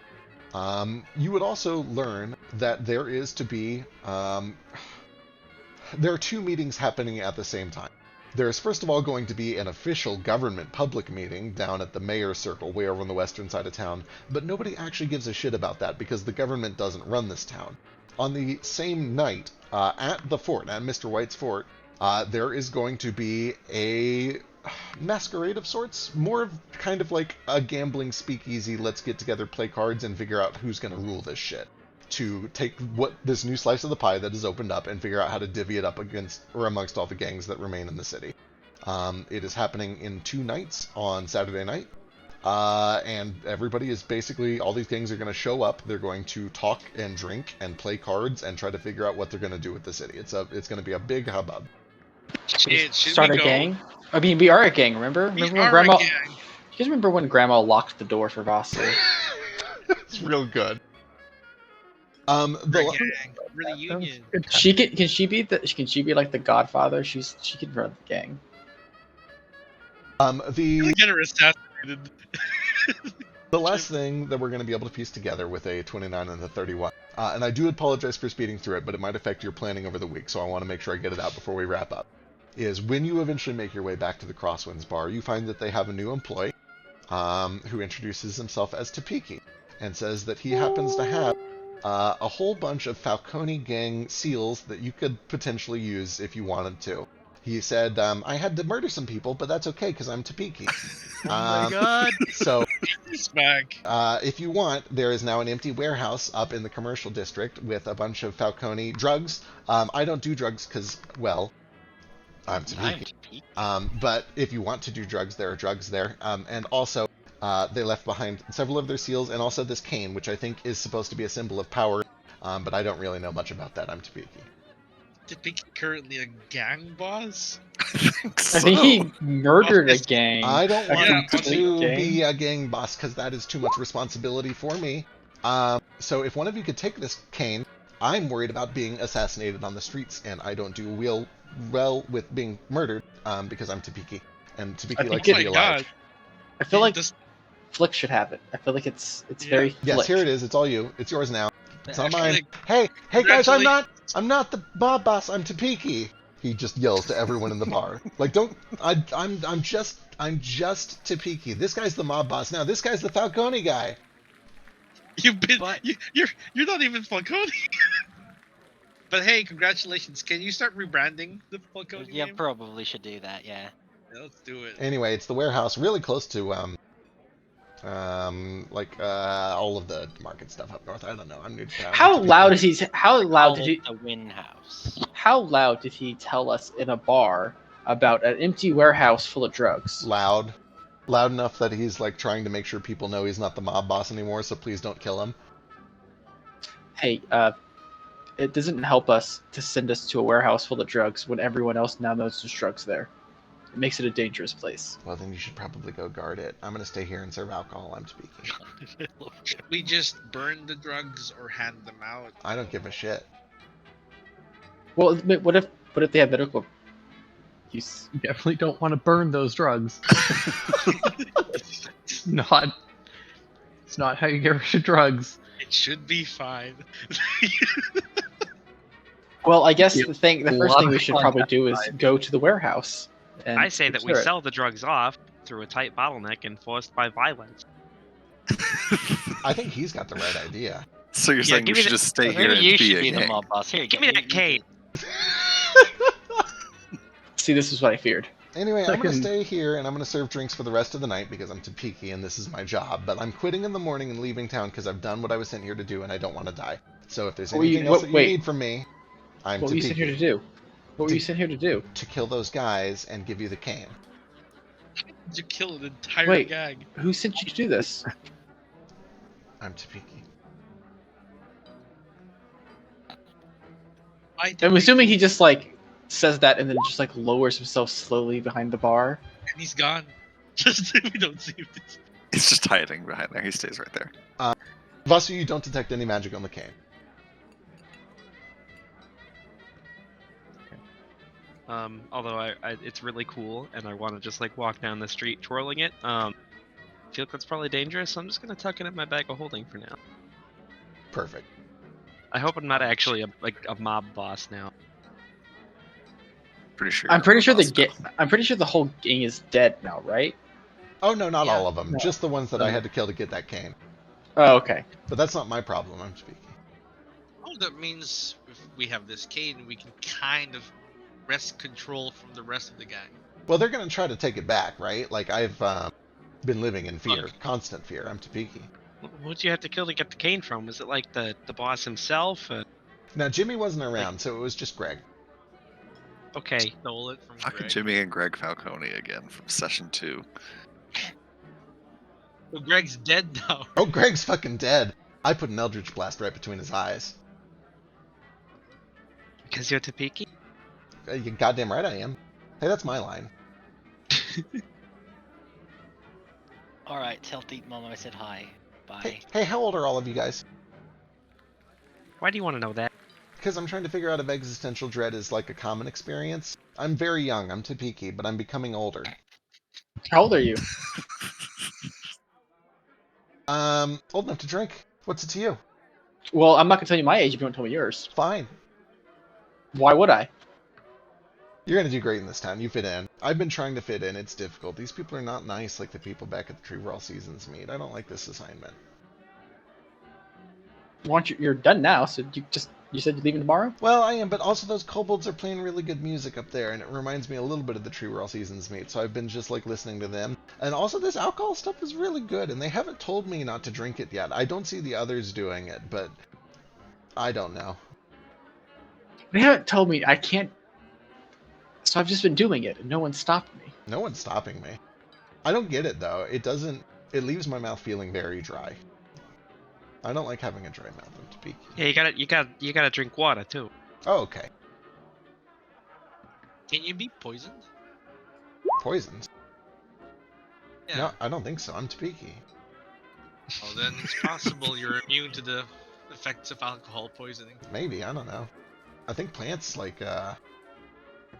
You would also learn that there is to be... there are two meetings happening at the same time. There's first of all going to be an official government public meeting down at the Mayor's Circle, way over on the western side of town, but nobody actually gives a shit about that because the government doesn't run this town. On the same night, at the fort, at Mr. White's fort, there is going to be a masquerade of sorts, more of kind of like a gambling speakeasy, let's get together, play cards, and figure out who's going to rule this shit. To take what this new slice of the pie that has opened up and figure out how to divvy it up against or amongst all the gangs that remain in the city. It is happening in 2 nights on Saturday night. And everybody is basically, all these gangs are going to show up. They're going to talk and drink and play cards and try to figure out what they're going to do with the city. It's going to be a big hubbub. Should Start we a go? gang? I mean, we are a gang, remember? We Remember when are Grandma... a gang. You guys remember when Grandma locked the door for Vasu? It's real good. We're a gang. We're the union. Can she be like the Godfather? She can run the gang. We're get her assassinated. The last thing that we're going to be able to piece together with a 29 and a 31, and I do apologize for speeding through it, but it might affect your planning over the week, so I want to make sure I get it out before we wrap up, is when you eventually make your way back to the Crosswinds bar, you find that they have a new employee who introduces himself as Topiki and says that he happens to have a whole bunch of Falcone gang seals that you could potentially use if you wanted to. He said, I had to murder some people, but that's okay because I'm Topiki. Oh my god! So, He's back. if you want, there is now an empty warehouse up in the commercial district with a bunch of Falcone drugs. I don't do drugs because, well, I'm Topiki. But if you want to do drugs, there are drugs there. And also, they left behind several of their seals and also this cane, which I think is supposed to be a symbol of power. But I don't really know much about that. I'm Topiki. Topiki currently a gang boss? I think he murdered a gang. I don't want Yeah, to gang. be a gang boss because that is too much responsibility for me. So if one of you could take this cane, I'm worried about being assassinated on the streets, and I don't do well with being murdered because I'm Topiki, and Topiki likes to be alive. I feel like This- Flick should have it. I feel like it's very Flick. Yes, here it is. It's all you. It's yours now. It's not mine. Actually, Hey guys, I'm congratulations. not the mob boss. I'm Topiki. He just yells to everyone in the bar. Like, don't. I'm just Topiki. This guy's the mob boss now. This guy's the Falcone guy. You've been But- you're not even Falcone. But hey, congratulations! Can you start rebranding the Falcone Yeah, name? probably should do that. Yeah. Yeah, let's do it. Anyway, it's the warehouse really close to All of the market stuff up north. I don't know. I'm new to town. How loud is he? How loud Call did it he? the Win House. How loud did he tell us in a bar about an empty warehouse full of drugs? Loud. Loud enough that he's like trying to make sure people know he's not the mob boss anymore, so please don't kill him. Hey, it doesn't help us to send us to a warehouse full of drugs when everyone else now knows there's drugs there. It makes it a dangerous place. Well, then you should probably go guard it. I'm gonna stay here and serve alcohol. I'm speaking. Should we just burn the drugs or hand them out? I don't give a shit. Well, what if they have medical use? You definitely don't want to burn those drugs. It's not how you get rid of drugs. It should be fine. Well, I guess Yeah, the first thing we should probably do is go to the warehouse. And I say that we secure it. sell the drugs off through a tight bottleneck enforced by violence. I think he's got the right idea. So you're saying we give me should the- just stay here Maybe and you be should a be the gang? mob boss. Here, Give me that cane. See, this is what I feared. Anyway, I'm gonna Second- stay here and I'm gonna serve drinks for the rest of the night because I'm too peaky and this is my job. But I'm quitting in the morning and leaving town because I've done what I was sent here to do and I don't want to die. So if there's What were you- anything else what- that wait. you need from me, I'm What too were you sent here to peaky do? What were you sent here to do? to kill those guys and give you the cane. You kill an entire Wait. gang. Who sent you to do this? I'm too peaky. I'm assuming he just like says that and then just like lowers himself slowly behind the bar. And he's gone. Just we don't see him. He's just hiding behind there. He stays right there. Vasu, you don't detect any magic on the cane. Although it's really cool, and I want to just like walk down the street twirling it. I feel like that's probably dangerous, so I'm just gonna tuck it in my bag of holding for now. Perfect. I hope I'm not actually a mob boss now. Pretty sure. I'm you're pretty the sure boss now. I'm pretty sure the whole gang is dead now, right? Oh no, not Yeah. all of them. No. Just the ones that I had to kill to get that cane. Oh, okay. But that's not my problem. I'm speaking. Oh, that means if we have this cane, we can kind of wrest control from the rest of the gang. Well, they're gonna try to take it back, right? Like I've been living in fear, Okay. constant fear. I'm too peaky. Who'd you have to kill to get the cane from? Was it like the boss himself? Now Jimmy wasn't around, so it was just Greg. Okay. Stole it from Fucking Greg. Jimmy and Greg Falcone again from session 2. Well, Greg's dead now. Oh, Greg's fucking dead. I put an Eldritch Blast right between his eyes. Because you're Tapiki? You goddamn right I am. Hey, that's my line. Alright, tell Deep Mom I said hi. Bye. Hey, how old are all of you guys? Why do you want to know that? Because I'm trying to figure out if existential dread is like a common experience. I'm very young. I'm too peaky, but I'm becoming older. How old are you? Old enough to drink. What's it to you? Well, I'm not gonna tell you my age if you don't tell me yours. Fine. Why would I? You're gonna do great in this town. You fit in. I've been trying to fit in. It's difficult. These people are not nice like the people back at the Tree where all seasons meet. I don't like this assignment. You're done now, so you said you're leaving tomorrow? Well, I am, but also those kobolds are playing really good music up there, and it reminds me a little bit of the Tree where all seasons meet. So I've been just like listening to them. And also, this alcohol stuff is really good, and they haven't told me not to drink it yet. I don't see the others doing it, but I don't know. They haven't told me I can't. So I've just been doing it, and no one stopped me. No one's stopping me. I don't get it though. It doesn't. It leaves my mouth feeling very dry. I don't like having a dry mouth. I'm too peaky. Yeah, you gotta drink water too. Oh, okay. Can you be poisoned? Poisons? Yeah. No, I don't think so. I'm too peaky. Oh, then it's possible you're immune to the effects of alcohol poisoning. Maybe. I don't know. I think plants like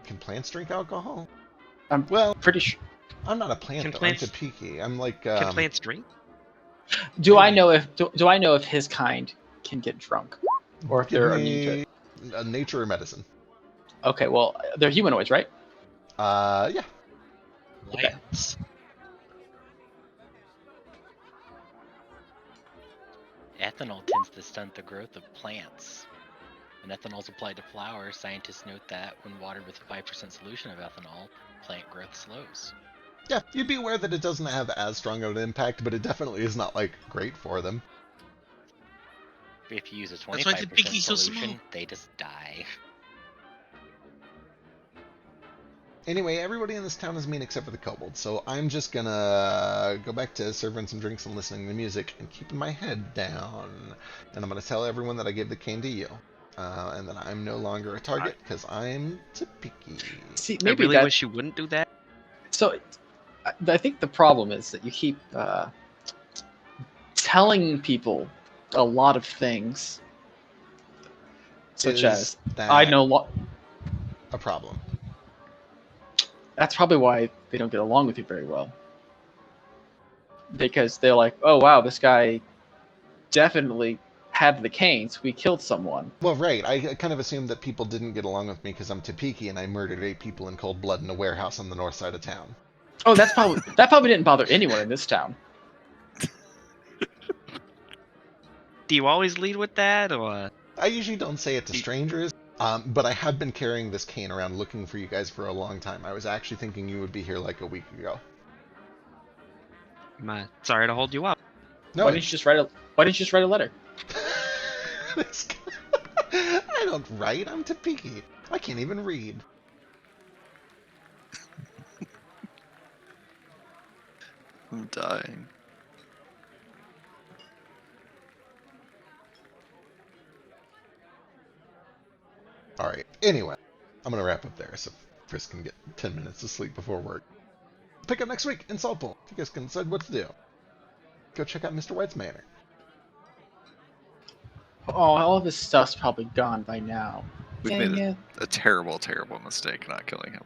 can plants drink alcohol? Well, Pretty sure. I'm not a plant Can though. plants- I'm too peaky. I'm like Can plants drink? Do I know if his kind can get drunk, or if give they're immune to me it? nature or medicine. Okay, well they're humanoids, right? Yeah. Okay. Lions. Ethanol tends to stunt the growth of plants. When ethanol is applied to flowers, scientists note that when watered with a 5% solution of ethanol, plant growth slows. Yeah, you'd be aware that it doesn't have as strong of an impact, but it definitely is not, like, great for them. If you use a That's why the 25% piggy's so solution, small. they just die. Anyway, everybody in this town is mean except for the kobolds, so I'm just gonna go back to serving some drinks and listening to music and keeping my head down. And I'm gonna tell everyone that I gave the cane to you. And that I'm no longer a target because I'm too picky. See, I maybe really that. wish you wouldn't do that. So, I think the problem is that you keep telling people a lot of things, such as that I know. a problem? That's probably why they don't get along with you very well. Because they're like, oh wow, this guy definitely had the canes. We killed someone. Well, right. I kind of assumed that people didn't get along with me because I'm too peaky and I murdered 8 people in cold blood in a warehouse on the north side of town. Oh, that probably didn't bother anyone in this town. Do you always lead with that, or? I usually don't say it to strangers, but I have been carrying this cane around looking for you guys for a long time. I was actually thinking you would be here like a week ago. I'm sorry to hold you up. No, Why didn't you just write a letter? I don't write. I'm too picky. I can't even read. I'm dying. Alright, anyway, I'm going to wrap up there so Chris can get 10 minutes of sleep before work. Pick up next week in Saltpool. You guys can decide what to do. Go check out Mr. White's Manor. Oh, all of his stuff's probably gone by now. We've Dang made it. a terrible, terrible mistake not killing him.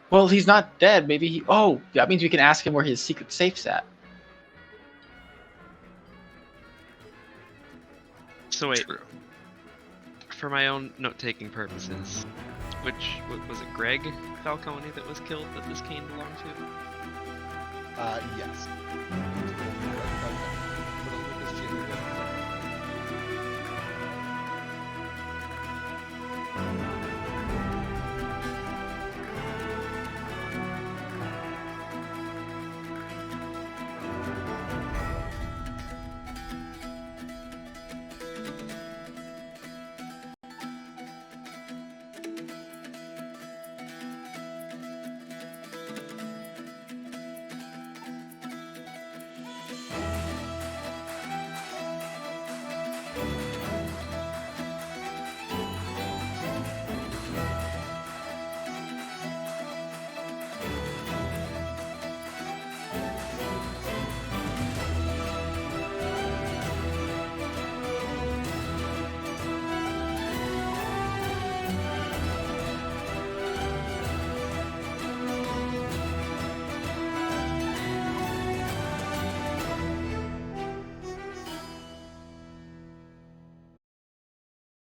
Well, he's not dead. Maybe he. Oh, that means we can ask him where his secret safe's at. So wait, True. for my own note-taking purposes, what was it? Greg Falcone that was killed that this cane belonged to? Yes.